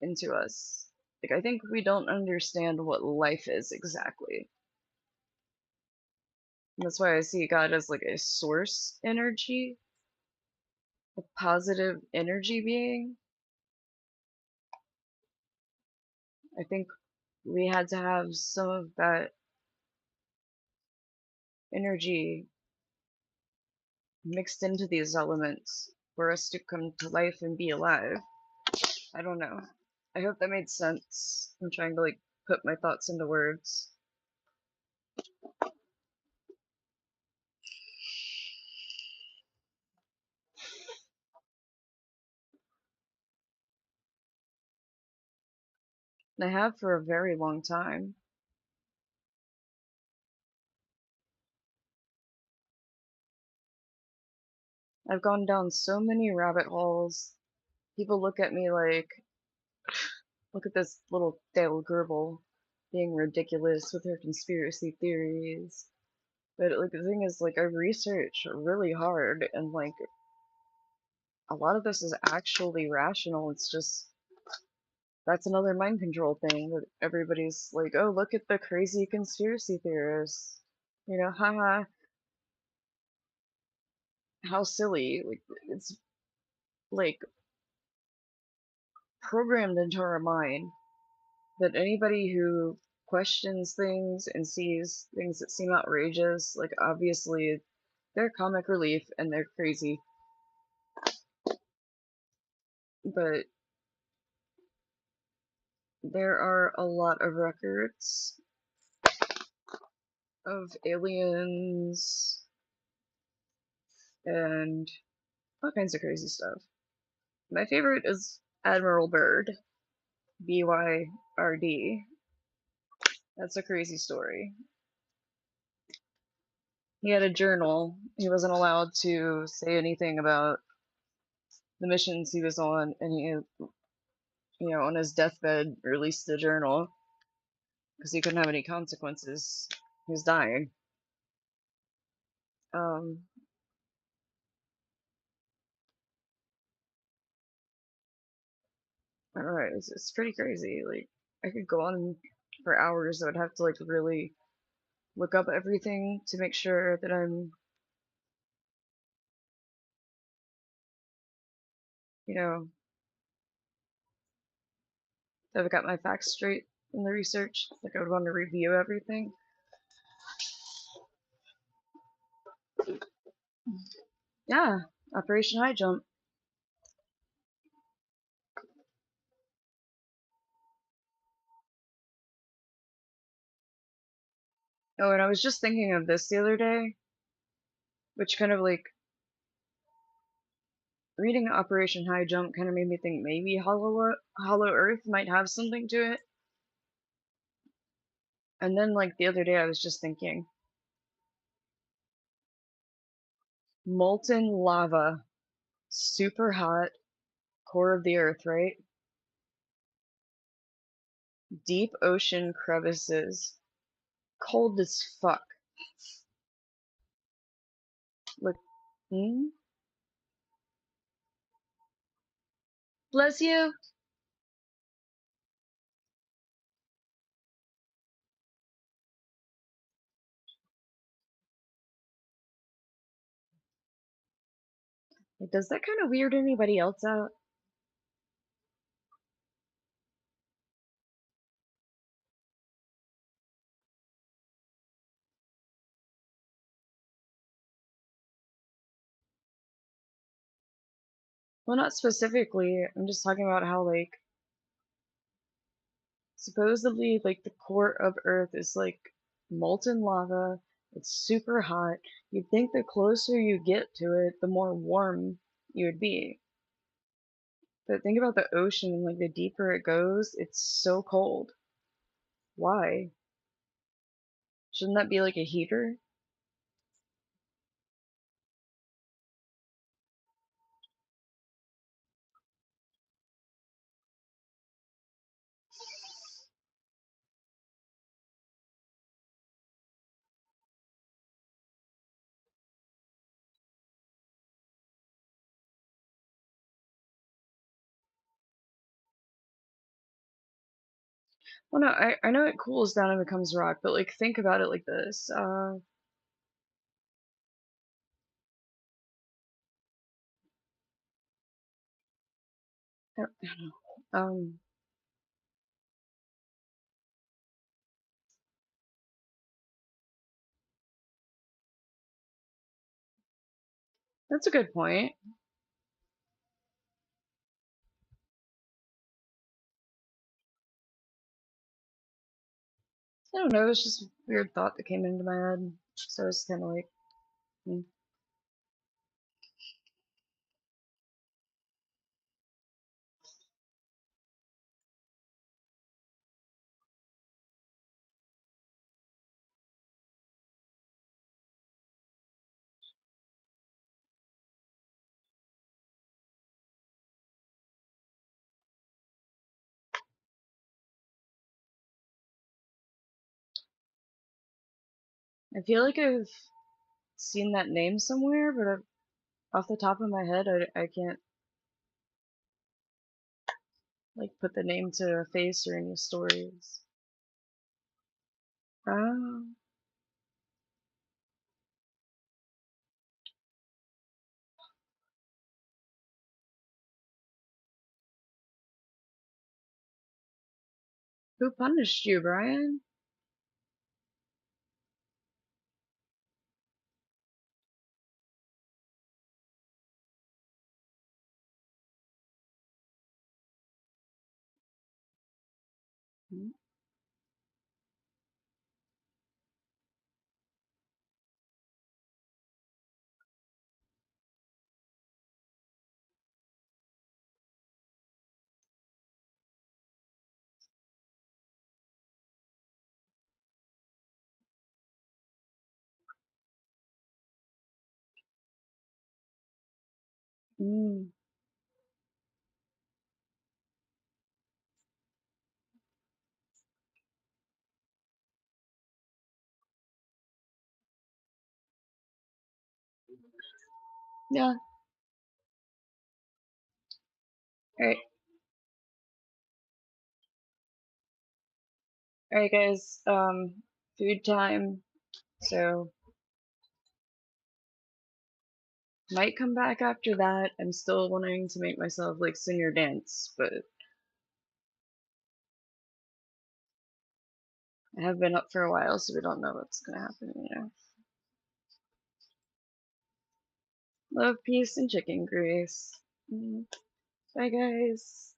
into us. Like I think we don't understand what life is exactly. And that's why I see God as like a source energy, a positive energy being. I think we had to have some of that energy mixed into these elements for us to come to life and be alive. I don't know. I hope that made sense. I'm trying to like put my thoughts into words. And I have for a very long time. I've gone down so many rabbit holes. People look at me like, look at this little Dale Gerbil being ridiculous with her conspiracy theories. But like the thing is, like I research really hard, and like a lot of this is actually rational. It's just that's another mind control thing that everybody's like, oh, look at the crazy conspiracy theorists. You know, haha, how silly. Like it's like programmed into our mind that anybody who questions things and sees things that seem outrageous, like obviously they're comic relief and they're crazy. But there are a lot of records of aliens and all kinds of crazy stuff. My favorite is Admiral Byrd, Byrd. That's a crazy story. He had a journal. He wasn't allowed to say anything about the missions he was on, and he, on his deathbed, released the journal because he couldn't have any consequences. He was dying. Um, I don't know. It's pretty crazy. Like I could go on for hours. I would have to like really look up everything to make sure that I'm, you know, that I've got my facts straight in the research. Like I would want to review everything. Yeah, Operation High Jump. Oh, and I was just thinking of this the other day, which kind of like reading Operation High Jump kind of made me think maybe Hollow Earth might have something to it. And then like the other day I was just thinking molten lava, super hot, core of the earth, right? Deep ocean crevices, cold as fuck. Look, hmm? Bless you. Like, does that kind of weird anybody else out? Well, not specifically. I'm just talking about how like supposedly like the core of Earth is like molten lava. It's super hot. You'd think the closer you get to it, the more warm you would be. But think about the ocean, like the deeper it goes, it's so cold. Why? Shouldn't that be like a heater? Well, no, I know it cools down and becomes rock, but like think about it like this. I don't know. That's a good point. I don't know, it was just a weird thought that came into my head. So I was kind of like, hmm. I feel like I've seen that name somewhere, but off the top of my head, I can't like put the name to a face or any stories. Oh, who punished you, Brian? Hmm. Mm. Yeah. Alright. Alright, guys. Food time. So, might come back after that. I'm still wanting to make myself like sing or dance, but I have been up for a while, so we don't know what's gonna happen, you know. Love, peace, and chicken grease. Bye, guys.